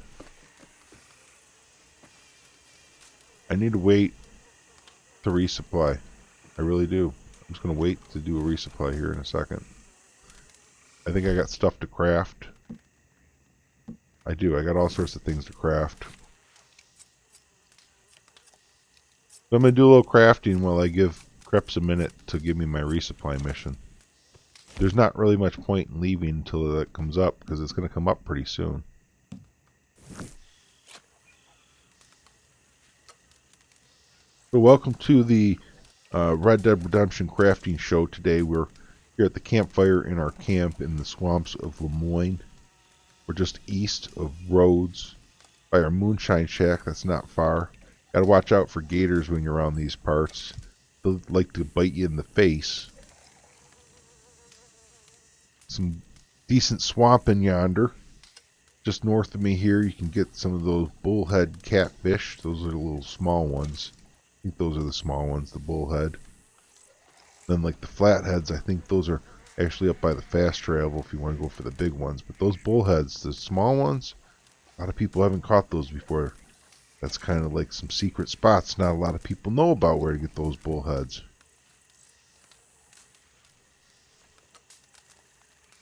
I need to wait to resupply. I really do. I'm just going to wait to do a resupply here in a second. I think I got stuff to craft. I do. I got all sorts of things to craft. So I'm going to do a little crafting while I give Kreps a minute to give me my resupply mission. There's not really much point in leaving until that comes up, because it's going to come up pretty soon. So welcome to the Red Dead Redemption crafting show today. We're here at the campfire in our camp in the swamps of Lemoyne. We're just east of Rhodes by our moonshine shack. That's not far. Got to watch out for gators when you're around these parts. They'll like to bite you in the face. Some decent swamp in yonder. Just north of me here, you can get some of those bullhead catfish. Those are the little small ones. I think those are the small ones, the bullhead. Then like the flatheads, I think those are actually up by the fast travel if you want to go for the big ones. But those bullheads, the small ones, a lot of people haven't caught those before. That's kind of like some secret spots not a lot of people know about where to get those bullheads.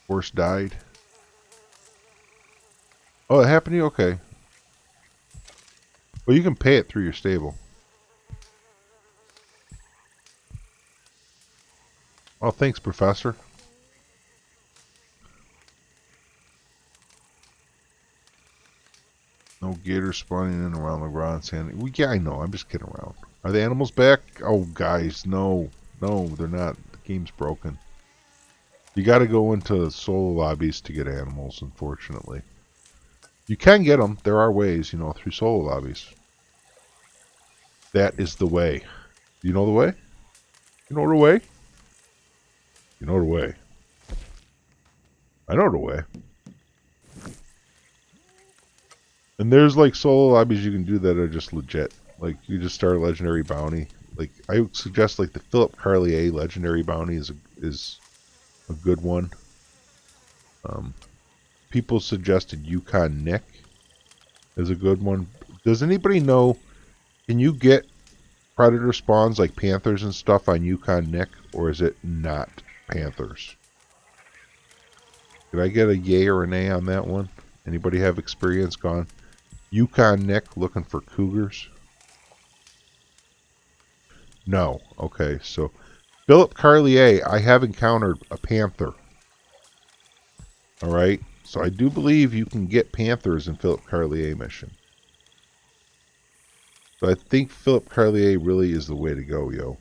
Horse died. Oh, it happened to you? Okay. Well, you can pay it through your stable. Oh, thanks, Professor. No gators spawning in around the ground sandy. Well, yeah, I know. I'm just kidding around. Are the animals back? Oh, guys, no. No, they're not. The game's broken. You got to go into solo lobbies to get animals, unfortunately. You can get them. There are ways, you know, through solo lobbies. That is the way. You know the way? You know the way? You know the way. I know the way. And there's like solo lobbies you can do that are just legit. Like you just start a legendary bounty. Like I would suggest like the Philip Carlier legendary bounty is a good one. People suggested Yukon Nick is a good one. Does anybody know, can you get predator spawns like panthers and stuff on Yukon Nick, or is it not panthers? Did I get a yay or a nay on that one? Anybody have experience gone Yukon Nick looking for cougars? No. Okay, so Philip Carlier, I have encountered a panther. Alright, so I do believe you can get panthers in Philip Carlier mission. So I think Philip Carlier really is the way to go, yo.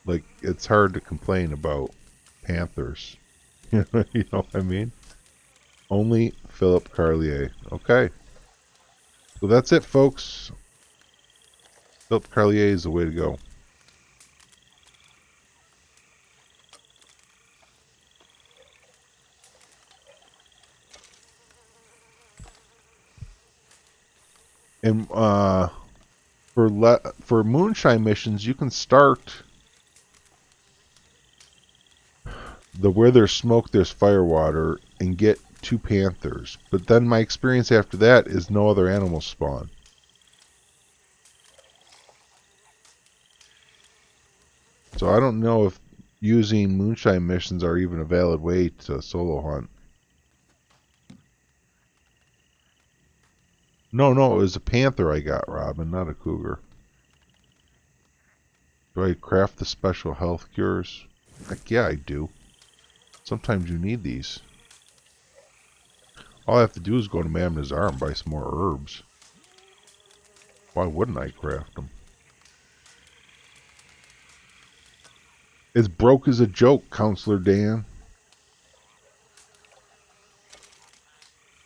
Like, it's hard to complain about panthers. You know what I mean? Only Philip Carlier. Okay. So that's it, folks. Philip Carlier is the way to go. And for moonshine missions, you can start the where there's smoke, there's firewater, and get 2 panthers. But then my experience after that is no other animals spawn. So I don't know if using moonshine missions are even a valid way to solo hunt. No, it was a panther I got, Robin, not a cougar. Do I craft the special health cures? Heck yeah, I do. Sometimes you need these. All I have to do is go to Madame Nazar and buy some more herbs. Why wouldn't I craft them? It's broke as a joke, Counselor Dan.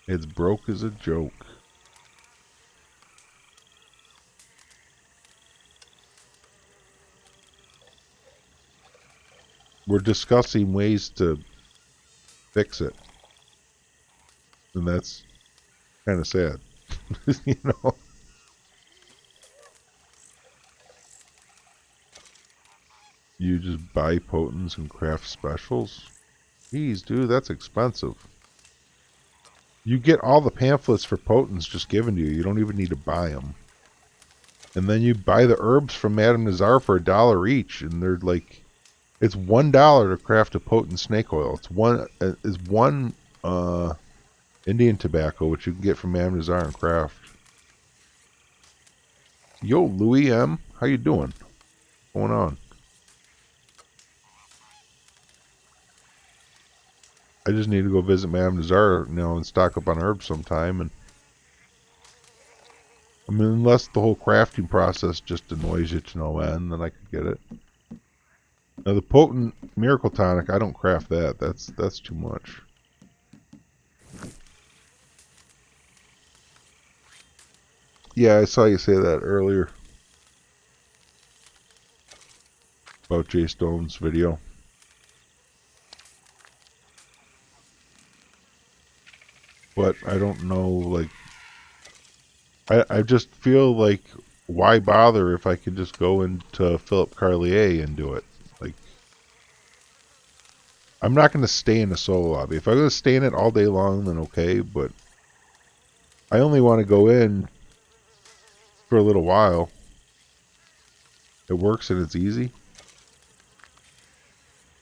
It's broke as a joke. We're discussing ways to fix it. And that's kind of sad. You know? You just buy potents and craft specials? Jeez, dude, that's expensive. You get all the pamphlets for potents just given to you. You don't even need to buy them. And then you buy the herbs from Madame Nazar for $1 each, and they're like, it's $1 to craft a potent snake oil. It's one Indian tobacco, which you can get from Madame Nazar and craft. Yo, Louis M, how you doing? What's going on? I just need to go visit Madame Nazar, you know, and stock up on herbs sometime. And I mean, unless the whole crafting process just annoys you to no end, then I could get it. Now the potent miracle tonic, I don't craft that. That's too much. Yeah, I saw you say that earlier about Jay Stone's video. But I don't know, like, I just feel like, why bother if I could just go into Philip Carlier and do it? Like, I'm not going to stay in a solo lobby. If I'm going to stay in it all day long, then okay, but I only want to go in for a little while. It works and it's easy.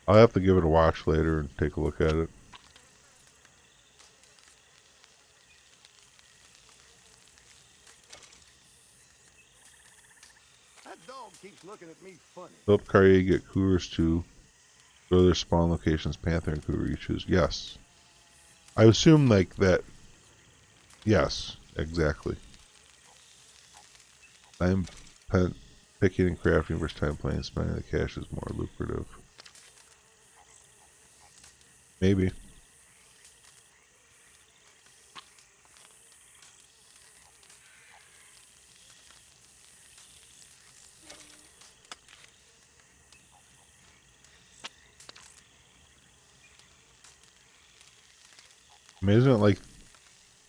I'll have to give it a watch later and take a look at it. That dog keeps looking at me funny. Philip Carrier get cougars to go to their spawn locations, Panther and cougar you choose. Yes. I assume like that. Yes, exactly. Time picking and crafting versus time playing, spending the cash is more lucrative. Maybe. I mean, isn't it like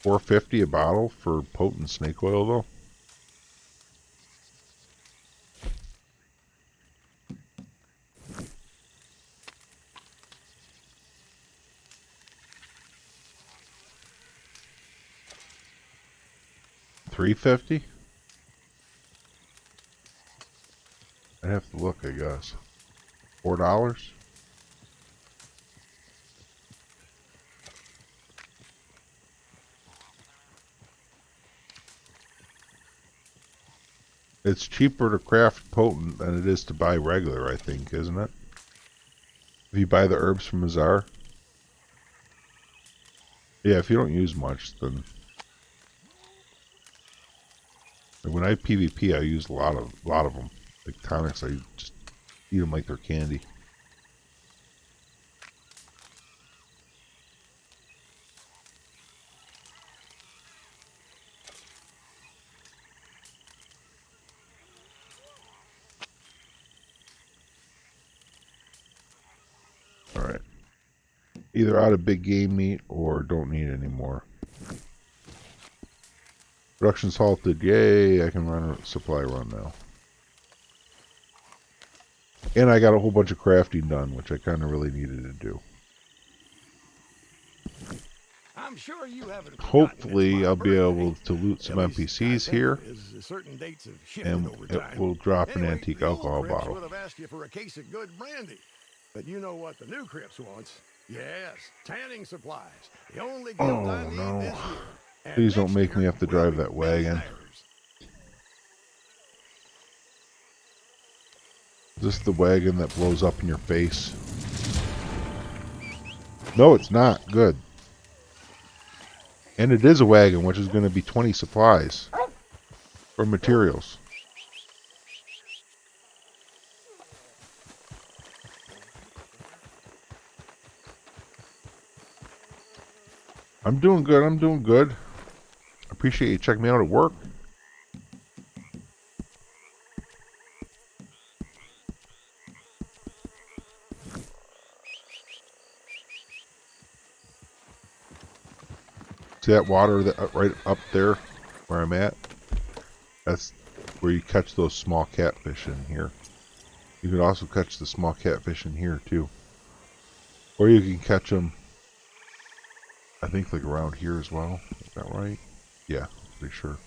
$4.50 a bottle for potent snake oil though? $3.50? I'd have to look, I guess. $4? It's cheaper to craft potent than it is to buy regular, I think, isn't it? If you buy the herbs from Mazar. Yeah, if you don't use much, then... Like when I PvP, I use a lot of them. Like tonics, I just eat them like they're candy. Alright. Either out of big game meat or don't need any more. Production's halted. Yay, I can run a supply run now. And I got a whole bunch of crafting done, which I kind of really needed to do. I'm sure you haven't Hopefully, I'll be able to loot some NPCs here, certain dates have shifted and over it time. will drop an Anyway, antique the old alcohol Crips bottle. would have asked you for a case of good brandy. But you know what the new Crips wants? Yes, tanning supplies. The only gift I need no. this year. And Please don't next make me year, have to we'll drive be that wagon. millionaires. Is this the wagon that blows up in your face? No, it's not. Good. And it is a wagon, which is going to be 20 supplies for materials. I'm doing good. I'm doing good. Appreciate you checking me out at work. See that water that right up there where I'm at? That's where you catch those small catfish in here. You could also catch the small catfish in here too. Or you can catch them, I think, like around here as well. Is that right? Yeah, pretty sure.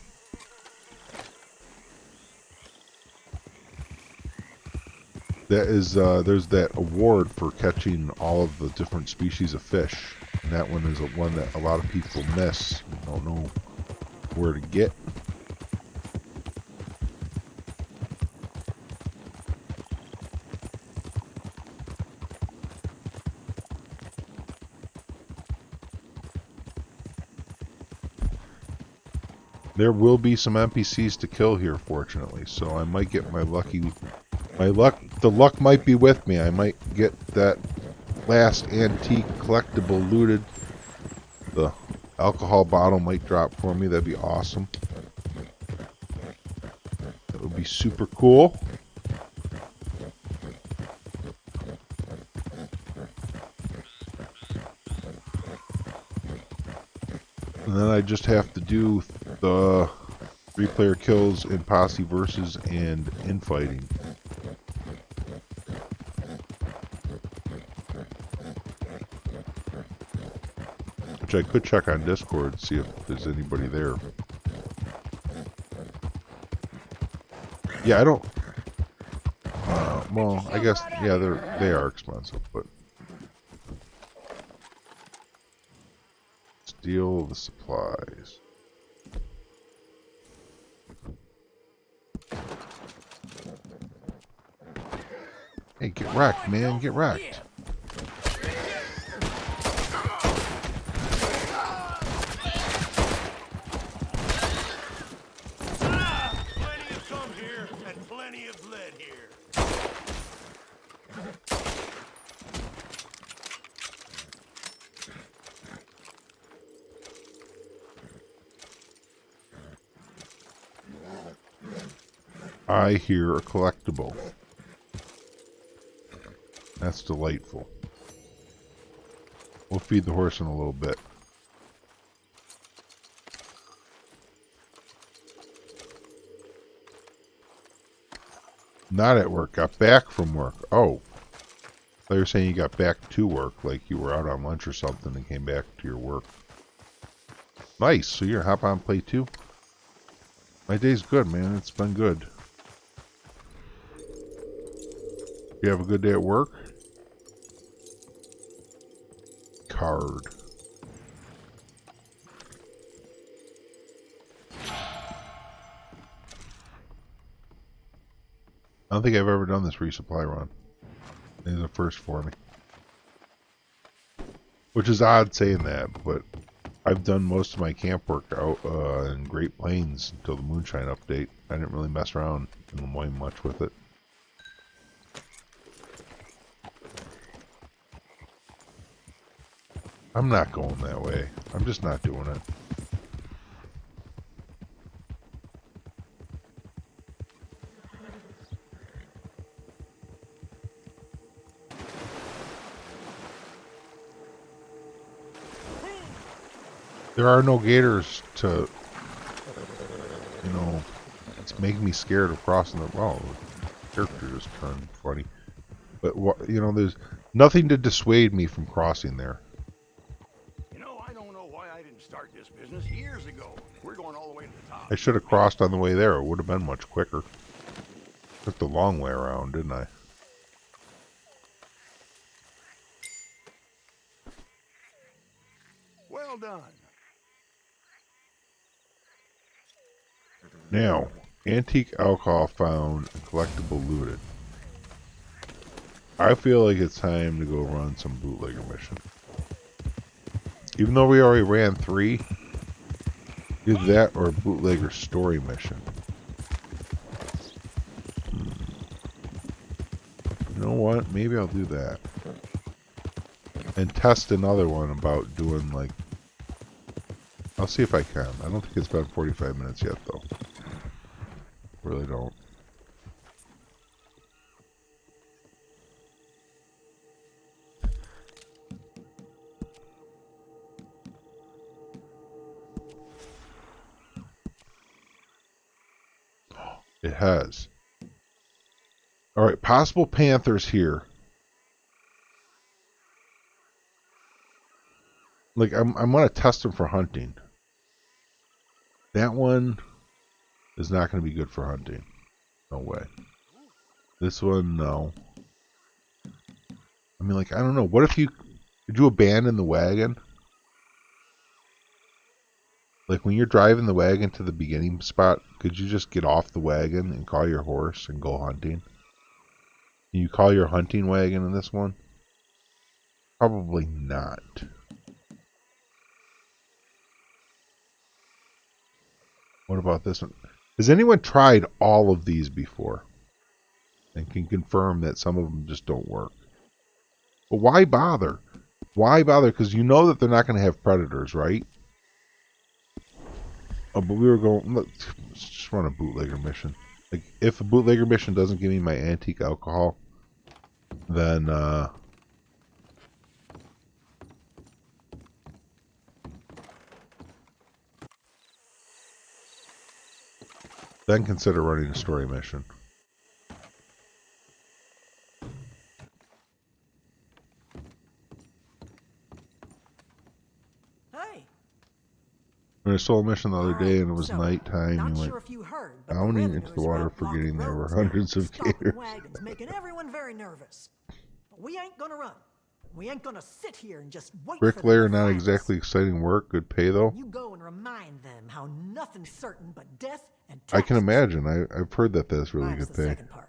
That is, there's that award for catching all of the different species of fish. And that one is one that a lot of people miss and don't know where to get. There will be some NPCs to kill here, fortunately, so I might get my the luck might be with me. I might get that last antique collectible looted. The alcohol bottle might drop for me. That'd be awesome. That would be super cool. And then I just have to do the 3-player kills in posse versus and infighting. Which I could check on Discord, see if there's anybody there. Yeah, I don't... well, I guess, yeah, they are expensive, but... Steal the supplies. Hey, get wrecked, man, get wrecked. I hear a collectible. That's delightful. We'll feed the horse in a little bit. Not at work. Got back from work. Oh. I thought you were saying you got back to work, like you were out on lunch or something and came back to your work. Nice. So you're gonna hop on play too? My day's good, man. It's been good. You have a good day at work? Card. I don't think I've ever done this resupply run. It's a first for me. Which is odd saying that, but I've done most of my camp work out in Great Plains until the Moonshine update. I didn't really mess around in Des Moines much with it. I'm not going that way. I'm just not doing it. There are no gators to, you know, it's making me scared of crossing the, well, the character just turned funny. But, you know, there's nothing to dissuade me from crossing there. You know, I don't know why I didn't start this business years ago. We're going all the way to the top. I should have crossed on the way there. It would have been much quicker. Took the long way around, didn't I? Well done. Now, antique alcohol found and collectible looted. I feel like it's time to go run some bootlegger mission. Even though we already ran 3, either that or a bootlegger story mission. You know what? Maybe I'll do that. And test another one about doing like... I'll see if I can. I don't think it's been 45 minutes yet though. Really don't. It has. Alright, possible panthers here. Like, I'm going to test them for hunting. That one is not going to be good for hunting. No way. This one, no. I mean, like, I don't know. What if you... Did you abandon the wagon? Like, when you're driving the wagon to the beginning spot, could you just get off the wagon and call your horse and go hunting? Can you call your hunting wagon in this one? Probably not. What about this one? Has anyone tried all of these before? And can confirm that some of them just don't work. But why bother? Why bother? Because you know that they're not going to have predators, right? Oh, but we were going... Let's just run a bootlegger mission. Like, if a bootlegger mission doesn't give me my antique alcohol, then, then consider running a story mission. I saw a mission the other day and it was nighttime. Not You sure went if you heard, but drowning the into the revenues water, are out blocking forgetting there were roads hundreds now, of stopping gators. wagons, making everyone very nervous. But we ain't gonna run. We ain't gonna sit here and just wait for them Bricklayer, to not find exactly us. exciting work. Good pay though. You go and remind them how nothing's certain but death and I can taxes. imagine. I've heard that that's really Minus good the pay. second part.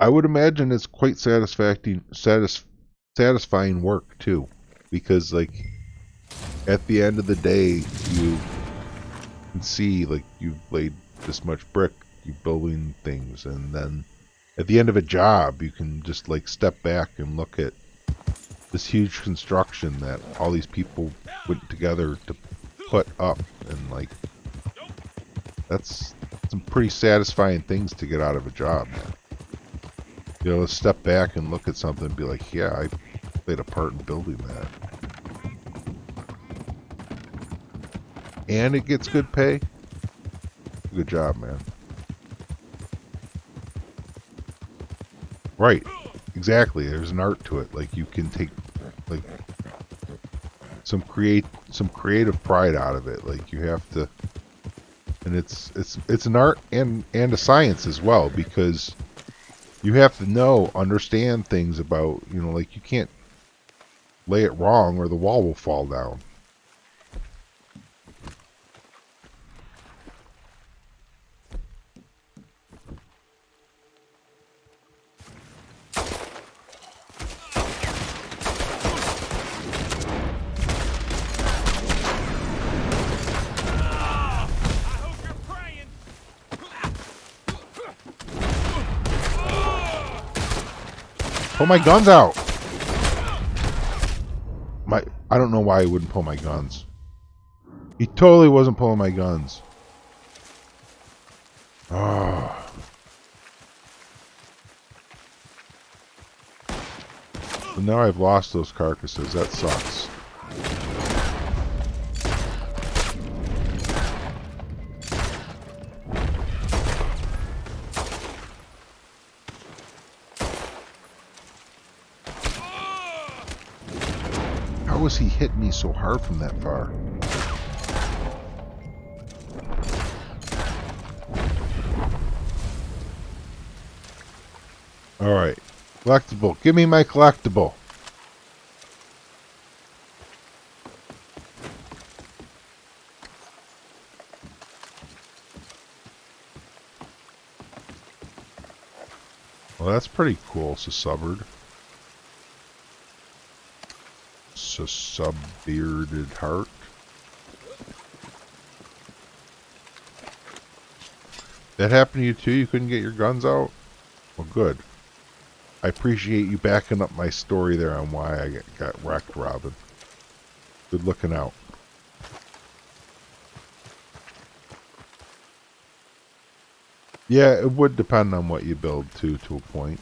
I would imagine it's quite satisfying work too, because like at the end of the day, you can see like you've laid this much brick, you're building things, and then at the end of a job, you can just like step back and look at this huge construction that all these people went together to put up, and like that's some pretty satisfying things to get out of a job, man. You know, step back and look at something and be like, yeah, I played a part in building that. And it gets good pay. Good job, man. Right. Exactly. There's an art to it. Like, you can take, like, some creative pride out of it. Like, you have to... And it's an art and a science as well, because... You have to understand things about, you know, like you can't lay it wrong or the wall will fall down. Pull my guns out! I don't know why he wouldn't pull my guns. He totally wasn't pulling my guns. Oh. But now I've lost those carcasses. That sucks. How was he hitting me so hard from that far? Alright. Collectible. Give me my collectible. that's pretty cool, Subbard. Sub-bearded heart. That happened to you too? You couldn't get your guns out? Well, good. I appreciate you backing up my story there on why I got wrecked, Robin. Good looking out. Yeah, it would depend on what you build to a point.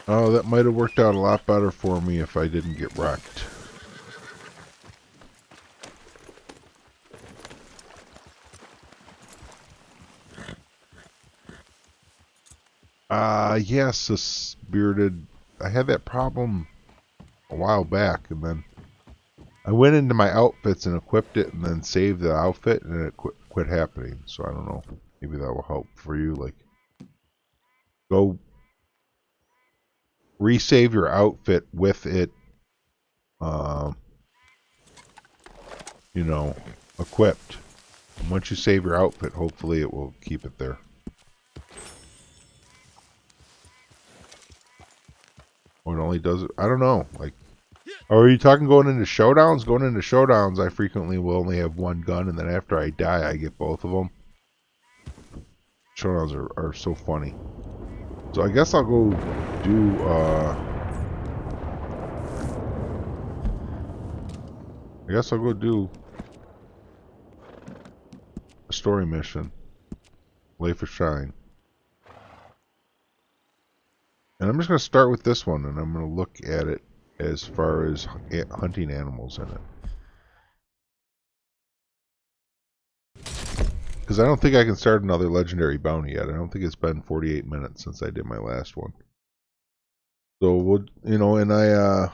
Oh, that might have worked out a lot better for me if I didn't get wrecked. Yes, this bearded... I had that problem a while back, and then I went into my outfits and equipped it and then saved the outfit, and it quit happening. So I don't know. Maybe that will help for you. Like, go resave your outfit with it, you know, equipped. And once you save your outfit, hopefully it will keep it there. Or it only does it. I don't know. Like, are you talking going into showdowns? Going into showdowns, I frequently will only have one gun, and then after I die, I get both of them. Showdowns are so funny. So I guess I'll go do, a story mission. Life of Shine. And I'm just going to start with this one, and I'm going to look at it as far as hunting animals in it. Because I don't think I can start another legendary bounty yet. I don't think it's been 48 minutes since I did my last one. So, we'll, you know, and I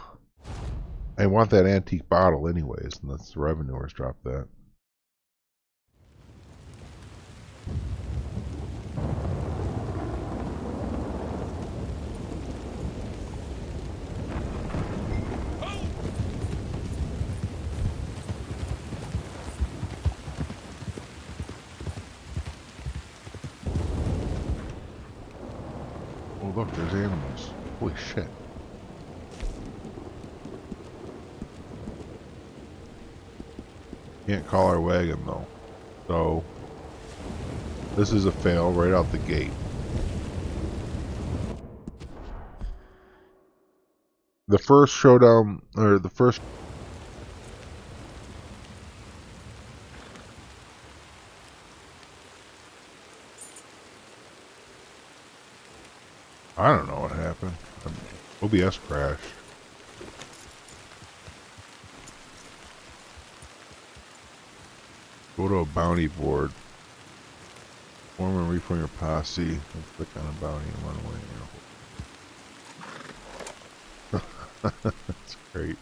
want that antique bottle anyways, and that's the revenuers drop that. Oh, look, there's animals. Holy shit. Can't call our wagon, though. So, this is a fail right out the gate. The first showdown, or the first... I don't know what happened. OBS crashed. Go to a bounty board. Form and reform your posse. And click on a bounty and run away. That's great.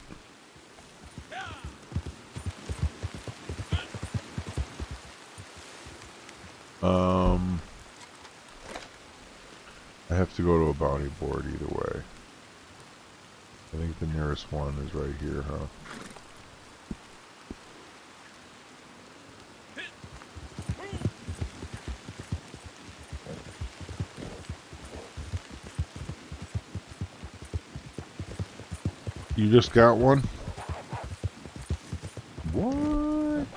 I have to go to a bounty board either way. I think the nearest one is right here, huh? You just got one? What?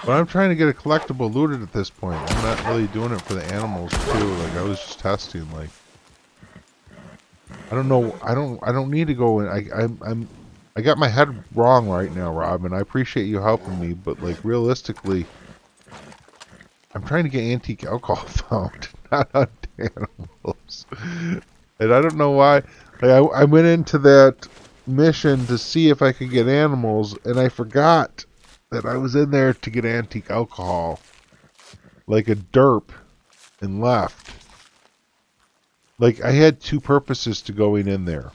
But I'm trying to get a collectible looted at this point. I'm not really doing it for the animals too. Like, I was just testing. Like, I don't know. I don't need to go in. I got my head wrong right now, Robin. I appreciate you helping me, but like realistically, I'm trying to get antique alcohol found, not hunt animals. And I don't know why. Like, I went into that mission to see if I could get animals, and I forgot that I was in there to get antique alcohol, like a derp, and left. Like, I had two purposes to going in there.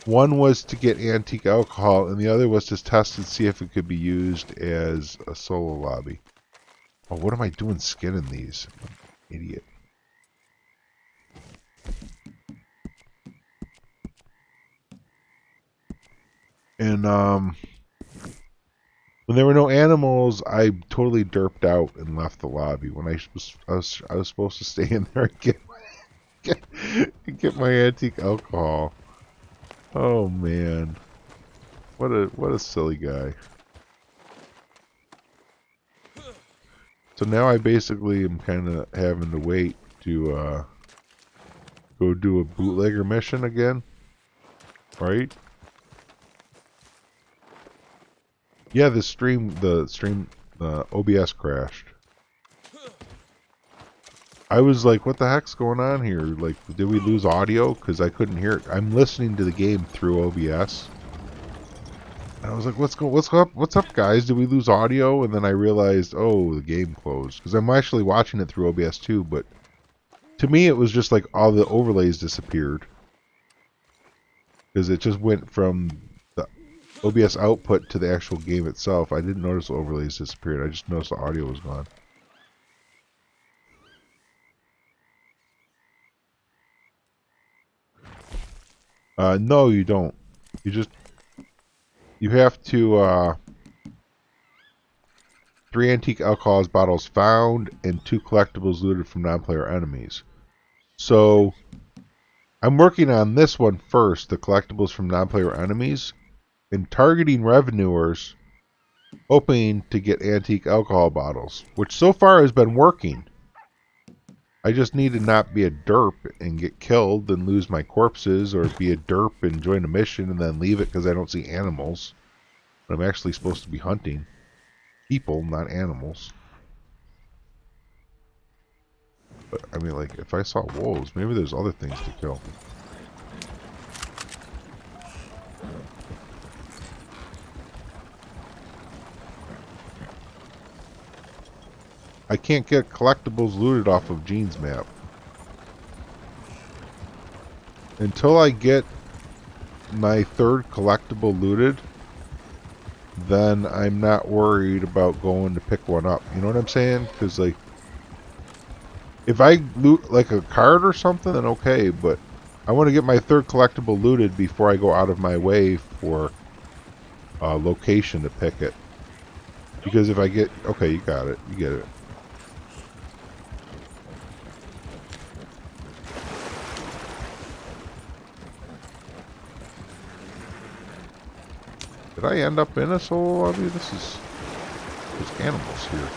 One was to get antique alcohol, and the other was to test and see if it could be used as a solo lobby. Oh, what am I doing skinning these? Idiot. And when there were no animals, I totally derped out and left the lobby. When I was supposed to stay in there and get my antique alcohol. Oh man, what a silly guy. So now I basically am kind of having to wait to go do a bootlegger mission again, right? Yeah, the OBS crashed. I was like, what the heck's going on here? Like, did we lose audio? Because I couldn't hear it. I'm listening to the game through OBS. And I was like, what's up, guys? Did we lose audio? And then I realized, oh, the game closed. Because I'm actually watching it through OBS too, but to me it was just like all the overlays disappeared. Because it just went from the OBS output to the actual game itself. I didn't notice the overlays disappeared. I just noticed the audio was gone. No, you don't. You have to, 3 antique alcohol bottles found and 2 collectibles looted from non-player enemies. So, I'm working on this one first, the collectibles from non-player enemies, and targeting revenuers, hoping to get antique alcohol bottles, which so far has been working. I just need to not be a derp and get killed and lose my corpses, or be a derp and join a mission and then leave it because I don't see animals. But I'm actually supposed to be hunting people, not animals. But, I mean, like, if I saw wolves, maybe there's other things to kill. I can't get collectibles looted off of Gene's map. Until I get my 3rd collectible looted, then I'm not worried about going to pick one up. You know what I'm saying? Because, like, if I loot, like, a card or something, then okay, but I want to get my 3rd collectible looted before I go out of my way for a location to pick it. Because if I get... Okay, you got it. You get it. Did I end up in a solo lobby? There's animals here.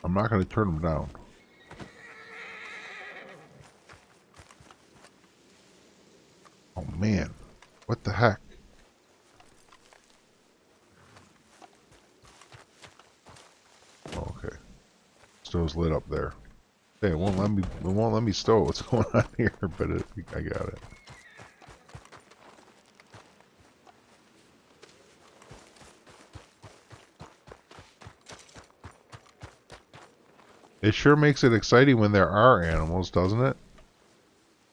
I'm not going to turn them down. Oh man, what the heck? Oh, okay, stove's lit up there. Hey, it won't let me stow. What's going on here? But I got it. It sure makes it exciting when there are animals, doesn't it?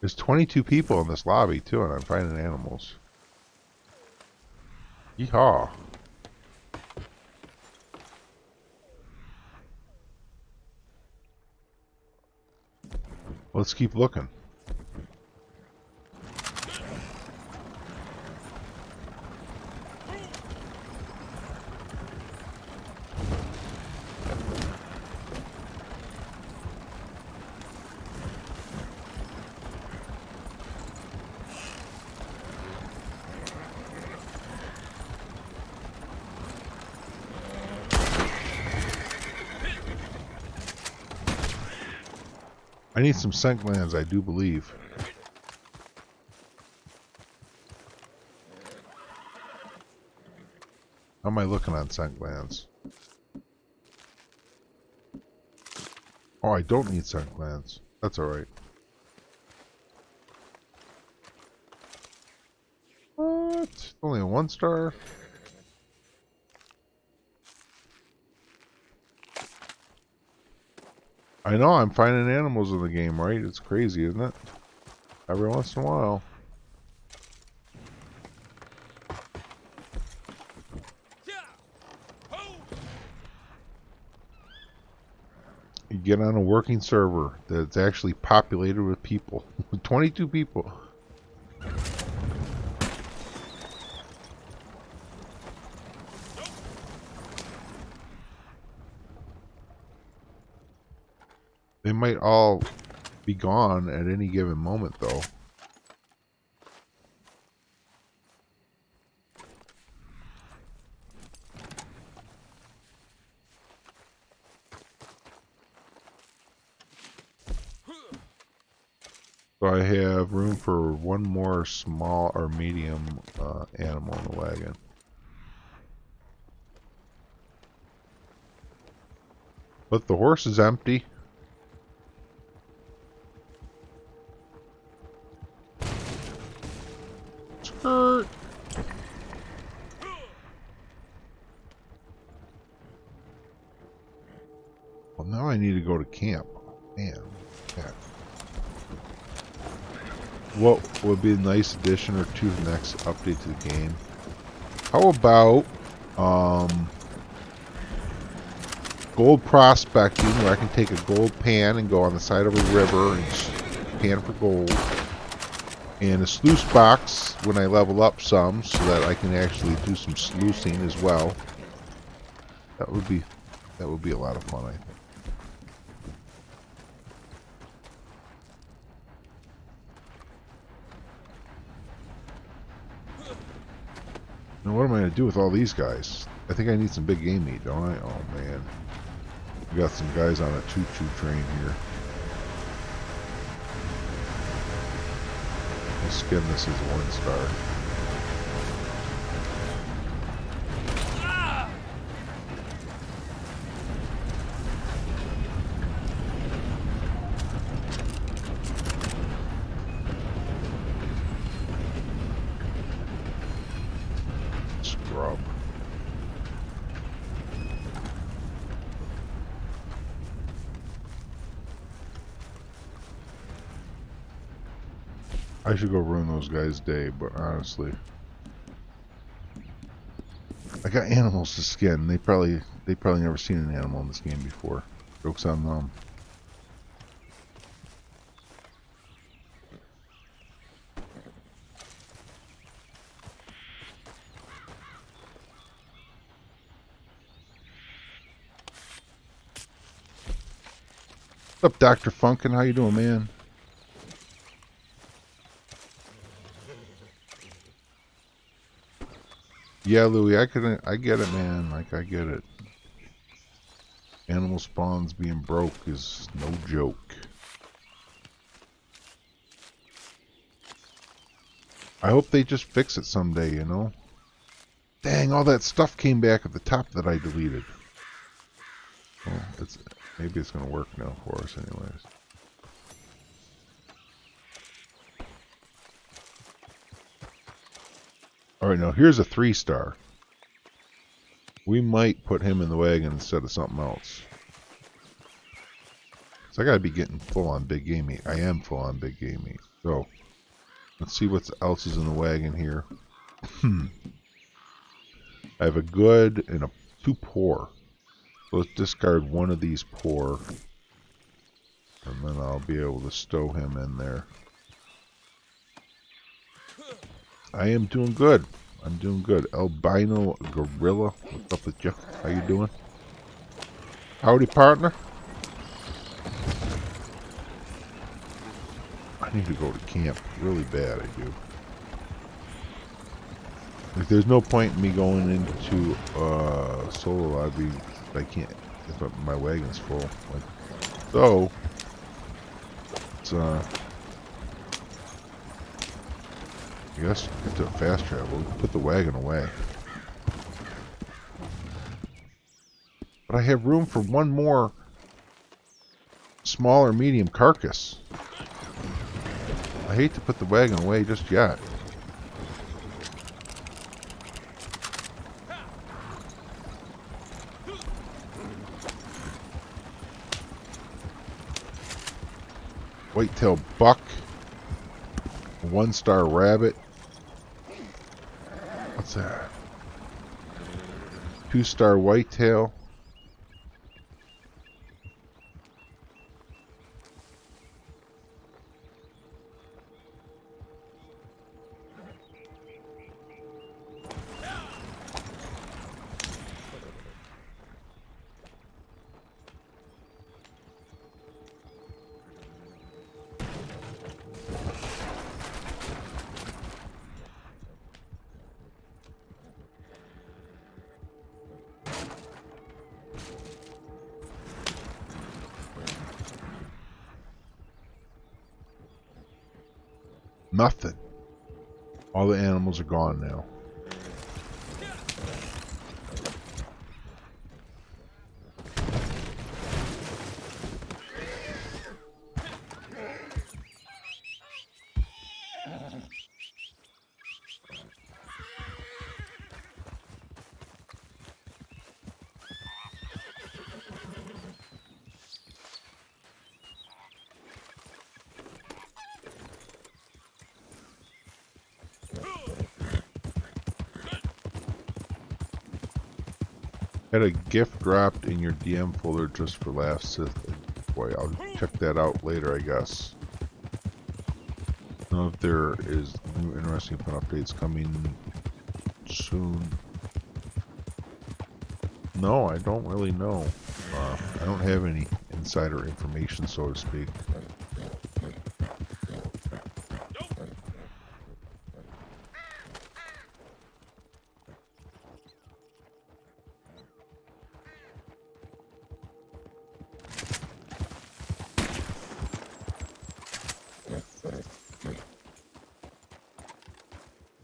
There's 22 people in this lobby too, and I'm finding animals. Yeehaw. Let's keep looking. I need some scent glands, I do believe. How am I looking on scent glands? Oh, I don't need sun glands. That's alright. What? Only a 1-star? I know, I'm finding animals in the game, right? It's crazy, isn't it? Every once in a while. You get on a working server that's actually populated with people. 22 people. They might all be gone at any given moment, though. So I have room for one more small or medium animal in the wagon. But the horse is empty. Skirt. Well, now I need to go to camp. Man, yeah. What would be a nice addition or two to the next update to the game? How about gold prospecting, where I can take a gold pan and go on the side of a river and pan for gold, and a sluice box when I level up some, so that I can actually do some sluicing as well. That would be a lot of fun, I think. Now what am I going to do with all these guys? I think I need some big game meat, don't I? Oh man. We got some guys on a choo-choo train here. I'll skim this as a 1-star. Scrub. I should go ruin those guys' day, but honestly, I got animals to skin. They probably never seen an animal in this game before. Joke's on them. What's up, Dr. Funkin'? How you doing, man? Yeah, Louie, I get it, man. Like, I get it. Animal spawns being broke is no joke. I hope they just fix it someday, you know? Dang, all that stuff came back at the top that I deleted. Well, maybe it's gonna work now for us anyways. Alright, now here's a 3-star. We might put him in the wagon instead of something else. So I gotta be getting full on big game meat. I am full on big game meat. So, let's see what else is in the wagon here. I have a good and 2 poor. So let's discard one of these poor. And then I'll be able to stow him in there. I am doing good. I'm doing good. Albino Gorilla. What's up with you? How you doing? Howdy, partner. I need to go to camp really bad, I do. Like, there's no point in me going into solo lobby if I can't, if my wagon's full. Like, so, it's, I guess get to fast travel, put the wagon away. But I have room for one more small or medium carcass. I hate to put the wagon away just yet. Whitetail buck. A 1-star rabbit. What's that? 2-star whitetail. Nothing. All the animals are gone now. Had a gift dropped in your DM folder just for last Sith. Boy, I'll check that out later, I guess. I don't know if there is new interesting fun updates coming soon. No, I don't really know. I don't have any insider information, so to speak.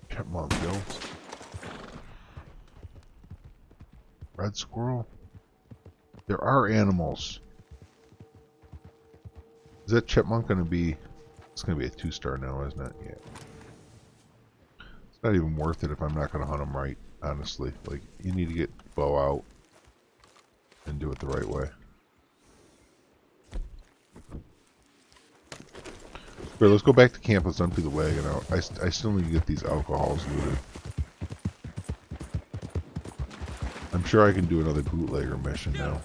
Chipmunk gills. Red squirrel. There are animals. Is that chipmunk going to be... It's going to be a 2-star now, isn't it? Yeah. It's not even worth it if I'm not going to hunt them right, honestly. Like, you need to get the bow out and do it the right way. Here, let's go back to camp. Let's empty the wagon out. I still need to get these alcohols looted. I'm sure I can do another bootlegger mission now.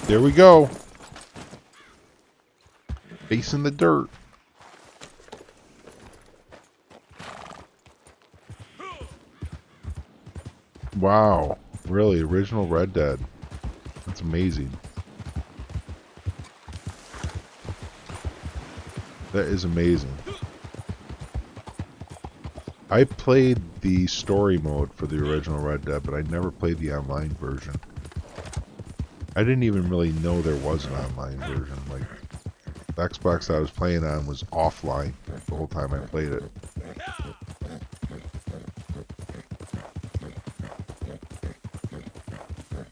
There we go. Face in the dirt. Wow. Really? Original Red Dead. That's amazing. That is amazing. I played the story mode for the original Red Dead, but I never played the online version. I didn't even really know there was an online version. Like, the Xbox I was playing on was offline the whole time I played it.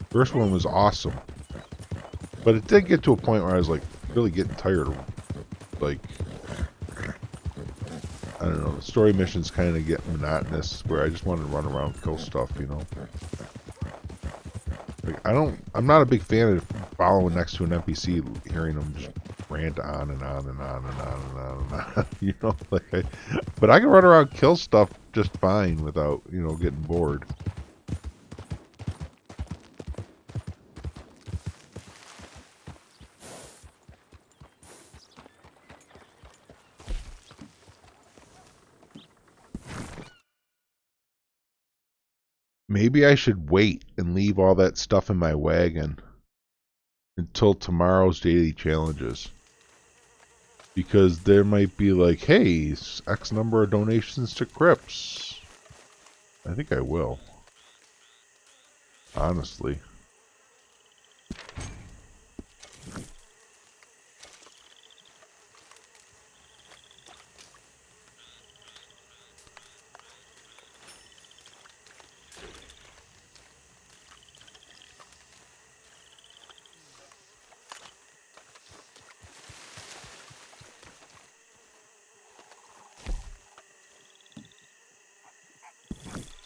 First one was awesome. But it did get to a point where I was like really getting tired of, like, I don't know, the story missions kind of get monotonous where I just wanted to run around and kill stuff, you know. Like, I'm not a big fan of following next to an NPC, hearing them just rant on and on and on and on and on and on, you know, like, but I can run around and kill stuff just fine without, you know, getting bored. Maybe I should wait and leave all that stuff in my wagon until tomorrow's daily challenges. Because there might be like, hey, X number of donations to Crips. I think I will. Honestly.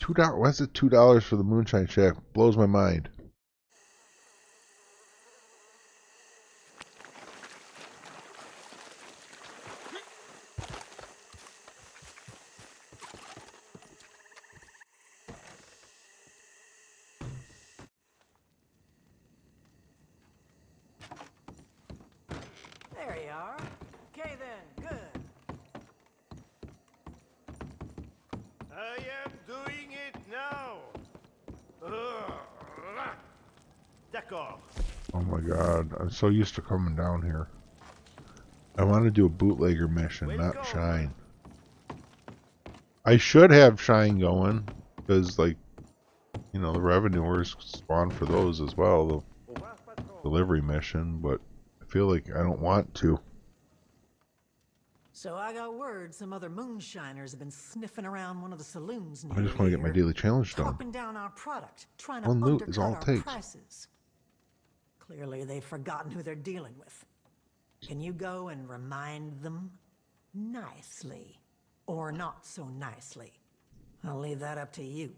$2. Why is it $2 for the moonshine shack? Blows my mind. There you are. Okay then, good. I am doing it now. D'accord. Oh my god, I'm so used to coming down here. I want to do a bootlegger mission, not Shine. I should have Shine going, because, like, you know, the revenuers spawn for those as well, the delivery mission, but I feel like I don't want to. So I got word some other moonshiners have been sniffing around one of the saloons near I just want to get my here, daily challenge done. talking down our product, trying to One loot is undercut all it our takes. prices. Clearly they've forgotten who they're dealing with. Can you go and remind them? Nicely. Or not so nicely. I'll leave that up to you.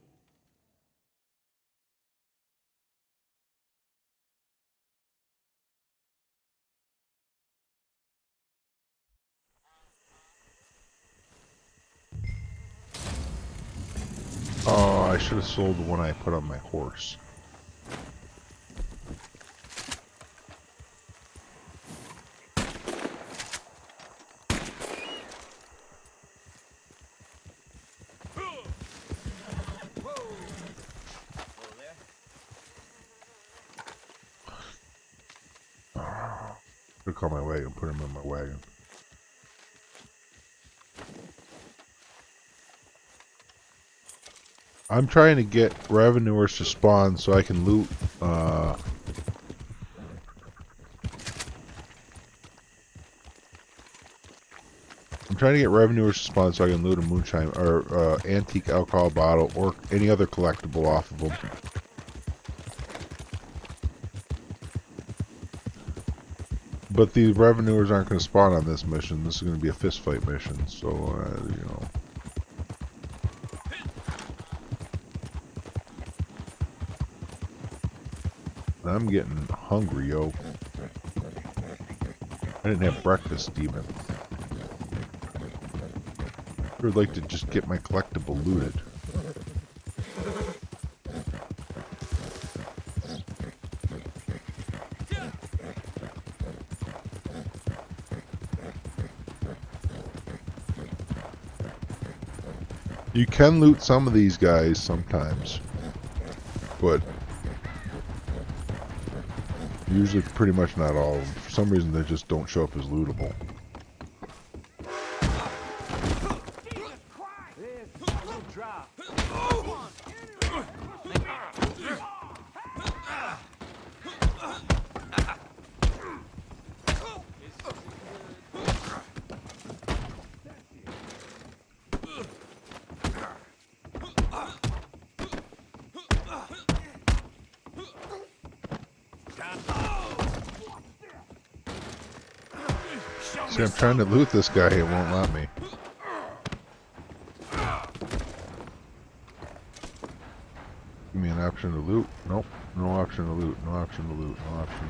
Oh, I should have sold the one I put on my horse. Should call my wagon, put him in my wagon. I'm trying to get revenuers to spawn so I can loot, I'm trying to get revenuers to spawn so I can loot a moonshine, or, antique alcohol bottle, or any other collectible off of them. But the revenuers aren't going to spawn on this mission. This is going to be a fist fight mission, so, you know. I'm getting hungry, yo. I didn't have breakfast even. I would like to just get my collectible looted. You can loot some of these guys sometimes, but usually pretty much not all of them. For some reason they just don't show up as lootable. See, I'm trying to loot this guy, it won't let me. Give me an option to loot. Nope. No option to loot. No option to loot. No option.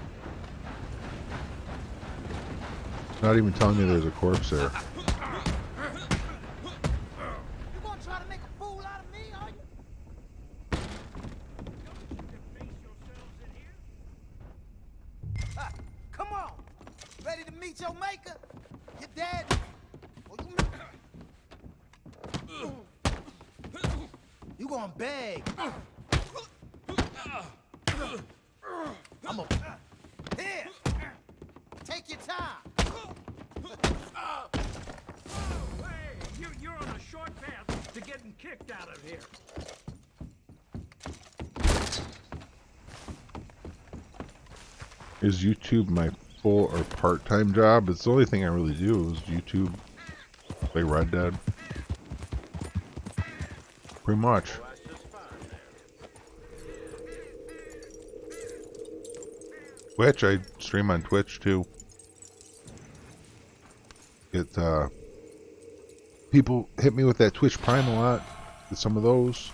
It's not even telling me there's a corpse there. You gonna try to make a fool out of me, are you? Ah, come on. Ready to meet your maker? Your dad? Or you gonna beg? I'm a... Here! Take your time! Hey, you're on a short path to getting kicked out of here. Is YouTube my full or part-time job? It's the only thing I really do is YouTube, play Red Dead. Pretty much. Twitch, I stream on Twitch too. People hit me with that Twitch Prime a lot. Get some of those.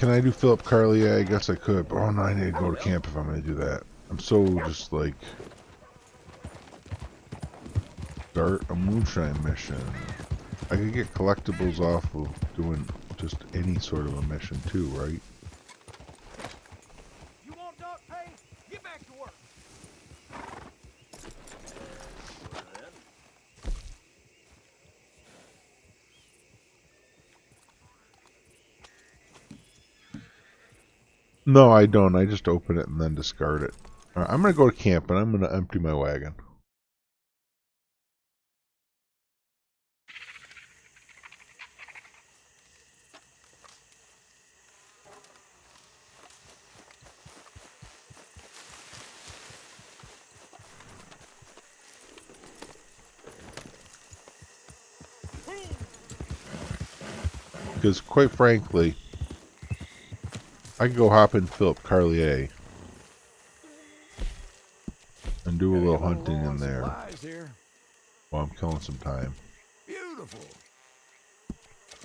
Can I do Philip Carlier? I guess I could, but oh no, I need to go to camp if I'm going to do that. I'm so just like... Start a moonshine mission. I could get collectibles off of doing just any sort of a mission too, right? You want dark pay? Get back to work. No, I don't. I just open it and then discard it. All right, I'm going to go to camp and I'm going to empty my wagon. Because quite frankly, I could go hop in Philip Carlier and do a little hunting in there while I'm killing some time. Beautiful.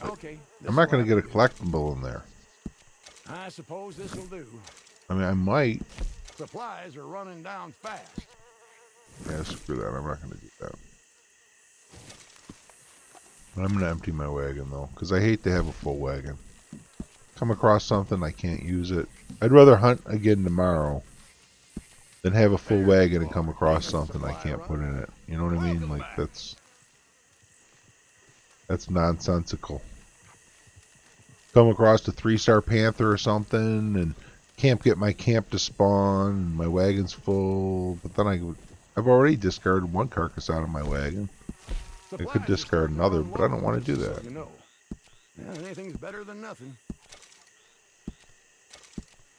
Okay. I'm not going to get a collectible in there. I suppose this will do. I mean, I might. Supplies are running down fast. Yeah, screw that. I'm not going to do that. I'm going to empty my wagon, though, because I hate to have a full wagon. Come across something, I can't use it. I'd rather hunt again tomorrow than have a full wagon and come across something I can't put in it. You know what I mean? Like, that's nonsensical. Come across a 3-star panther or something and can't get my camp to spawn, and my wagon's full, but then I've already discarded one carcass out of my wagon. I could discard another, but I don't want to do that. You know. Yeah, anything's better than nothing.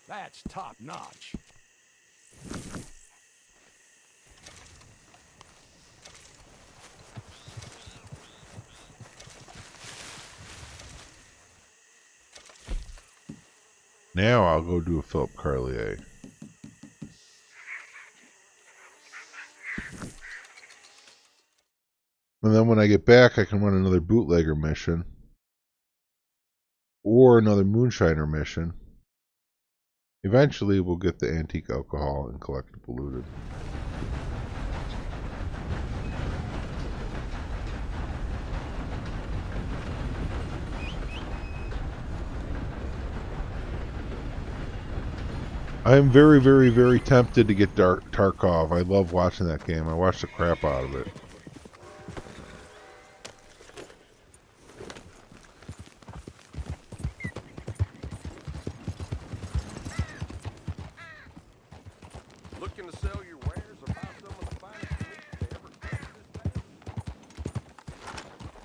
That's top notch. Now I'll go do a Philip Carlier. And then when I get back, I can run another bootlegger mission. Or another moonshiner mission. Eventually, we'll get the antique alcohol and collectible looted. I am very, very, very tempted to get Tarkov. I love watching that game. I watch the crap out of it. Looking to sell your wares or buy some of the finest meat to ever grace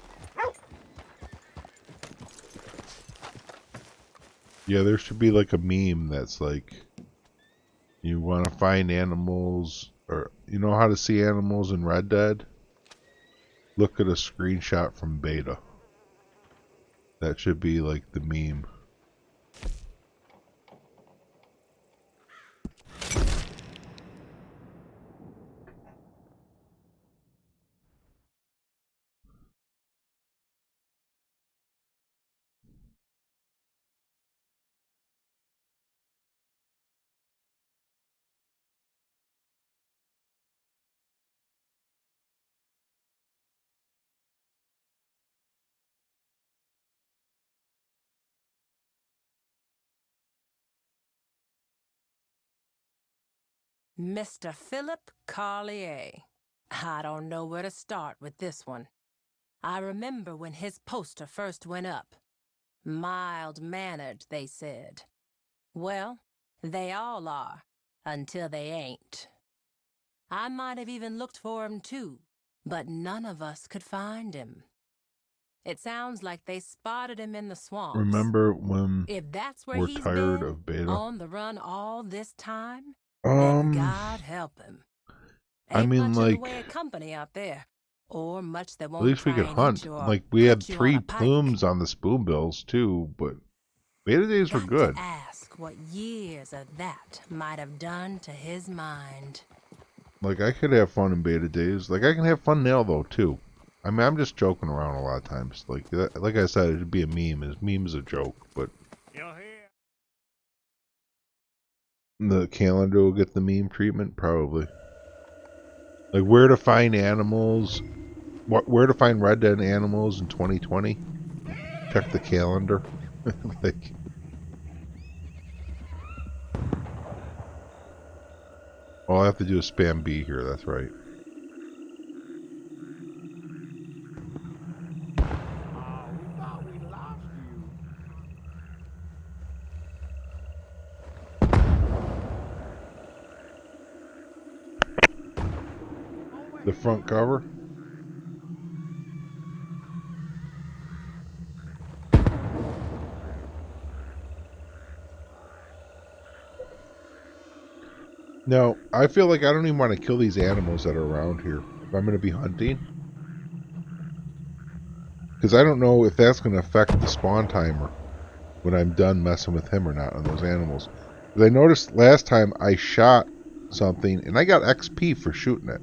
this town? Yeah, there should be like a meme that's like, you want to find animals, or you know how to see animals in Red Dead? Look at a screenshot from beta. That should be like the meme. Mr. Philip Carlier. I don't know where to start with this one. I remember when his poster first went up. Mild-mannered, they said. Well, they all are, until they ain't. I might have even looked for him too, but none of us could find him. It sounds like they spotted him in the swamps. Remember when If that's where we're he's tired been, of beta? on the run all this time, then God help him. Ain't I mean, much in like, the way of company out there, or much that at won't least we try could and hunt. hit you or Like, we had put you on 3 a pike. plumes on the spoonbills too, but beta days were Got good. to ask what years of that might have done to his mind. Like, I could have fun in beta days. Like, I can have fun now though too. I mean, I'm just joking around a lot of times. Like I said, it'd be a meme. His meme is a joke, but The calendar will get the meme treatment? Probably. Like where to find animals, where to find red dead animals in 2020? Check the calendar. Like, all I have to do is spam B here, that's right. We thought we lost you. The front cover. Now, I feel like I don't even want to kill these animals that are around here if I'm going to be hunting. Because I don't know if that's going to affect the spawn timer when I'm done messing with him or not on those animals. Because I noticed last time I shot something and I got XP for shooting it.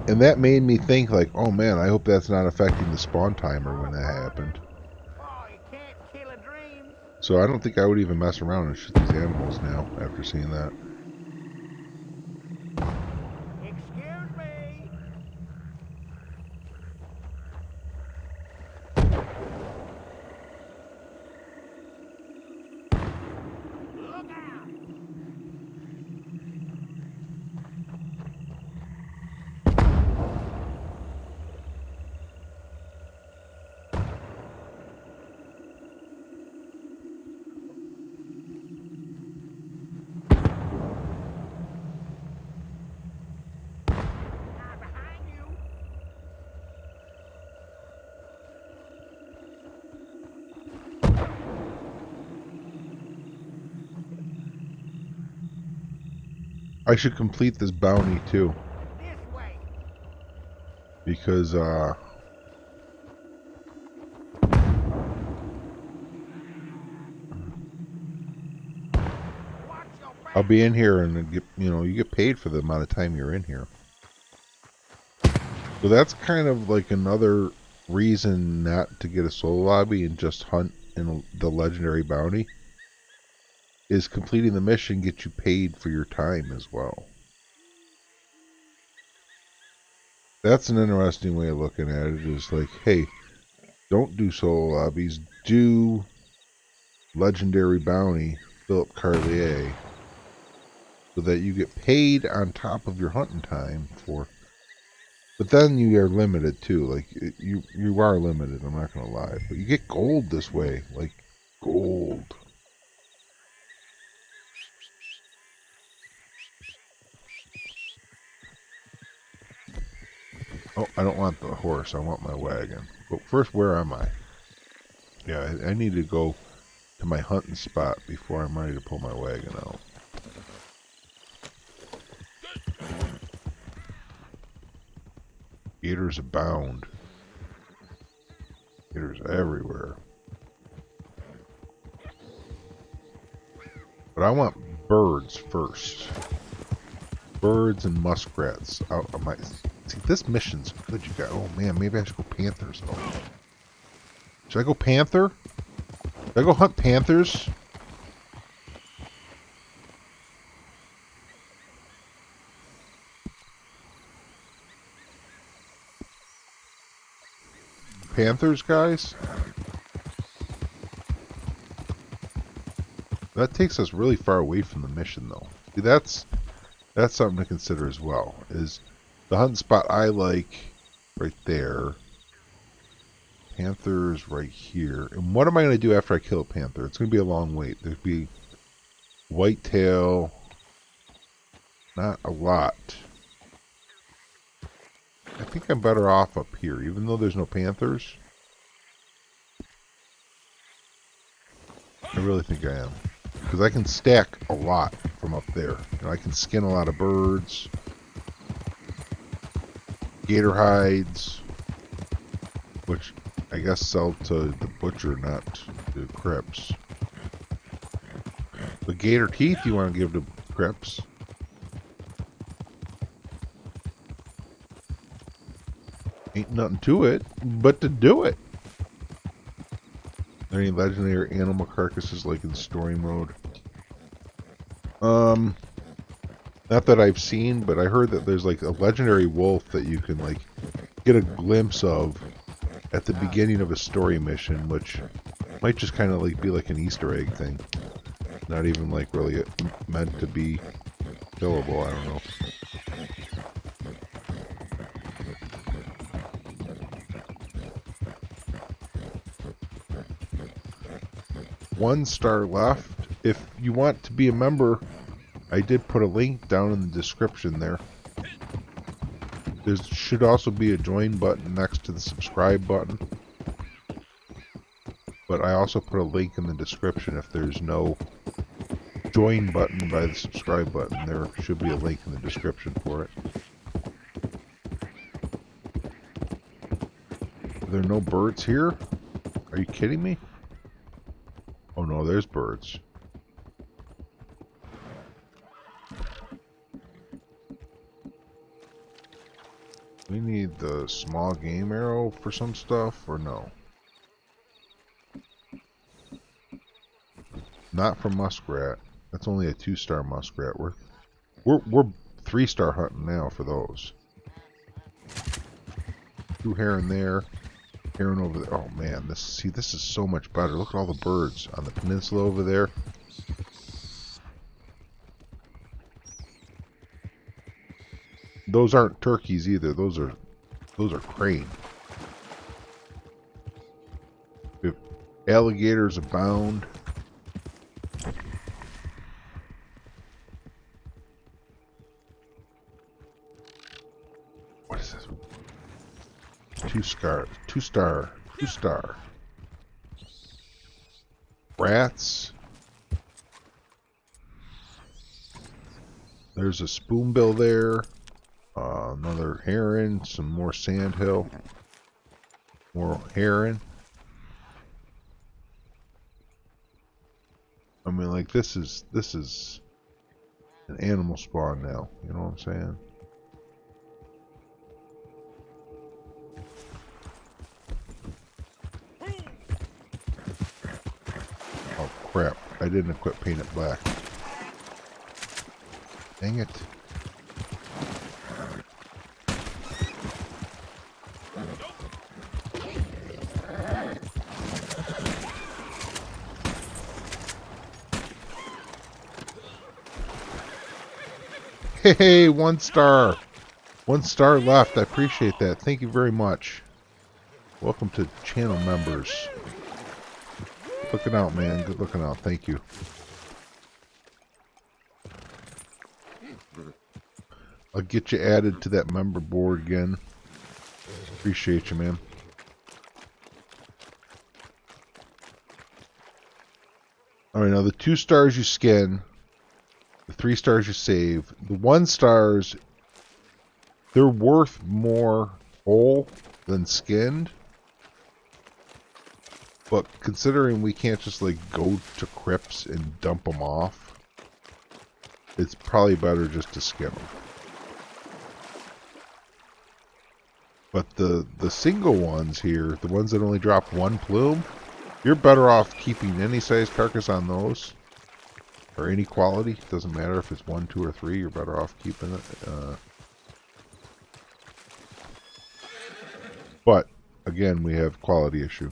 And that made me think like, oh man, I hope that's not affecting the spawn timer when that happened. Oh, you can't kill a dream. So I don't think I would even mess around and shoot these animals now after seeing that. Excuse me. Look out. I'm behind you. I should complete this bounty too. This way. Because Watch your back. I'll be in here and get, you get paid for the amount of time you're in here. So that's kind of like another reason not to get a solo lobby and just hunt in the legendary bounty. Is completing the mission gets you paid for your time as well. That's an interesting way of looking at it. Is like, hey, don't do solo lobbies. Do legendary bounty, Philip Carlier, so that you get paid on top of your hunting time for. But then you are limited too. Like you are limited. I'm not gonna lie, but you get gold this way. Like gold. Oh, I don't want the horse. I want my wagon. But first, where am I? Yeah, I need to go to my hunting spot before I'm ready to pull my wagon out. Gators abound. Gators everywhere. But I want birds first. Birds and muskrats out of my... See, this mission's good, you guys. Oh man, maybe I should go panthers though. Should I go panther? Should I go hunt panthers? Panthers, guys? That takes us really far away from the mission though. See, that's something to consider as well. Is the hunting spot I like right there. Panther's right here. And what am I going to do after I kill a panther? It's going to be a long wait. There'd be whitetail. Not a lot. I think I'm better off up here, even though there's no panthers. I really think I am. Because I can stack a lot from up there. I can skin a lot of birds. Gator hides. Which I guess sell to the butcher, not to Crips. The gator teeth you want to give to Crips. Ain't nothing to it, but to do it. Are there any legendary animal carcasses like in story mode? Not that I've seen, but I heard that there's like a legendary wolf that you can like get a glimpse of at the beginning of a story mission, which might just kind of like be like an Easter egg thing. Not even like really meant to be killable, I don't know. One star left. If you want to be a member, I did put a link down in the description there. There should also be a join button next to the subscribe button. But I also put a link in the description if there's no join button by the subscribe button. There should be a link in the description for it. Are there no birds here? Are you kidding me? Oh no, there's birds. We need the small game arrow for some stuff, or no? Not for muskrat. That's only a 2-star muskrat. We're 3-star hunting now for those. 2 heron there, heron over there. Oh man, this is so much better. Look at all the birds on the peninsula over there. Those aren't turkeys either. Those are crane. We have alligators abound. What is this? 2-star. Rats. There's a spoonbill there. Another heron, some more sandhill, more heron. I mean, like this is an animal spawn now. You know what I'm saying? Oh crap! I didn't equip paint it black. Dang it! Hey, 1 star. 1 star left. I appreciate that. Thank you very much. Welcome to channel members. Good looking out, man. Good looking out. Thank you. I'll get you added to that member board again. Appreciate you, man. Alright, now the 2 stars you skin. The 3 stars you save. The 1 stars, they're worth more whole than skinned. But considering we can't just like go to crypts and dump them off, it's probably better just to skin them. But the single ones here, the ones that only drop 1 plume, you're better off keeping any size carcass on those. Or any quality, doesn't matter if it's 1, 2, or 3, you're better off keeping it. But, again, we have quality issue.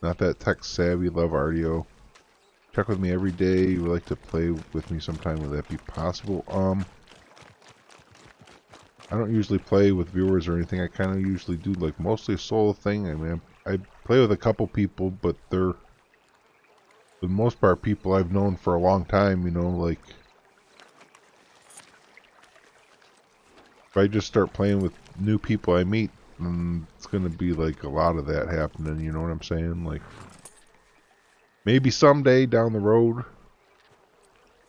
Not that tech savvy, love RDO. Check with me every day, you would like to play with me sometime, would that be possible? I don't usually play with viewers or anything, I kind of usually do like mostly a solo thing. I mean, I play with a couple people, but they're for the most part people I've known for a long time, you know, like if I just start playing with new people I meet, it's gonna be like a lot of that happening, you know what I'm saying? Like maybe someday down the road,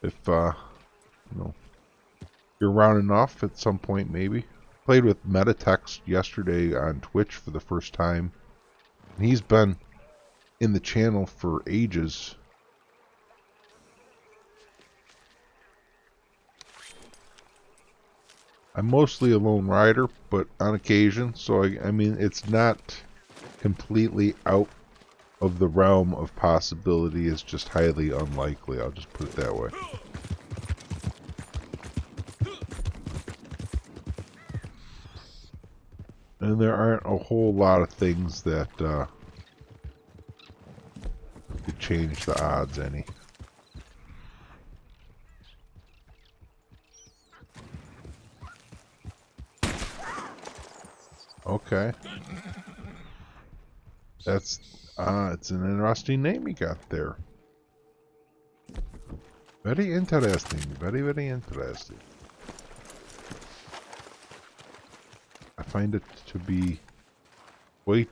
if you know, you're around enough at some point, maybe. Played with Metatext yesterday on Twitch for the first time, and he's been in the channel for ages. I'm mostly a lone rider, but on occasion, so I mean, it's not completely out of the realm of possibility. It's just highly unlikely, I'll just put it that way. And there aren't a whole lot of things that could change the odds any. Okay. That's it's an interesting name you got there. Very interesting. Very, very interesting. I find it to be quite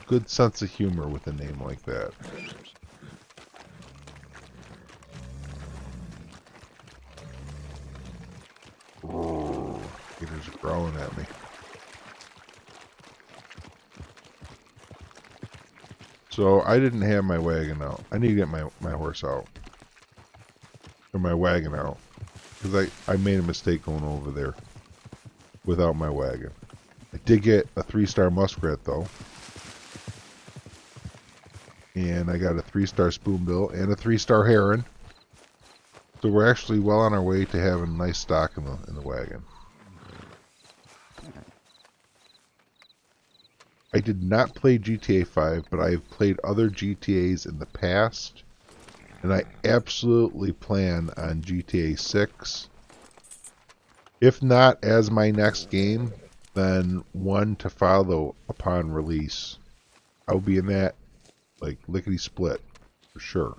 good sense of humor with a name like that. Oh, gators are growling at me. So I didn't have my wagon out. I need to get my horse out. Or my wagon out. Because I made a mistake going over there without my wagon. I did get a 3-star muskrat though. And I got a 3-star spoonbill and a 3-star heron. So we're actually well on our way to having a nice stock in the wagon. I did not play GTA 5, but I have played other GTAs in the past. And I absolutely plan on GTA 6. If not as my next game, then one to follow upon release. I'll be in that, like, lickety-split, for sure.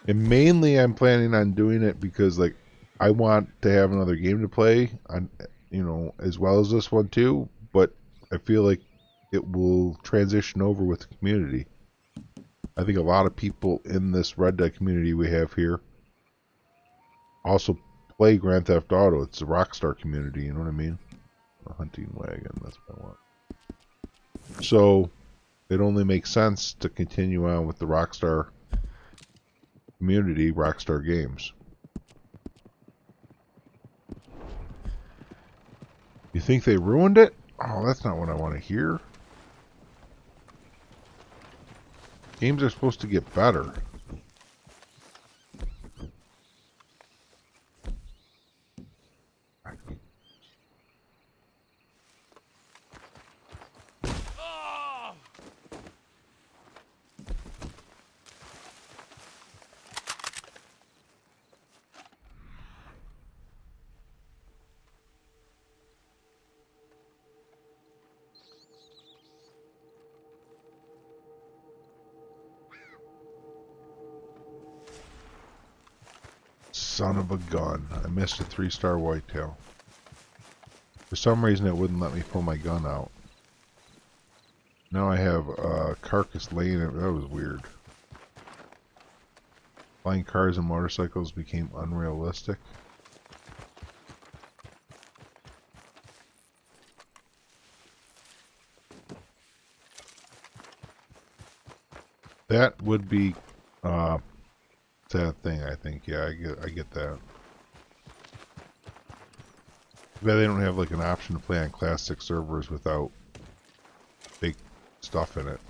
And mainly I'm planning on doing it because, like, I want to have another game to play, on, you know, as well as this one too, but I feel like it will transition over with the community. I think a lot of people in this Red Dead community we have here also play Grand Theft Auto. It's a Rockstar community, you know what I mean? A hunting wagon, that's what I want. So, it only makes sense to continue on with the Rockstar community, Rockstar games. You think they ruined it? Oh, that's not what I want to hear. Games are supposed to get better. Son of a gun. I missed a 3-star whitetail. For some reason it wouldn't let me pull my gun out. Now I have a carcass laying it. That was weird. Flying cars and motorcycles became unrealistic. That would be sad thing, I think. Yeah, I get that. But they don't have like an option to play on classic servers without fake stuff in it.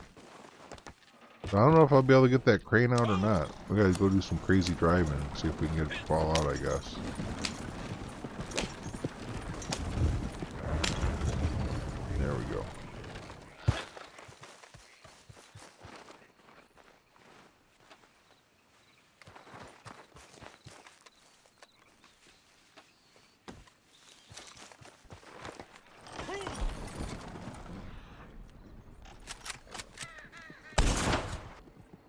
So I don't know if I'll be able to get that crane out or not. We gotta go do some crazy driving, see if we can get it to fall out, I guess. There we go.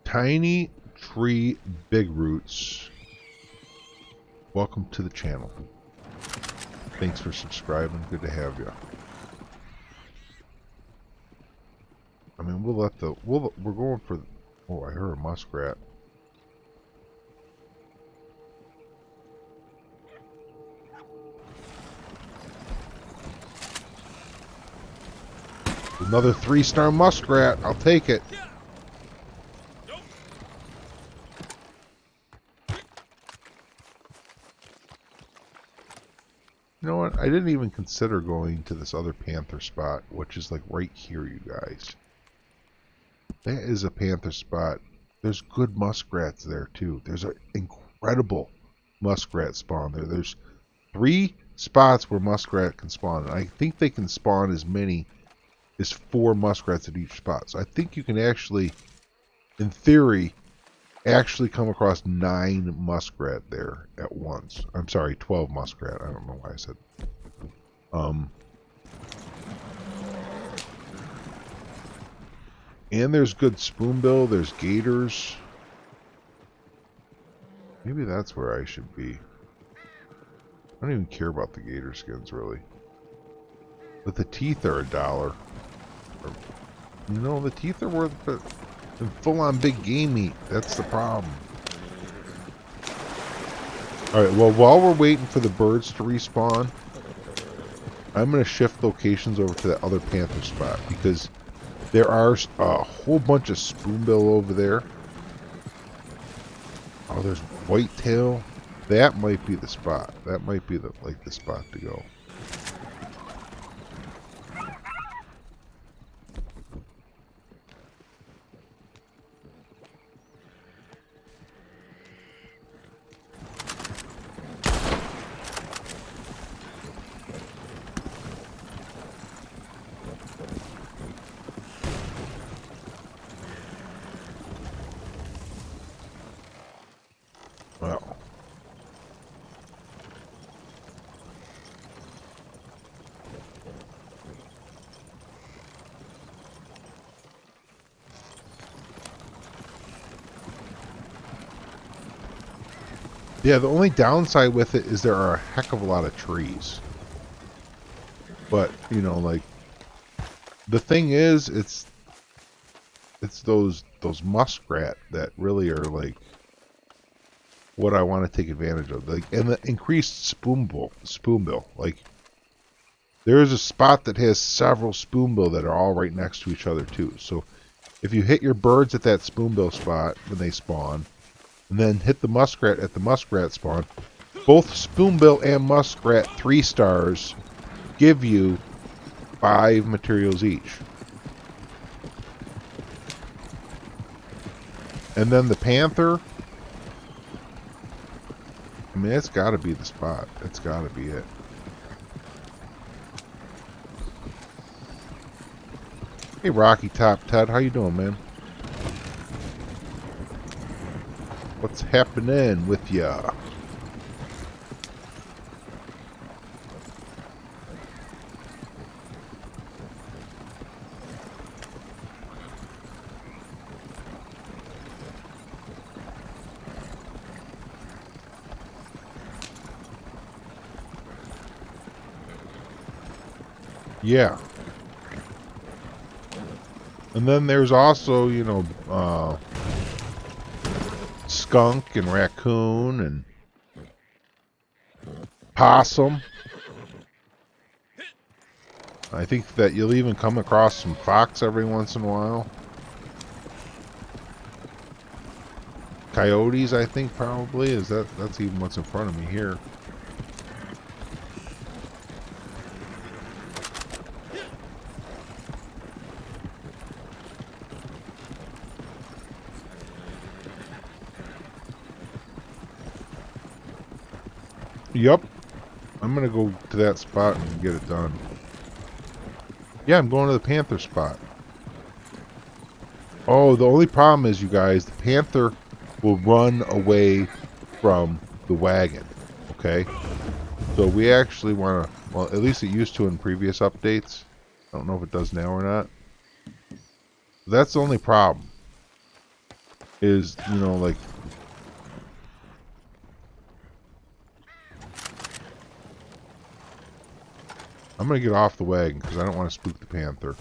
Tiny Tree Big Roots. Welcome to the channel. Thanks for subscribing. Good to have you. I mean, we'll let the we're going for. Oh, I heard a muskrat. Another 3-star muskrat. I'll take it. You know what? I didn't even consider going to this other panther spot, which is like right here, you guys. That is a panther spot. There's good muskrats there too. There's an incredible incredible muskrat spawn there. There's 3 spots where muskrat can spawn, and I think they can spawn as many as 4 muskrats at each spot. So I think you can actually, in theory, actually come across 9 muskrat there at once. I'm sorry, 12 muskrat. I don't know why I said. And there's good spoonbill. There's gators. Maybe that's where I should be. I don't even care about the gator skins, really. But the teeth are $1. You know, the teeth are worth it. And full-on big game meat. That's the problem. Alright, well, while we're waiting for the birds to respawn, I'm going to shift locations over to that other panther spot, because there are a whole bunch of spoonbill over there. Oh, there's whitetail. That might be the spot. That might be the spot to go. Well. Yeah, the only downside with it is there are a heck of a lot of trees. But, you know, like, the thing is, it's those muskrat that really are, like, what I want to take advantage of. Like, and the increased spoonbill. Like, there is a spot that has several spoonbill that are all right next to each other, too. So, if you hit your birds at that spoonbill spot when they spawn, and then hit the muskrat at the muskrat spawn, both spoonbill and muskrat 3 stars give you 5 materials each. And then the panther, I mean, it's got to be the spot. It's got to be it. Hey, Rocky Top Ted, how you doing, man? What's happening with ya? Yeah. And then there's also, you know, skunk and raccoon and possum. I think that you'll even come across some fox every once in a while. Coyotes, I think, probably. That's even what's in front of me here. Yup. I'm gonna go to that spot and get it done. Yeah, I'm going to the panther spot. Oh, the only problem is, you guys, the panther will run away from the wagon. Okay? So we actually want to, well, at least it used to in previous updates. I don't know if it does now or not. That's the only problem. Is, you know, like, I'm going to get off the wagon because I don't want to spook the panther.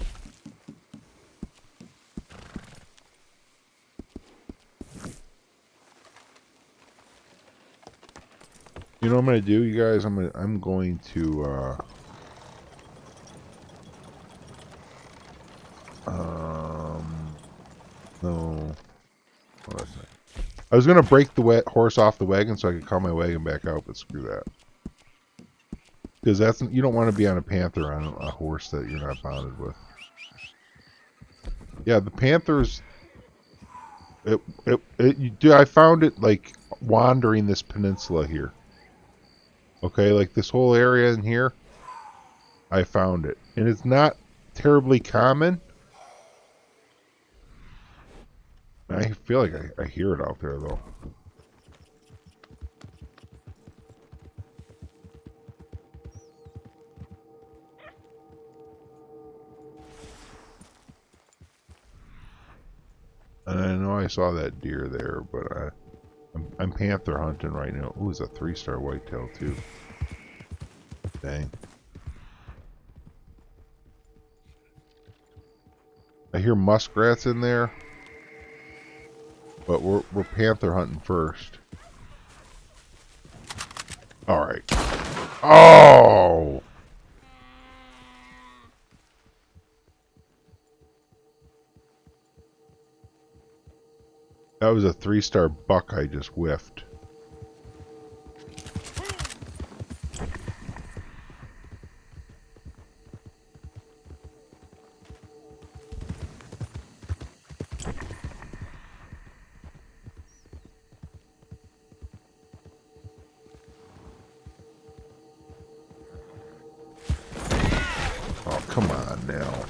You know what I'm going to do, you guys? I'm going to no. What was I? I was going to break the horse off the wagon so I could call my wagon back out, but screw that. Because that's, you don't want to be on a panther on a horse that you're not bonded with. Yeah, the panthers. I found it like wandering this peninsula here. Okay, like this whole area in here, I found it. And it's not terribly common. I feel like I hear it out there, though. And I know I saw that deer there, but I'm panther hunting right now. Ooh, it's a 3-star whitetail, too. Dang. I hear muskrats in there, but we're panther hunting first. All right. Oh! That was a 3-star buck I just whiffed. Oh, come on now.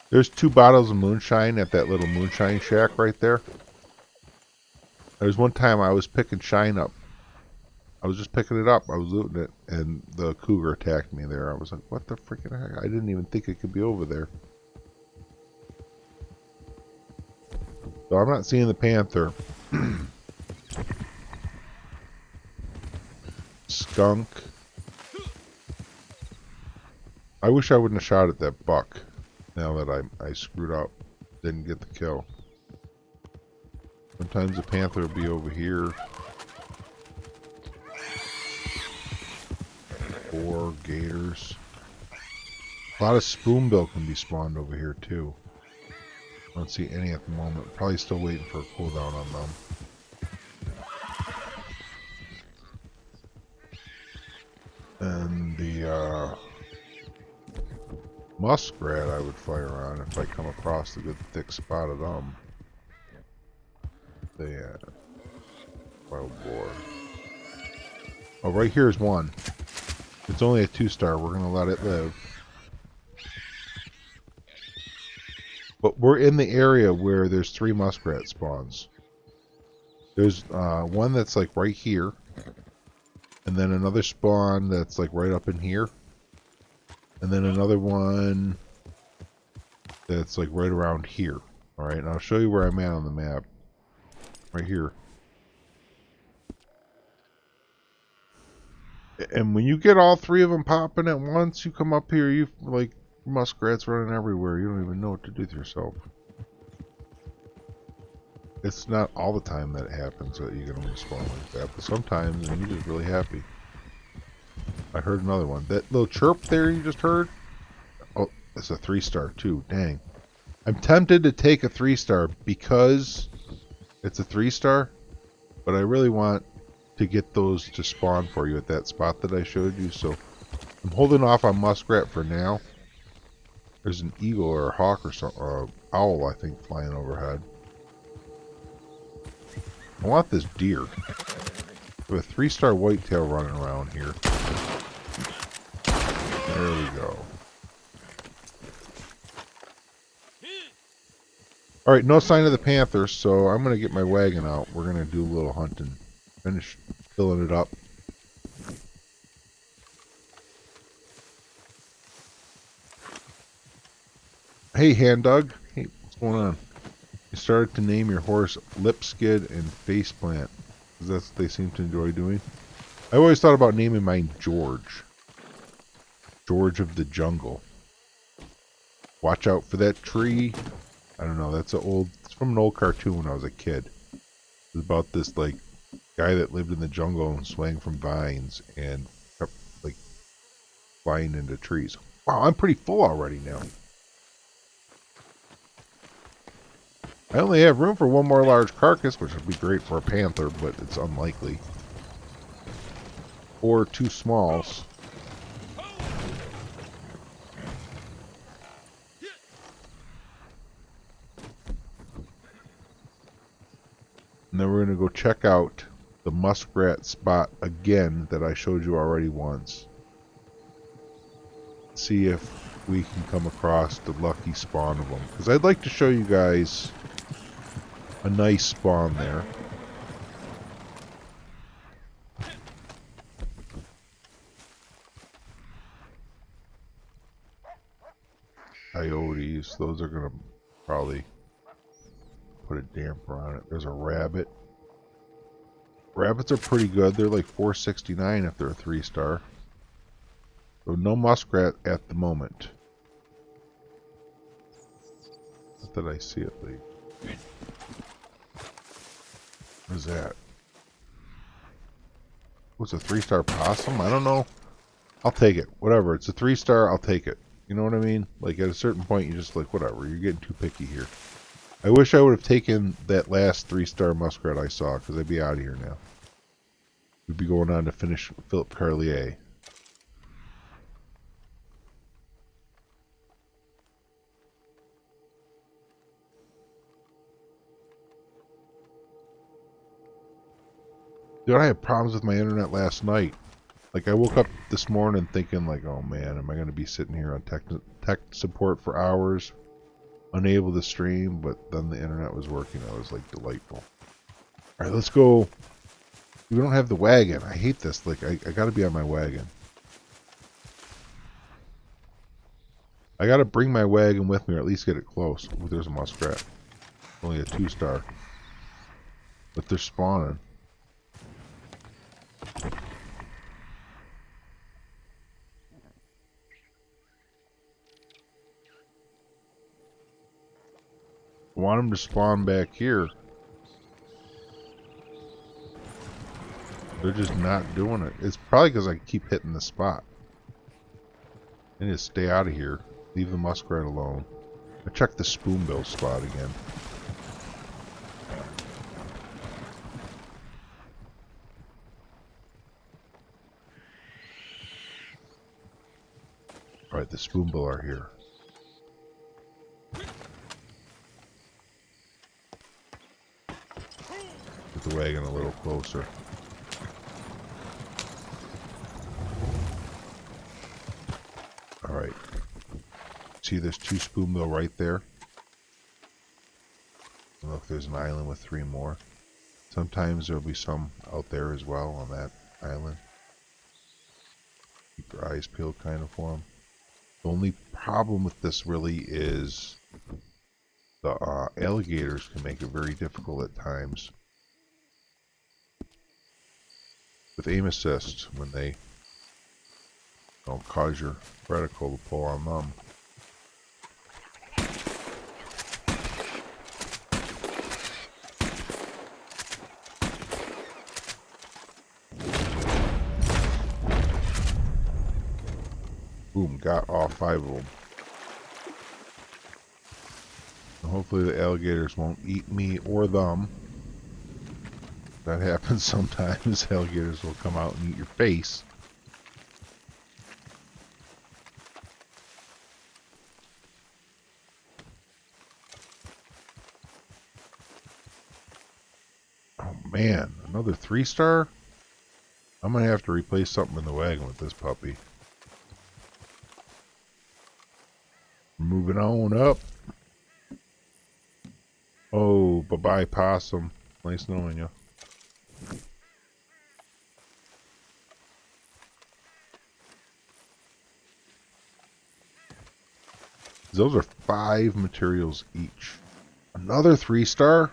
There's 2 bottles of moonshine at that little moonshine shack right there. There was one time I was picking shine up. I was just picking it up. I was looting it, and the cougar attacked me there. I was like, what the freaking heck? I didn't even think it could be over there. So I'm not seeing the panther. Skunk. I wish I wouldn't have shot at that buck. Now that I screwed up. Didn't get the kill. Sometimes the panther will be over here. 4 gators. A lot of spoonbill can be spawned over here too. I don't see any at the moment. Probably still waiting for a cooldown on them. And the muskrat I would fire on if I come across a good thick spot of them. There. Wild boar. Oh, right here is one. It's only a 2-star. We're gonna let it live. But we're in the area where there's 3 muskrat spawns. There's one that's like right here. And then another spawn that's like right up in here. And then another one that's like right around here. Alright, and I'll show you where I'm at on the map. Right here. And when you get all 3 of them popping at once, you come up here, you like muskrats running everywhere. You don't even know what to do with yourself. It's not all the time that it happens that you get them to spawn like that, but sometimes, and you're just really happy. I heard another one. That little chirp there you just heard? Oh, it's a 3-star too. Dang. I'm tempted to take a 3-star because it's a 3-star, but I really want to get those to spawn for you at that spot that I showed you, so I'm holding off on muskrat for now. There's an eagle or a hawk or something, or an owl, I think, flying overhead. I want this deer. We have a 3-star whitetail running around here. There we go. Alright, no sign of the panther, so I'm going to get my wagon out. We're going to do a little hunting. Finish filling it up. Hey, Hand Dog. Hey, what's going on? You started to name your horse Lipskid and Faceplant, because that's what they seem to enjoy doing. I always thought about naming mine George. George of the Jungle. Watch out for that tree. I don't know, it's from an old cartoon when I was a kid. It was about this, like, guy that lived in the jungle and swang from vines and kept, like, flying into trees. Wow, I'm pretty full already now. I only have room for one more large carcass, which would be great for a panther, but it's unlikely. Or 2 smalls. And then we're going to go check out the muskrat spot again that I showed you already once. See if we can come across the lucky spawn of them. Because I'd like to show you guys a nice spawn there. Coyotes, those are going to probably put a damper on it. There's a rabbit. Rabbits are pretty good. They're like 469 if they're a 3-star. So no muskrat at the moment. Not that I see it leave. What is that? What's a 3-star possum? I don't know. I'll take it. Whatever. It's a 3-star. I'll take it. You know what I mean? Like at a certain point, you're just like, whatever. You're getting too picky here. I wish I would have taken that last 3-star muskrat I saw, because I'd be out of here now. We'd be going on to finish Philip Carlier. Dude, I had problems with my internet last night. Like, I woke up this morning thinking, like, oh man, am I going to be sitting here on tech support for hours, unable to stream? But then the internet was working. I was like, delightful. All right, let's go. We don't have the wagon. I hate this. Like, I got to be on my wagon. I got to bring my wagon with me, or at least get it close. Ooh, there's a muskrat. Only a 2-star. But they're spawning. I want them to spawn back here. They're just not doing it. It's probably because I keep hitting the spot. I need to stay out of here. Leave the muskrat alone. I checked the spoonbill spot again. Alright, the spoonbill are here. Get the wagon a little closer. Alright. See there's 2 spoonbill right there? I don't know if there's an island with 3 more. Sometimes there'll be some out there as well on that island. Keep your eyes peeled kind of for them. The only problem with this really is the alligators can make it very difficult at times. With aim assist, when they don't cause your reticle to pull on them. Boom, got all 5 of them. And hopefully the alligators won't eat me or them. That happens sometimes. Alligators will come out and eat your face. Oh man, another 3-star? I'm gonna have to replace something in the wagon with this puppy. Moving on up. Oh, bye-bye possum. Nice knowing you. Those are 5 materials each. Another 3-star?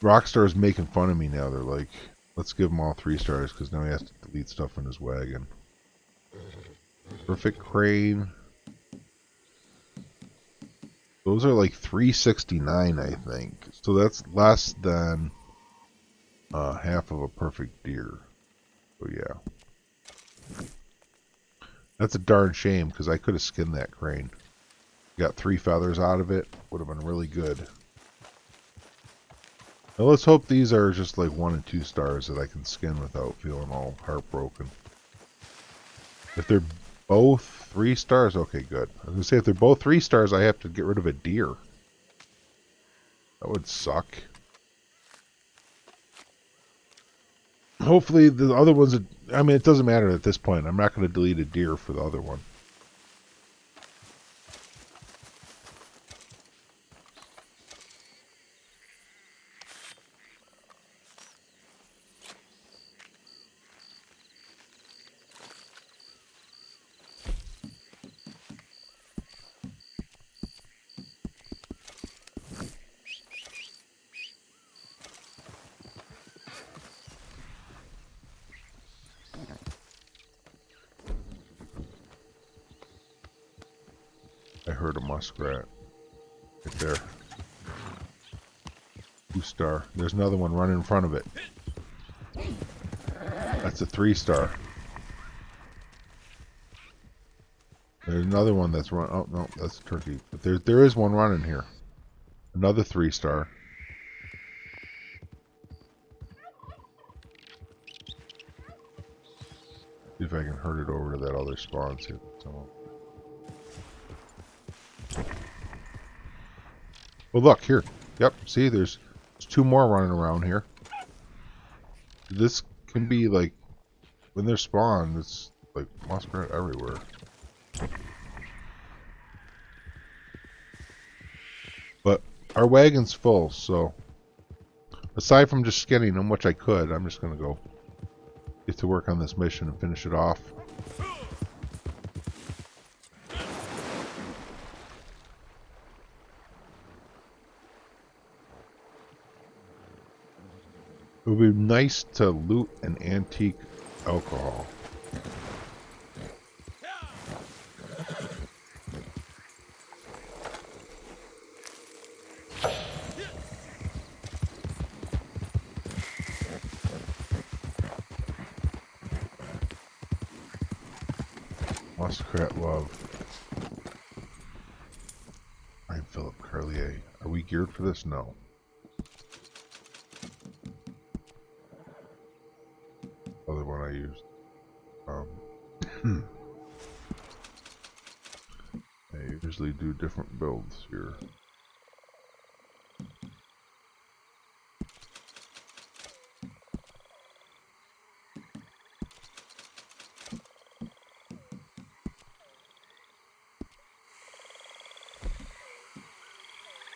Rockstar is making fun of me now. They're like, let's give him all 3 stars because now he has to delete stuff in his wagon. Perfect crane. Those are like 369, I think. So that's less than half of a perfect deer. So yeah. That's a darn shame because I could have skinned that crane. Got 3 feathers out of it. Would have been really good. Now let's hope these are just like 1 and 2 stars that I can skin without feeling all heartbroken. If they're both 3 stars, okay, good. I was going to say, if they're both 3 stars, I have to get rid of a deer. That would suck. Hopefully the other ones, I mean, it doesn't matter at this point. I'm not going to delete a deer for the other one. I heard a muskrat. Right there. 2-star. There's another one running in front of it. That's a 3-star. There's another one that's run. Oh no, that's a turkey. But there is one running here. Another 3-star. See if I can herd it over to that other spawn. See if it's on. Well, look here. Yep. See, there's 2 more running around here. This can be like when they're spawned. It's like muskrat everywhere. But our wagon's full, so aside from just skinning them, which I could, I'm just gonna go get to work on this mission and finish it off. It would be nice to loot an antique alcohol. Muskrat love. I'm Philip Carlier. Are we geared for this? No. Other one I used. I usually do different builds here.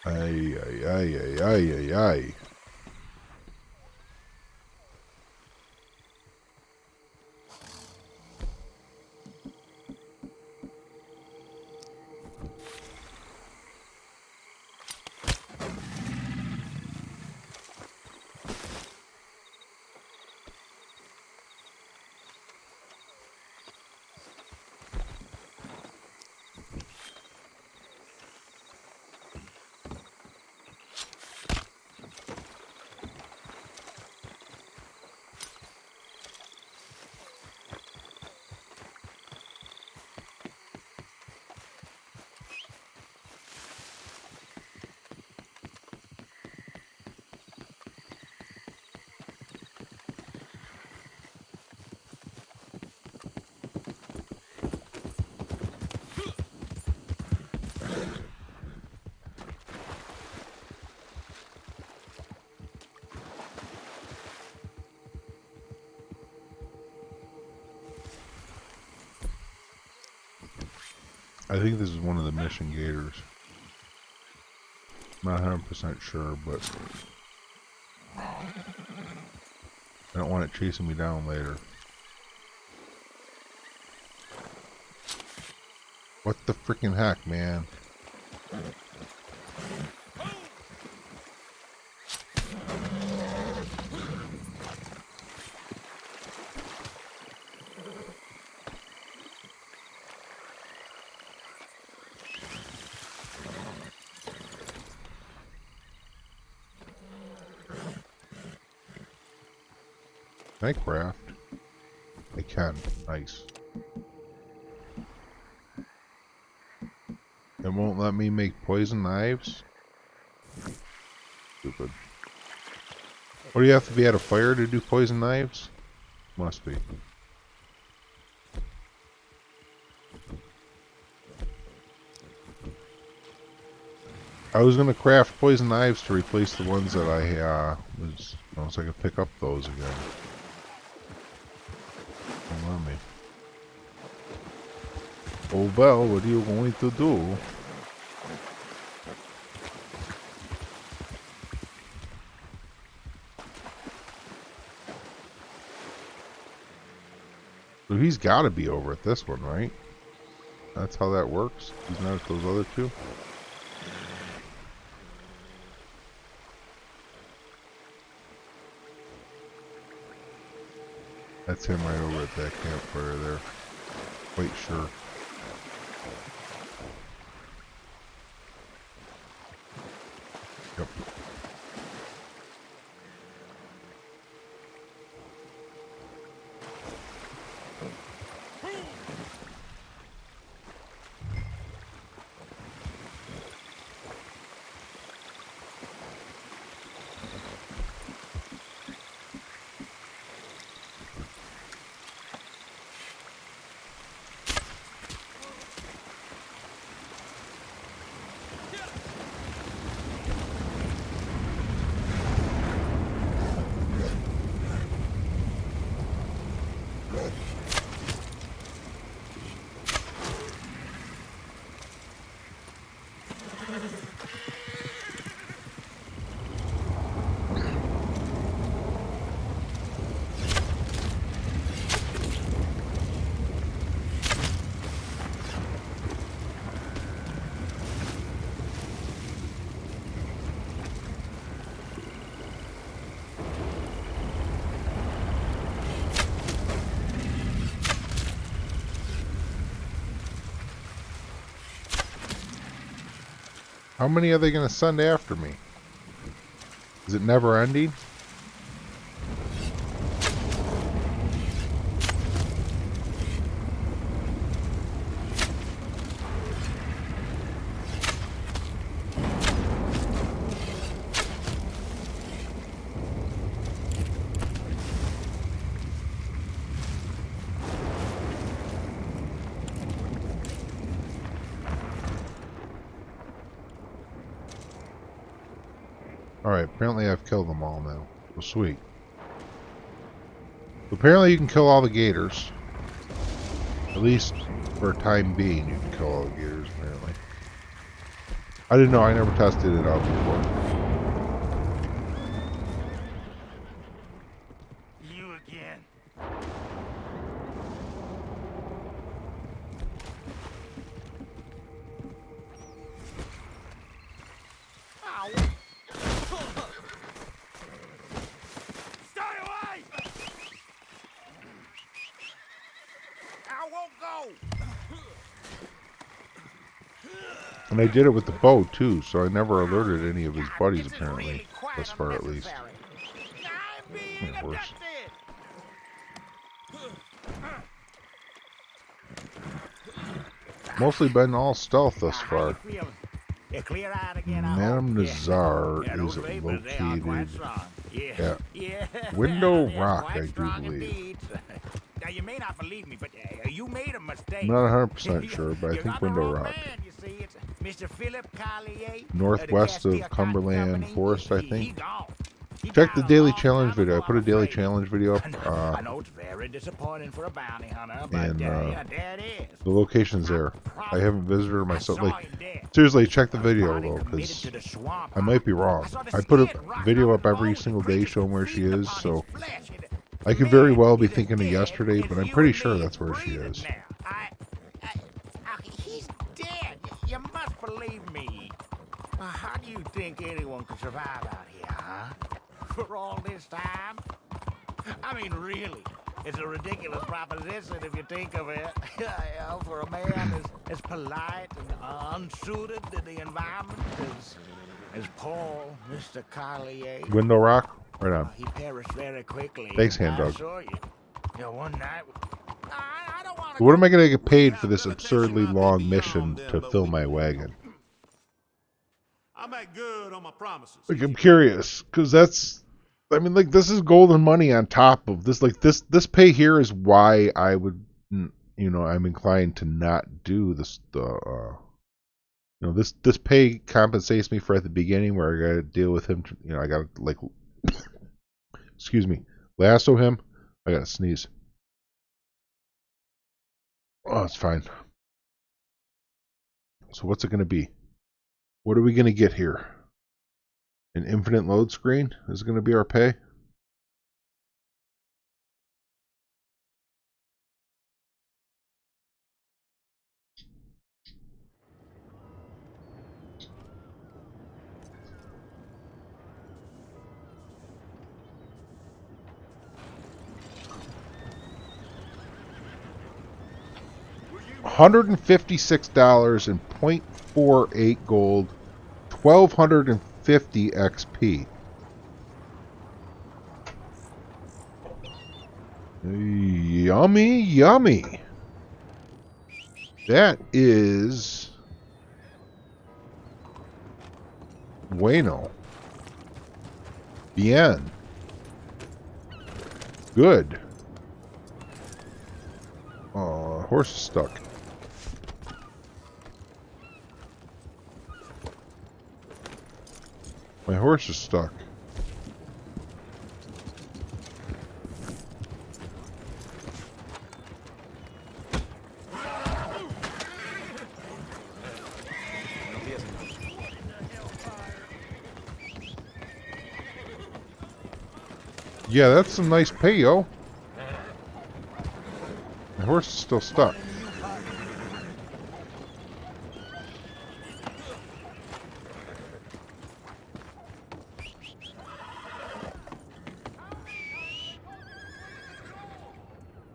Ay, ay, ay, ay, ay, ay, ay. I think this is one of the mission gators. Not 100% sure, but I don't want it chasing me down later. What the freaking heck, man? Can I craft? I can. Nice. It won't let me make poison knives? Stupid. What do you have to be at a fire to do poison knives? Must be. I was gonna craft poison knives to replace the ones that so I could pick up those again. Come on me. Oh well, what are you going to do? So he's got to be over at this one, right? That's how that works. He's not at those other two. That's him right over at that campfire there. Quite sure. Yep. How many are they going to send after me? Is it never ending? Alright, apparently I've killed them all now. Well, sweet. Apparently you can kill all the gators. At least for a time being you can kill all the gators, apparently. I didn't know, I never tested it out before. You again. Ow. Stay away! I won't go! And I did it with the bow too, so I never alerted any of his buddies apparently. Thus far at least. Yeah, worse. Mostly been all stealth thus far. Madame Nazar is located at Window Rock, I do believe. Now you may not believe me, but you made a mistake. I'm not 100% sure, but I think Window Rock. Man, you see, it's Mr. Philip Collier, Northwest of Cumberland Forest, I think. Check the daily challenge video. I put a daily challenge video up. I know it's very disappointing for a bounty hunter, but And yeah, there it is. the location's there. I haven't visited her myself. Like, seriously, check the video though, because I might be wrong. I put a video up every single day showing where she is, so I could very well be thinking of yesterday, but I'm pretty sure that's where she is. He's dead. You must believe me. How do you think anyone could survive out here, huh? For all this time? I mean, really, it's a ridiculous proposition if you think of it. For a man as polite and unsuited to the environment as Paul, Mr. Collier. Window Rock? Right on. He perished very quickly. Thanks, Hand Dog. I assure you. You know, one night. I don't want What am I going to get paid for this absurdly long mission to fill my wagon? I make good on my promises. Like, I'm curious, because that's, I mean, like, this is golden money on top of this. Like, this pay here is why I would, you know, I'm inclined to not do this, You know, this pay compensates me for at the beginning where I got to deal with him. You know, I got to like, excuse me, lasso him. I got to sneeze. Oh, it's fine. So what's it going to be? What are we going to get here? An infinite load screen is going to be our pay. $156 and 0.48 gold, 1,250 XP. Yummy, yummy. That is bueno. Bien. Good. Oh, horse is stuck. My horse is stuck. Yeah, that's some nice pay, yo. My horse is still stuck.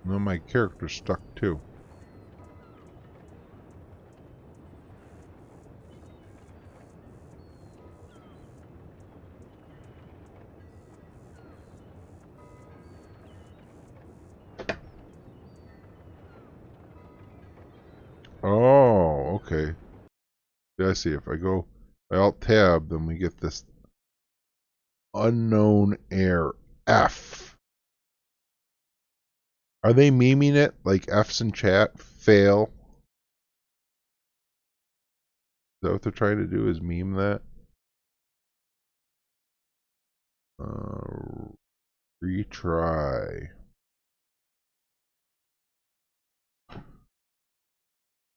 No, my character's stuck too. Oh, okay. Yeah, I see. If I go, I alt tab, then we get this unknown air F. Are they memeing it like F's in chat? Fail. Is that what they're trying to do? Is meme that? Retry.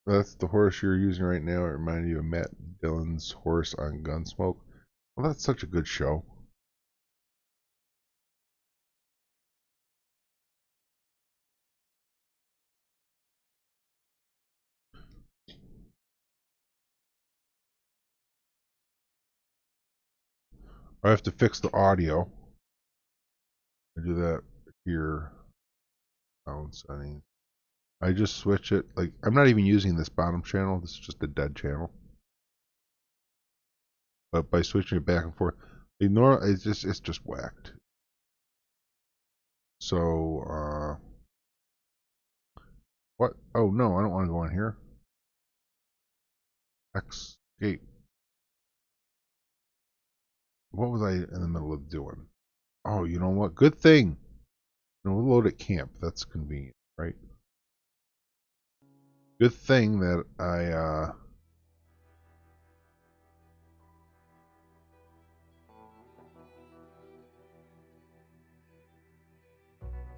That's the horse you're using right now. It reminded you of Matt Dillon's horse on Gunsmoke. Well, that's such a good show. I have to fix the audio. I do that here. Sound settings. I just switch it. Like, I'm not even using this bottom channel. This is just a dead channel. But by switching it back and forth, ignore. It's just whacked. So, what? Oh no, I don't want to go in here. Escape. What was I in the middle of doing? Oh, you know what? Good thing. No, we'll load at camp. That's convenient, right? Good thing that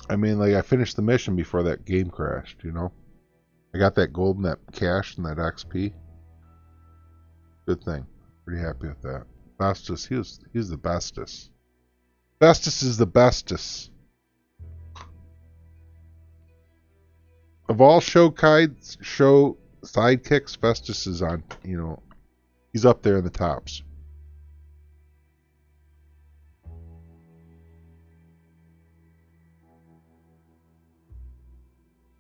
I mean, like, I finished the mission before that game crashed, you know? I got that gold and that cash and that XP. Good thing. Pretty happy with that. Bestus, he's the bestest. Bestus is the bestest. Of all show sidekicks, Festus is on, you know, he's up there in the tops.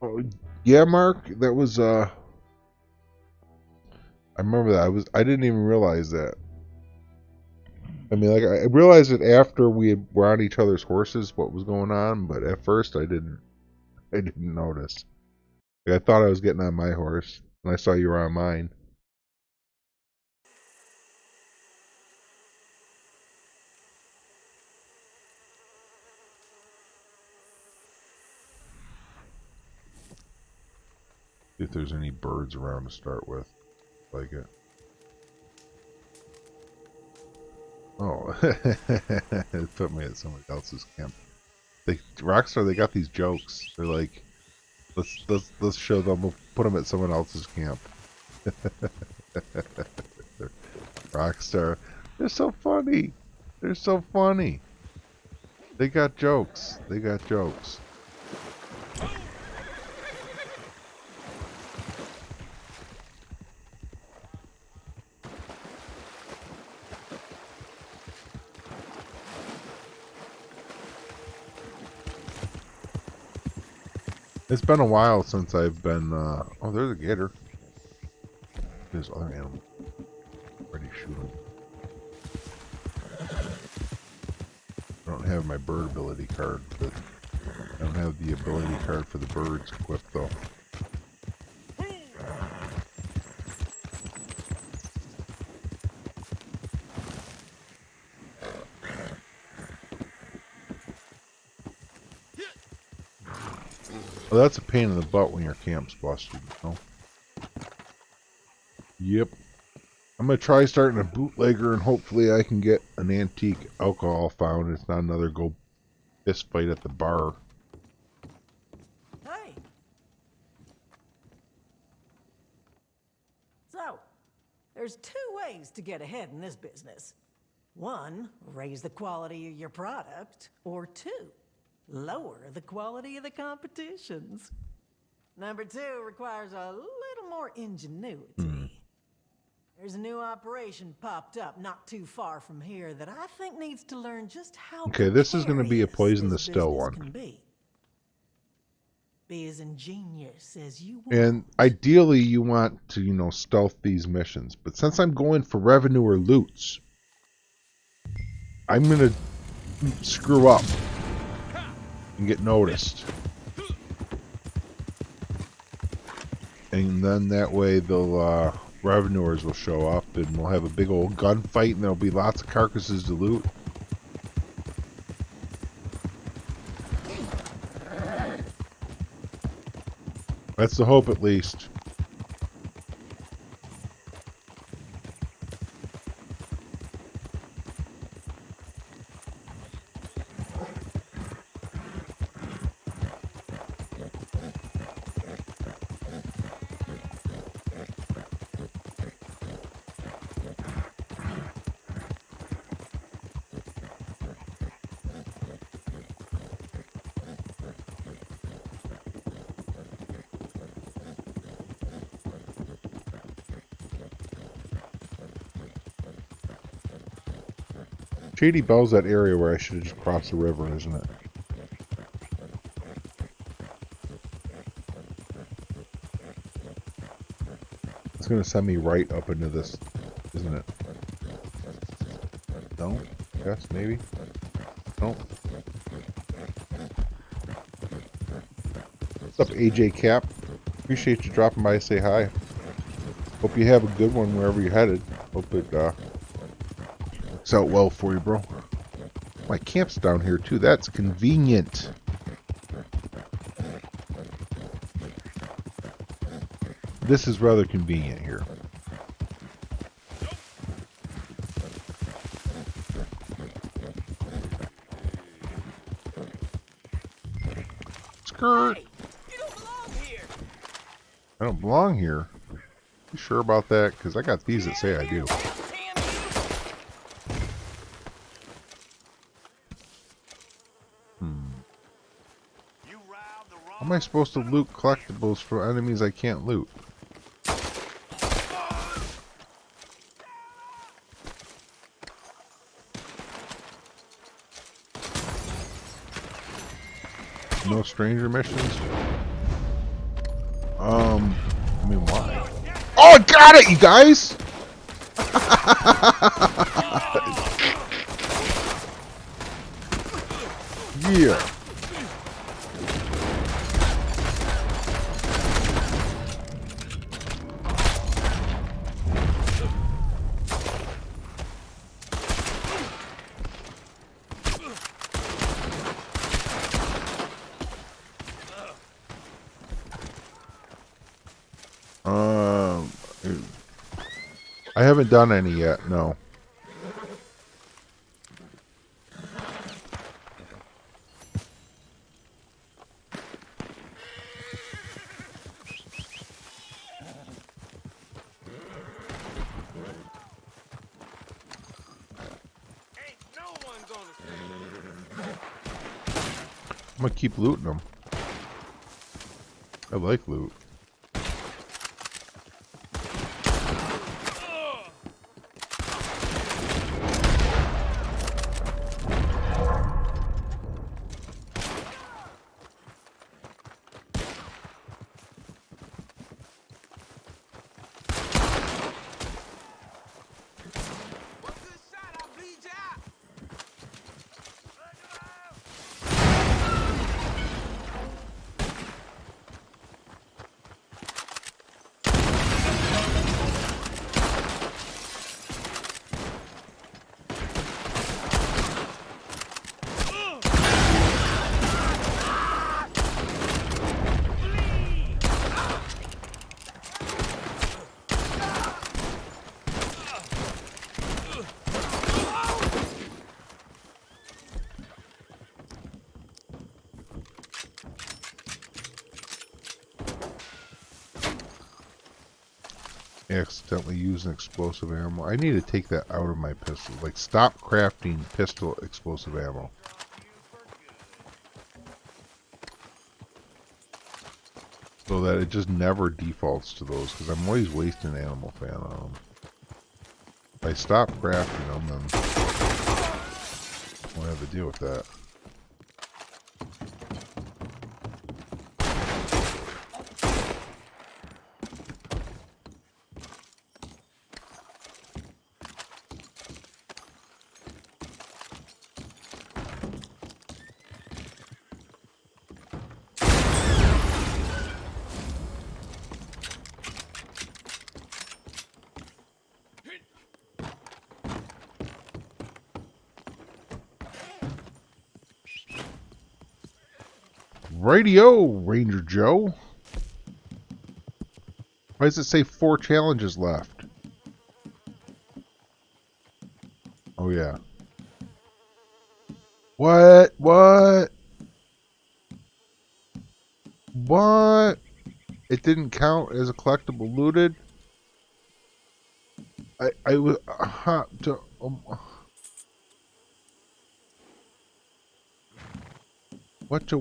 Oh, yeah, Mark, that was I remember that. I didn't even realize that. I mean, like, I realized it after were on each other's horses what was going on, but at first I didn't notice. Like, I thought I was getting on my horse, and I saw you were on mine. See if there's any birds around to start with. Like it. Oh, it put me at somebody else's camp. Rockstar, they got these jokes. They're like, let's show them. We'll put them at someone else's camp. Rockstar, they're so funny. They're so funny. They got jokes. They got jokes. It's been a while since I've been, oh, there's a gator. There's other animal. Ready to shoot him. I don't have my bird ability card, but I don't have the ability card for the birds equipped, though. Well, that's a pain in the butt when your camp's busted, you know? Yep. I'm going to try starting a bootlegger, and hopefully I can get an antique alcohol found. It's not another go fist fight at the bar. Hey! So, there's two ways to get ahead in this business. One, raise the quality of your product, or two, lower the quality of the competitions. Number two requires a little more ingenuity. There's a new operation popped up not too far from here that I think needs to learn just how Okay, this is going to be a precarious poison the this still business one. can be as ingenious as you want. And ideally you want to, you know, stealth these missions. But since I'm going for revenue or loots, I'm going to screw up and get noticed. And then that way the revenuers will show up and we'll have a big old gunfight and there'll be lots of carcasses to loot. That's the hope, at least. Shady Bell's that area where I should have just crossed the river, isn't it? It's going to send me right up into this, isn't it? No? Yes, maybe? No? What's up, AJ Cap? Appreciate you dropping by to say hi. Hope you have a good one wherever you're headed. Hope it, works out well for you, bro. My camp's down here too. That's convenient. This is rather convenient here. Skirt. Hey, you don't belong here. I don't belong here. You sure about that? Because I got these that say I do. How am I supposed to loot collectibles for enemies I can't loot? No stranger missions? I mean, why? Oh, I got it, you guys! Yeah. I haven't done any yet, no. I'm gonna keep looting them. I like loot. Accidentally using explosive ammo. I need to take that out of my pistol. Like, stop crafting pistol explosive ammo. So that it just never defaults to those, because I'm always wasting animal fan on them. If I stop crafting them, then I won't have to deal with that. Radio, Ranger Joe. Why does it say 4 challenges left? Oh, yeah. What? What? What? It didn't count as a collectible looted? I was... What?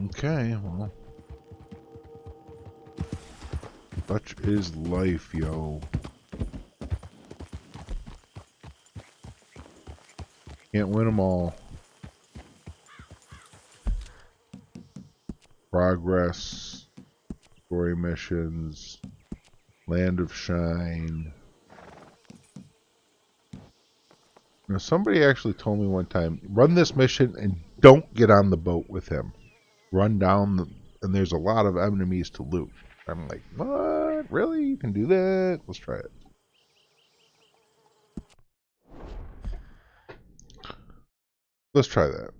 Okay, well. Such is life, yo. Can't win them all. Progress, story missions, Land of Shine. Now, somebody actually told me one time, run this mission and don't get on the boat with him. Run down the... And there's a lot of enemies to loot. I'm like, what? Really? You can do that? Let's try it. Let's try that.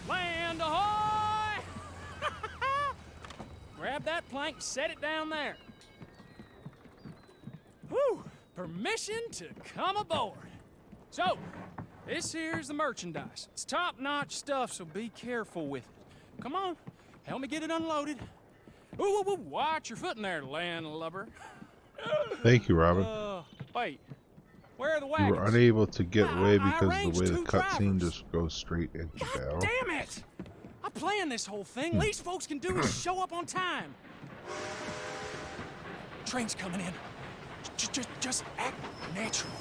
Land ahoy! Grab that plank and set it down there. Whew! Permission to come aboard. So, this here's the merchandise. It's top-notch stuff, so be careful with it. Come on, help me get it unloaded. Ooh, watch your foot in there, landlubber. Thank you, Robin. Wait. Where are the wagons? You were unable to get away because of the way the cutscene just goes straight into battle. Damn it! I planned this whole thing. Least folks can do is show up on time. Train's coming in. Just act natural.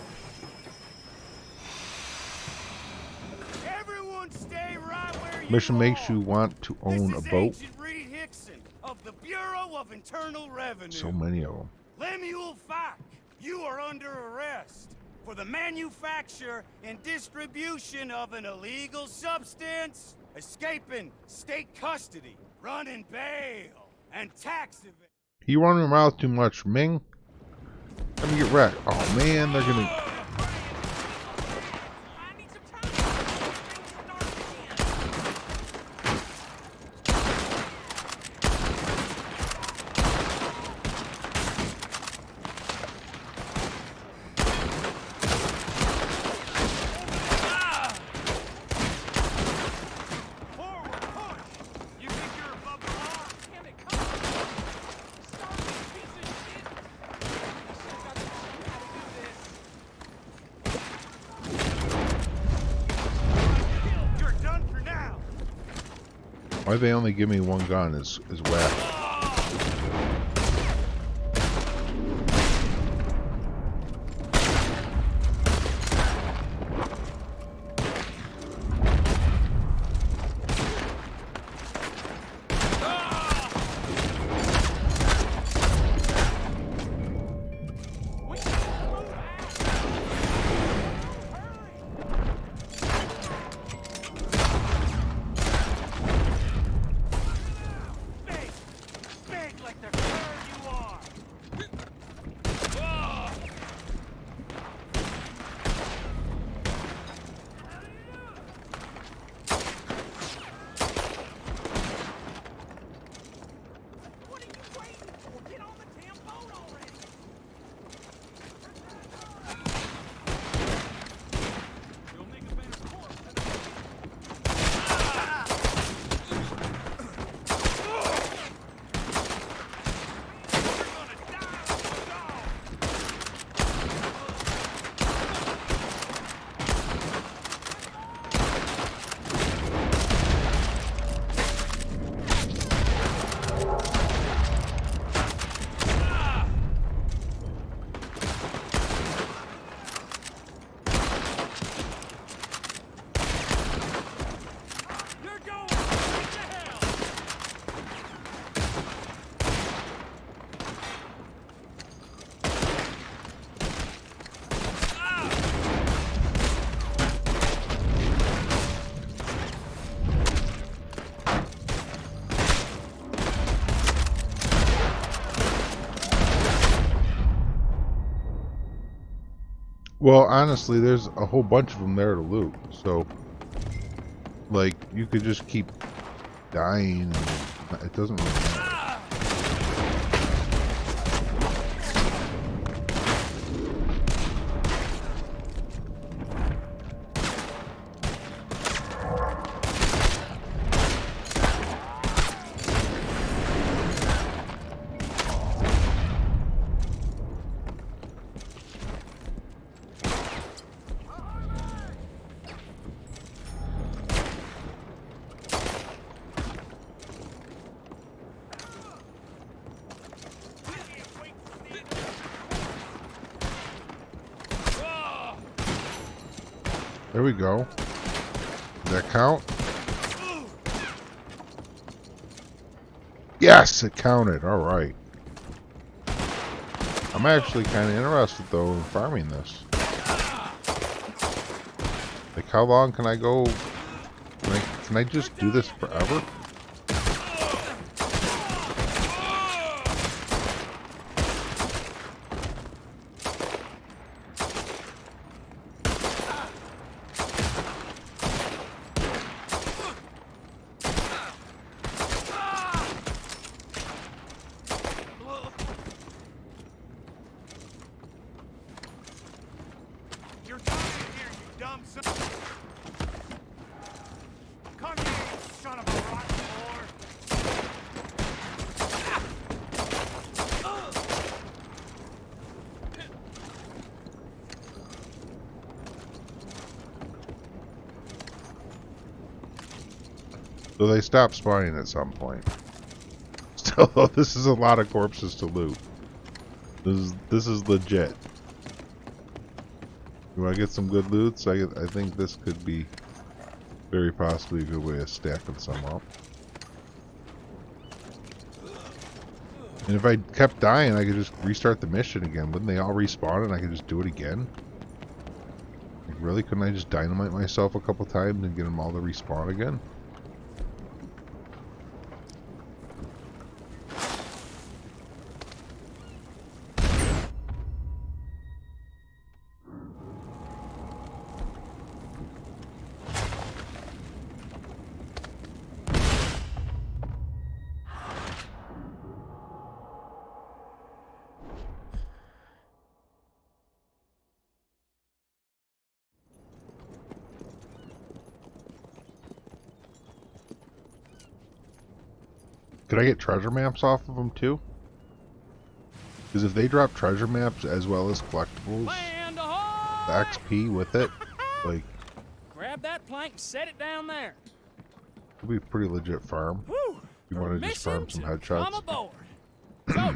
Everyone stay right where you Mission are. makes you want to own a boat. Agent Reed Hickson of the Bureau of Internal Revenue. So many of them. Lemuel Falk, you are under arrest for the manufacture and distribution of an illegal substance, escaping state custody, running bail, and tax evasion. You run your mouth too much, Ming. Let me get wrecked. Oh man, they're gonna. Why they only give me one gun is whack. Well, honestly, there's a whole bunch of them there to loot, so like you could just keep dying. And it doesn't really matter. There we go. Does that count? Yes, it counted. All right. I'm actually kind of interested, though, in farming this. Like, how long can I go? Can I just do this forever? So they stopped spawning at some point. Still, this is a lot of corpses to loot. This is legit. You want to get some good loots? I think this could be very possibly a good way of stacking some up. And if I kept dying, I could just restart the mission again. Wouldn't they all respawn and I could just do it again? Like, really? Couldn't I just dynamite myself a couple times and get them all to respawn again? Could I get treasure maps off of them too? Because if they drop treasure maps as well as collectibles, the XP with it, like, Grab that plank and set it down there. it'll be a pretty legit farm. Whew. You want to just farm some headshots? Come aboard. So,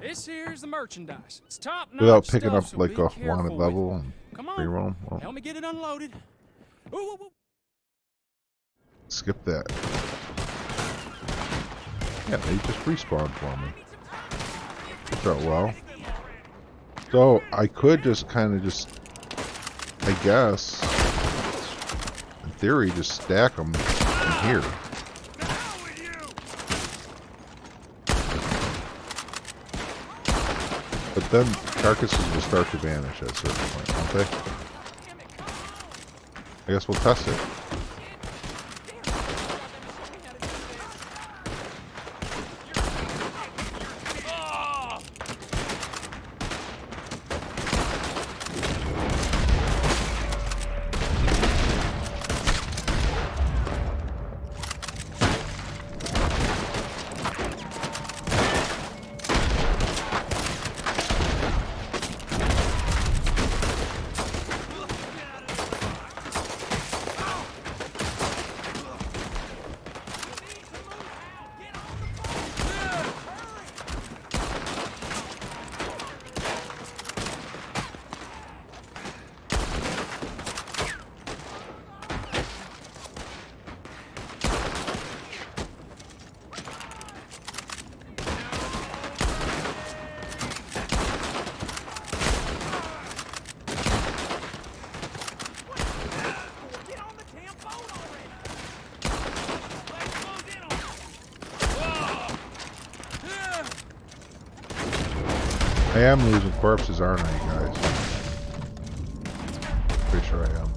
this here's the merchandise. It's top notch Without picking stuff, up so like be a careful wanted with level it. and Come on, free roam. Well, help me get it unloaded. Ooh, ooh, ooh. skip that. Yeah, they just respawned for me. So well. So I could just kind of just, I guess, in theory, just stack them in here. But then carcasses will start to vanish at a certain point, won't they? I guess we'll test it. I am losing corpses, aren't I, guys? Pretty sure I am.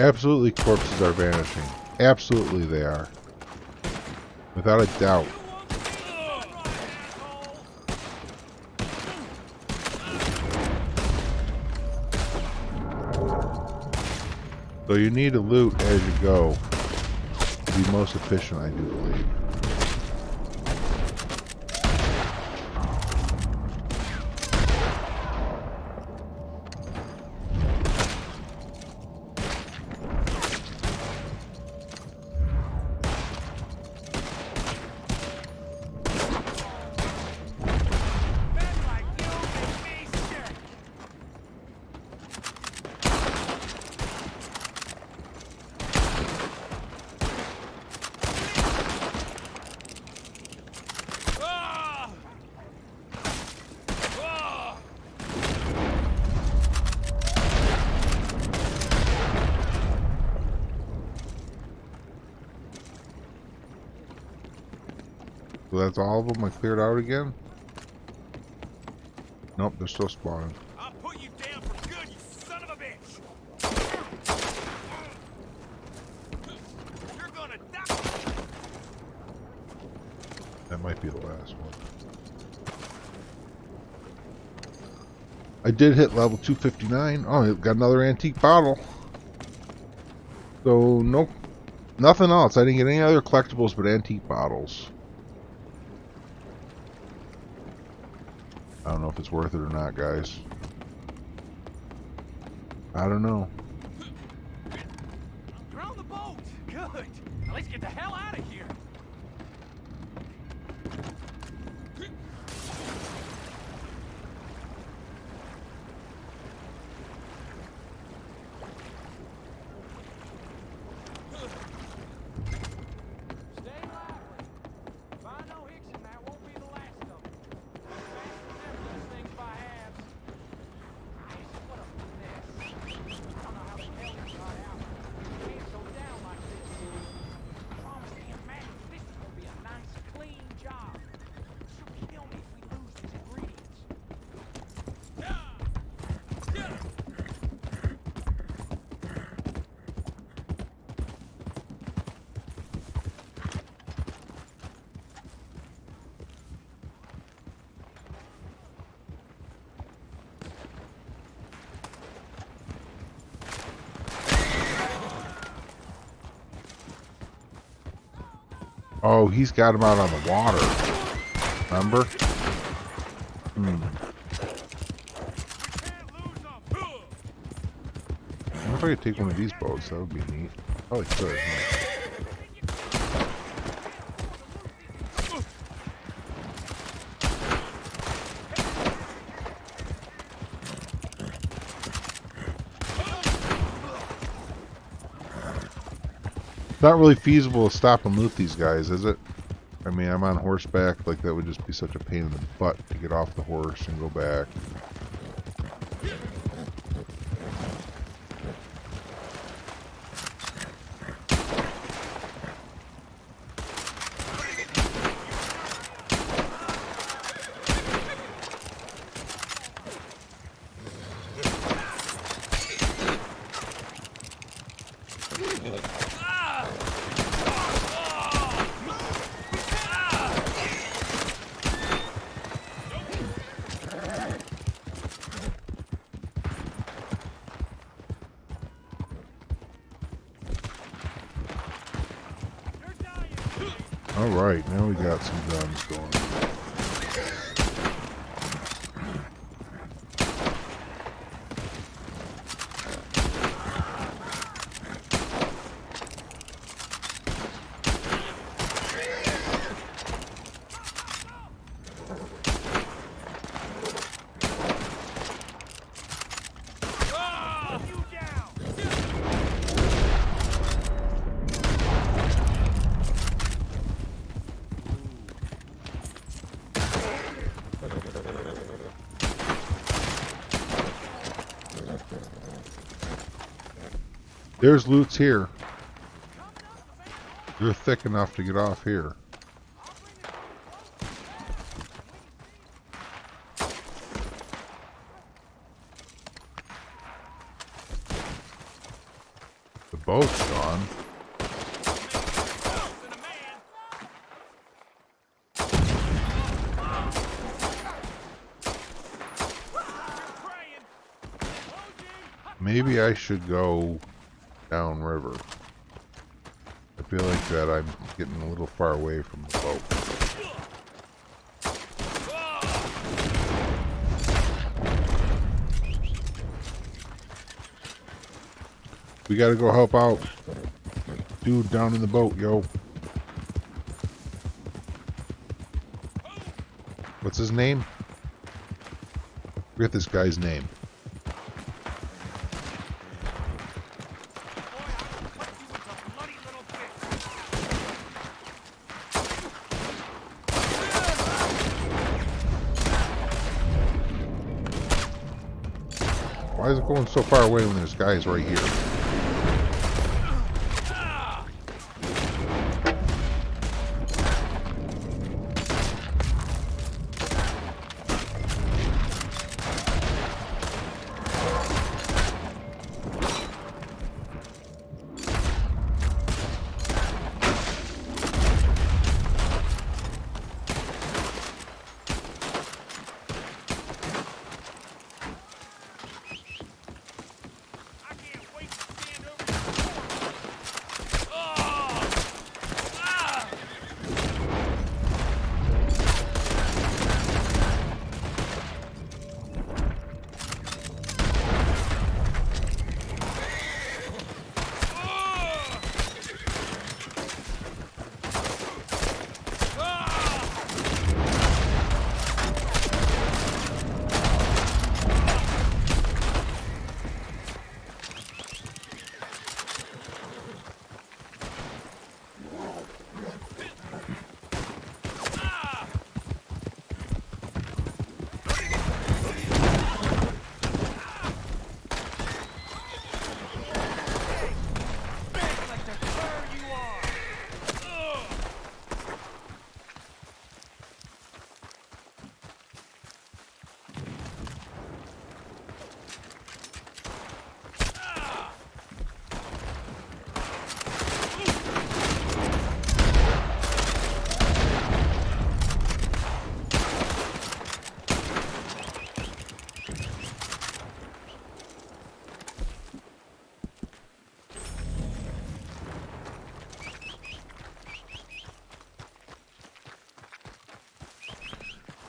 Absolutely, corpses are vanishing. Absolutely, they are. Without a doubt. So you need to loot as you go to be most efficient, I do believe. So that's all of them I cleared out again? Nope, they're still spawning. I'll put you down for good, you son of a bitch! You're gonna die! That might be the last one. I did hit level 259. Oh, I got another antique bottle. So, nope. Nothing else. I didn't get any other collectibles but antique bottles. I don't know if it's worth it or not, guys. I don't know. You're on the boat. Good. Now let's get the hell out of here. Stay lively. Find no hicks in there. Won't be the last of them. Never these things by halves. What a mess. I don't know how the hell you got out. You can't go down like this. I promise you, man, this is gonna be a nice, clean job. She'll kill me if we lose these ingredients. Oh, he's got him out on the water. Remember? Hmm. I wonder if I could take one of these boats. That would be neat. Probably could. Huh? Not really feasible to stop and loot these guys, is it? I mean, I'm on horseback, like that would just be such a pain in the butt to get off the horse and go back. Alright, now we got some guns going. There's loots here. You're thick enough to get off here. The boat's gone. Maybe I should go downriver. I feel like that I'm getting a little far away from the boat. We gotta go help out dude down in the boat, yo. What's his name? Forget this guy's name. Why is it going so far away when there's guys right here?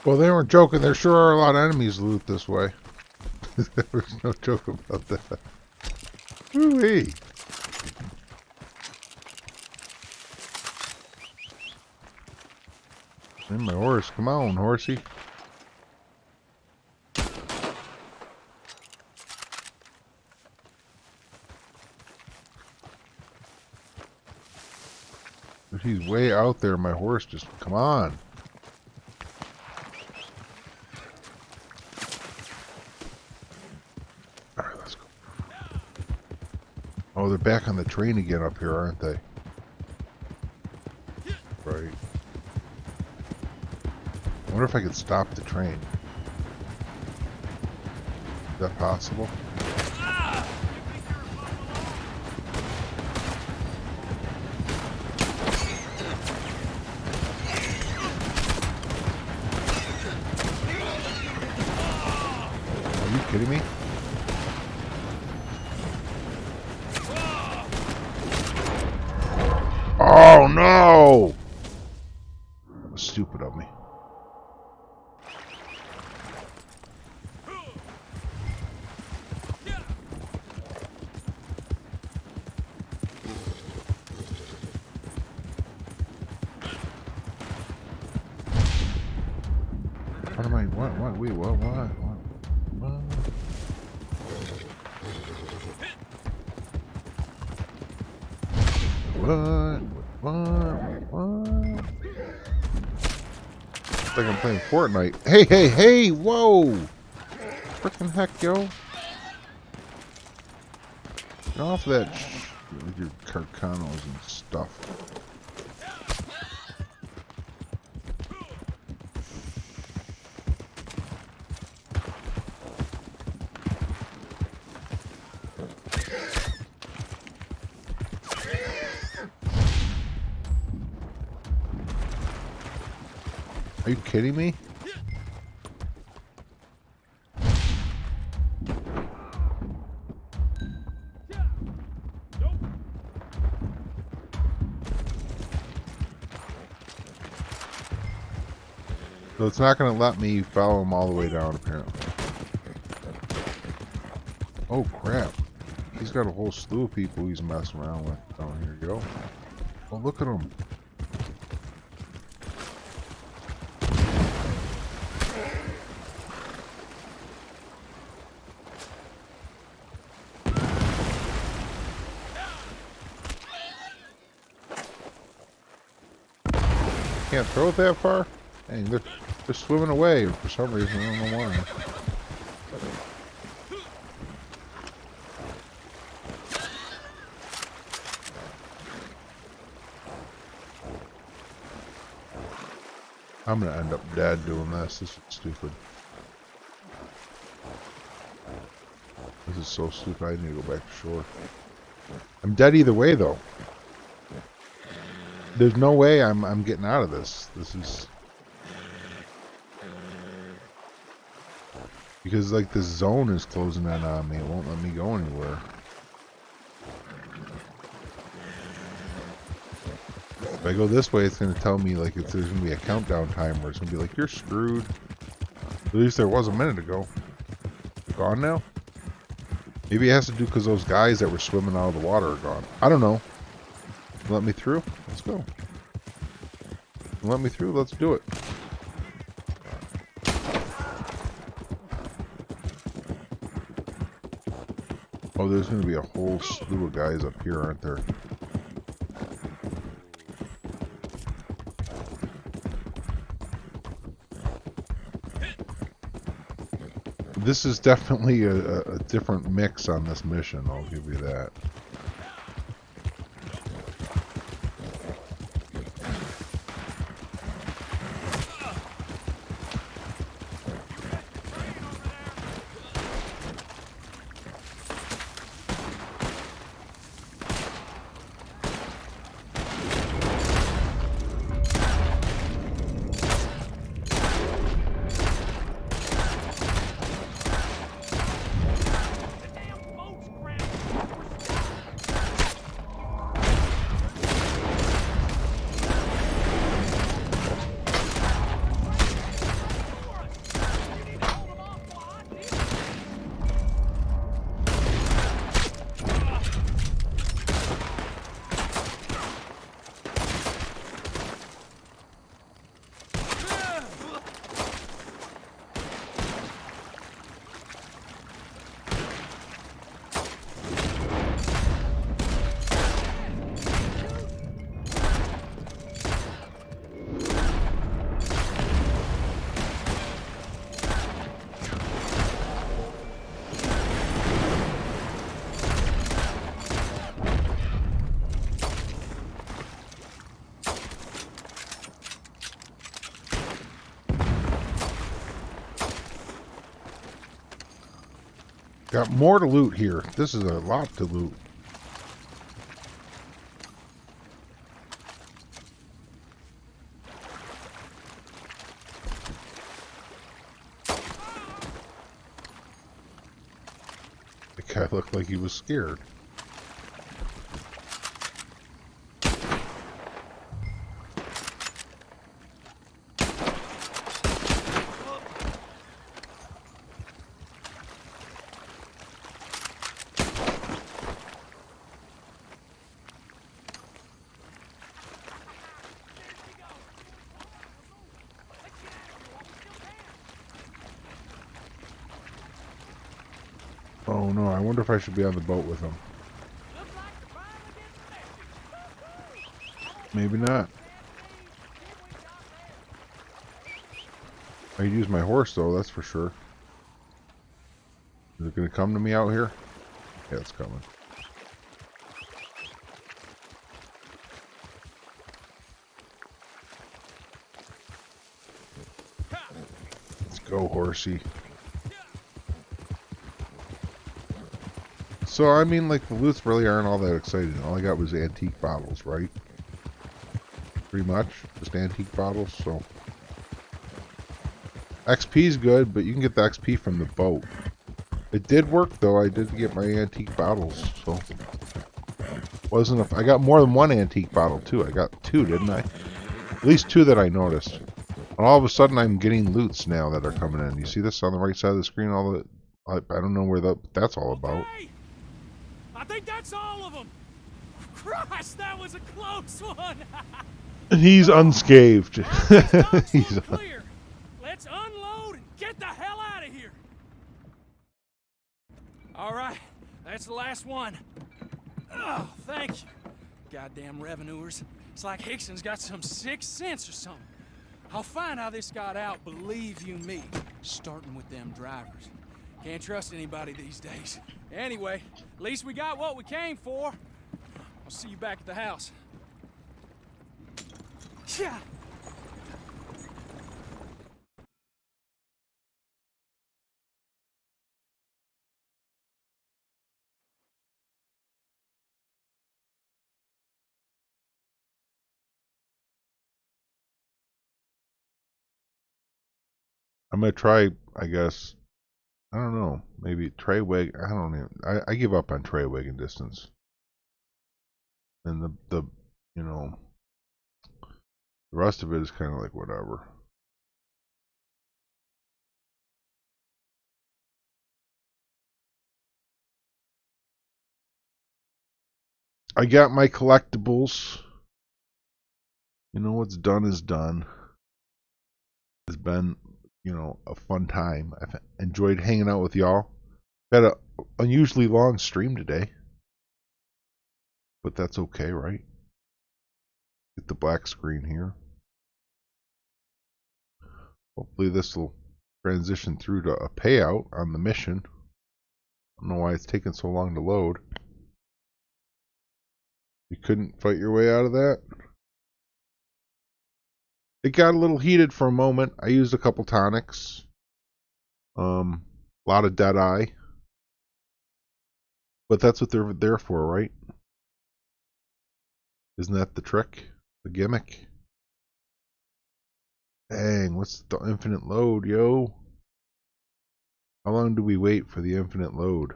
Well, they weren't joking. There sure are a lot of enemies loot this way. There was no joke about that. Woo-wee. And my horse. Come on, horsey. If he's way out there, my horse just... Come on. Alright, let's go. Oh, they're back on the train again up here, aren't they? Right. I wonder if I could stop the train. Is that possible? Are you kidding me? Oh no! That was stupid of me. What am I? What? Wait, what? What? It's like I'm playing Fortnite. Hey! Whoa! Frickin' heck, yo! Get off that with your carcanos and stuff. Are you kidding me? So it's not going to let me follow him all the way down, apparently. Oh, crap. He's got a whole slew of people he's messing around with. Oh, here you go. Oh, look at him. Can't throw it that far? Dang, they're swimming away for some reason. I don't know why. I'm gonna end up dead doing this. This is stupid. This is so stupid. I need to go back to shore. I'm dead either way, though. There's no way I'm getting out of this. This is because like this zone is closing in on me. It won't let me go anywhere. If I go this way, it's gonna tell me like if there's gonna be a countdown timer. It's gonna be like you're screwed. At least there was a minute ago. Gone now? Maybe it has to do because those guys that were swimming out of the water are gone. I don't know. Let me through? Let's go. Let me through? Let's do it. Oh, there's going to be a whole slew of guys up here, aren't there? This is definitely a different mix on this mission, I'll give you that. Got more to loot here. This is a lot to loot. The guy looked like he was scared. Oh no, I wonder if I should be on the boat with him. Maybe not. I could use my horse though, that's for sure. Is it gonna come to me out here? Yeah, it's coming. Let's go, horsey. So, I mean, like, the loots really aren't all that exciting. All I got was antique bottles, right? Pretty much. Just antique bottles, so. XP's good, but you can get the XP from the boat. It did work, though. I did get my antique bottles, so. Wasn't a, I got more than one antique bottle, too. I got two, didn't I? At least two that I noticed. And all of a sudden, I'm getting loots now that are coming in. You see this on the right side of the screen? All the, I don't know where that's all about. Hey! I think that's all of them. Christ, that was a close one. He's unscathed. He's clear. Let's unload and get the hell out of here. All right, that's the last one. Oh, thank you. Goddamn revenuers. It's like Hickson's got some sixth sense or something. I'll find how this got out, believe you me. Starting with them drivers. Can't trust anybody these days. Anyway, at least we got what we came for. I'll see you back at the house. Yeah. I'm gonna try, I guess. I don't know. Maybe tray wagon. I don't even. I give up on tray wagon distance. And the you know, the rest of it is kind of like whatever. I got my collectibles. You know, what's done is done. It's been, you know, a fun time. I've enjoyed hanging out with y'all. Had an unusually long stream today. But that's okay, right? Get the black screen here. Hopefully this will transition through to a payout on the mission. I don't know why it's taking so long to load. You couldn't fight your way out of that? It got a little heated for a moment. I used a couple tonics. A lot of Deadeye. But that's what they're there for, right? Isn't that the trick? The gimmick? Dang, what's the infinite load, yo? How long do we wait for the infinite load?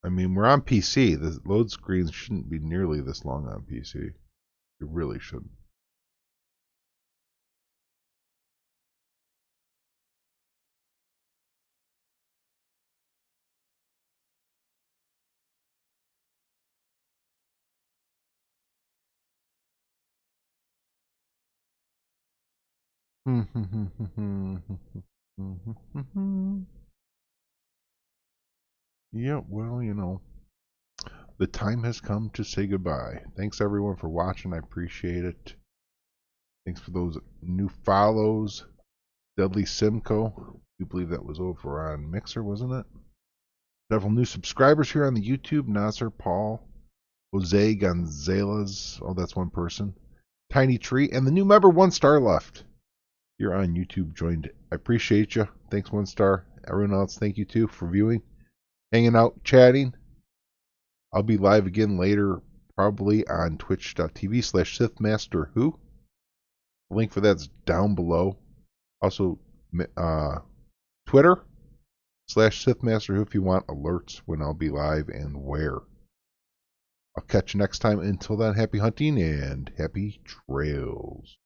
I mean, we're on PC. The load screens shouldn't be nearly this long on PC. It really shouldn't. Yeah, well, you know, the time has come to say goodbye. Thanks everyone for watching. I appreciate it. Thanks for those new follows. Deadly Simcoe. I believe that was over on Mixer, wasn't it? Several new subscribers here on the YouTube. Nasser, Paul, Jose Gonzalez. Oh, that's one person. Tiny Tree. And the new member, 1 star left. You're on YouTube joined. I appreciate you. Thanks, 1 star. everyone else, thank you too for viewing, hanging out, chatting. I'll be live again later, probably on twitch.tv/SithMasterWHO. The link for that's down below. Also, Twitter/SithMasterWHO if you want alerts when I'll be live and where. I'll catch you next time. Until then, happy hunting and happy trails.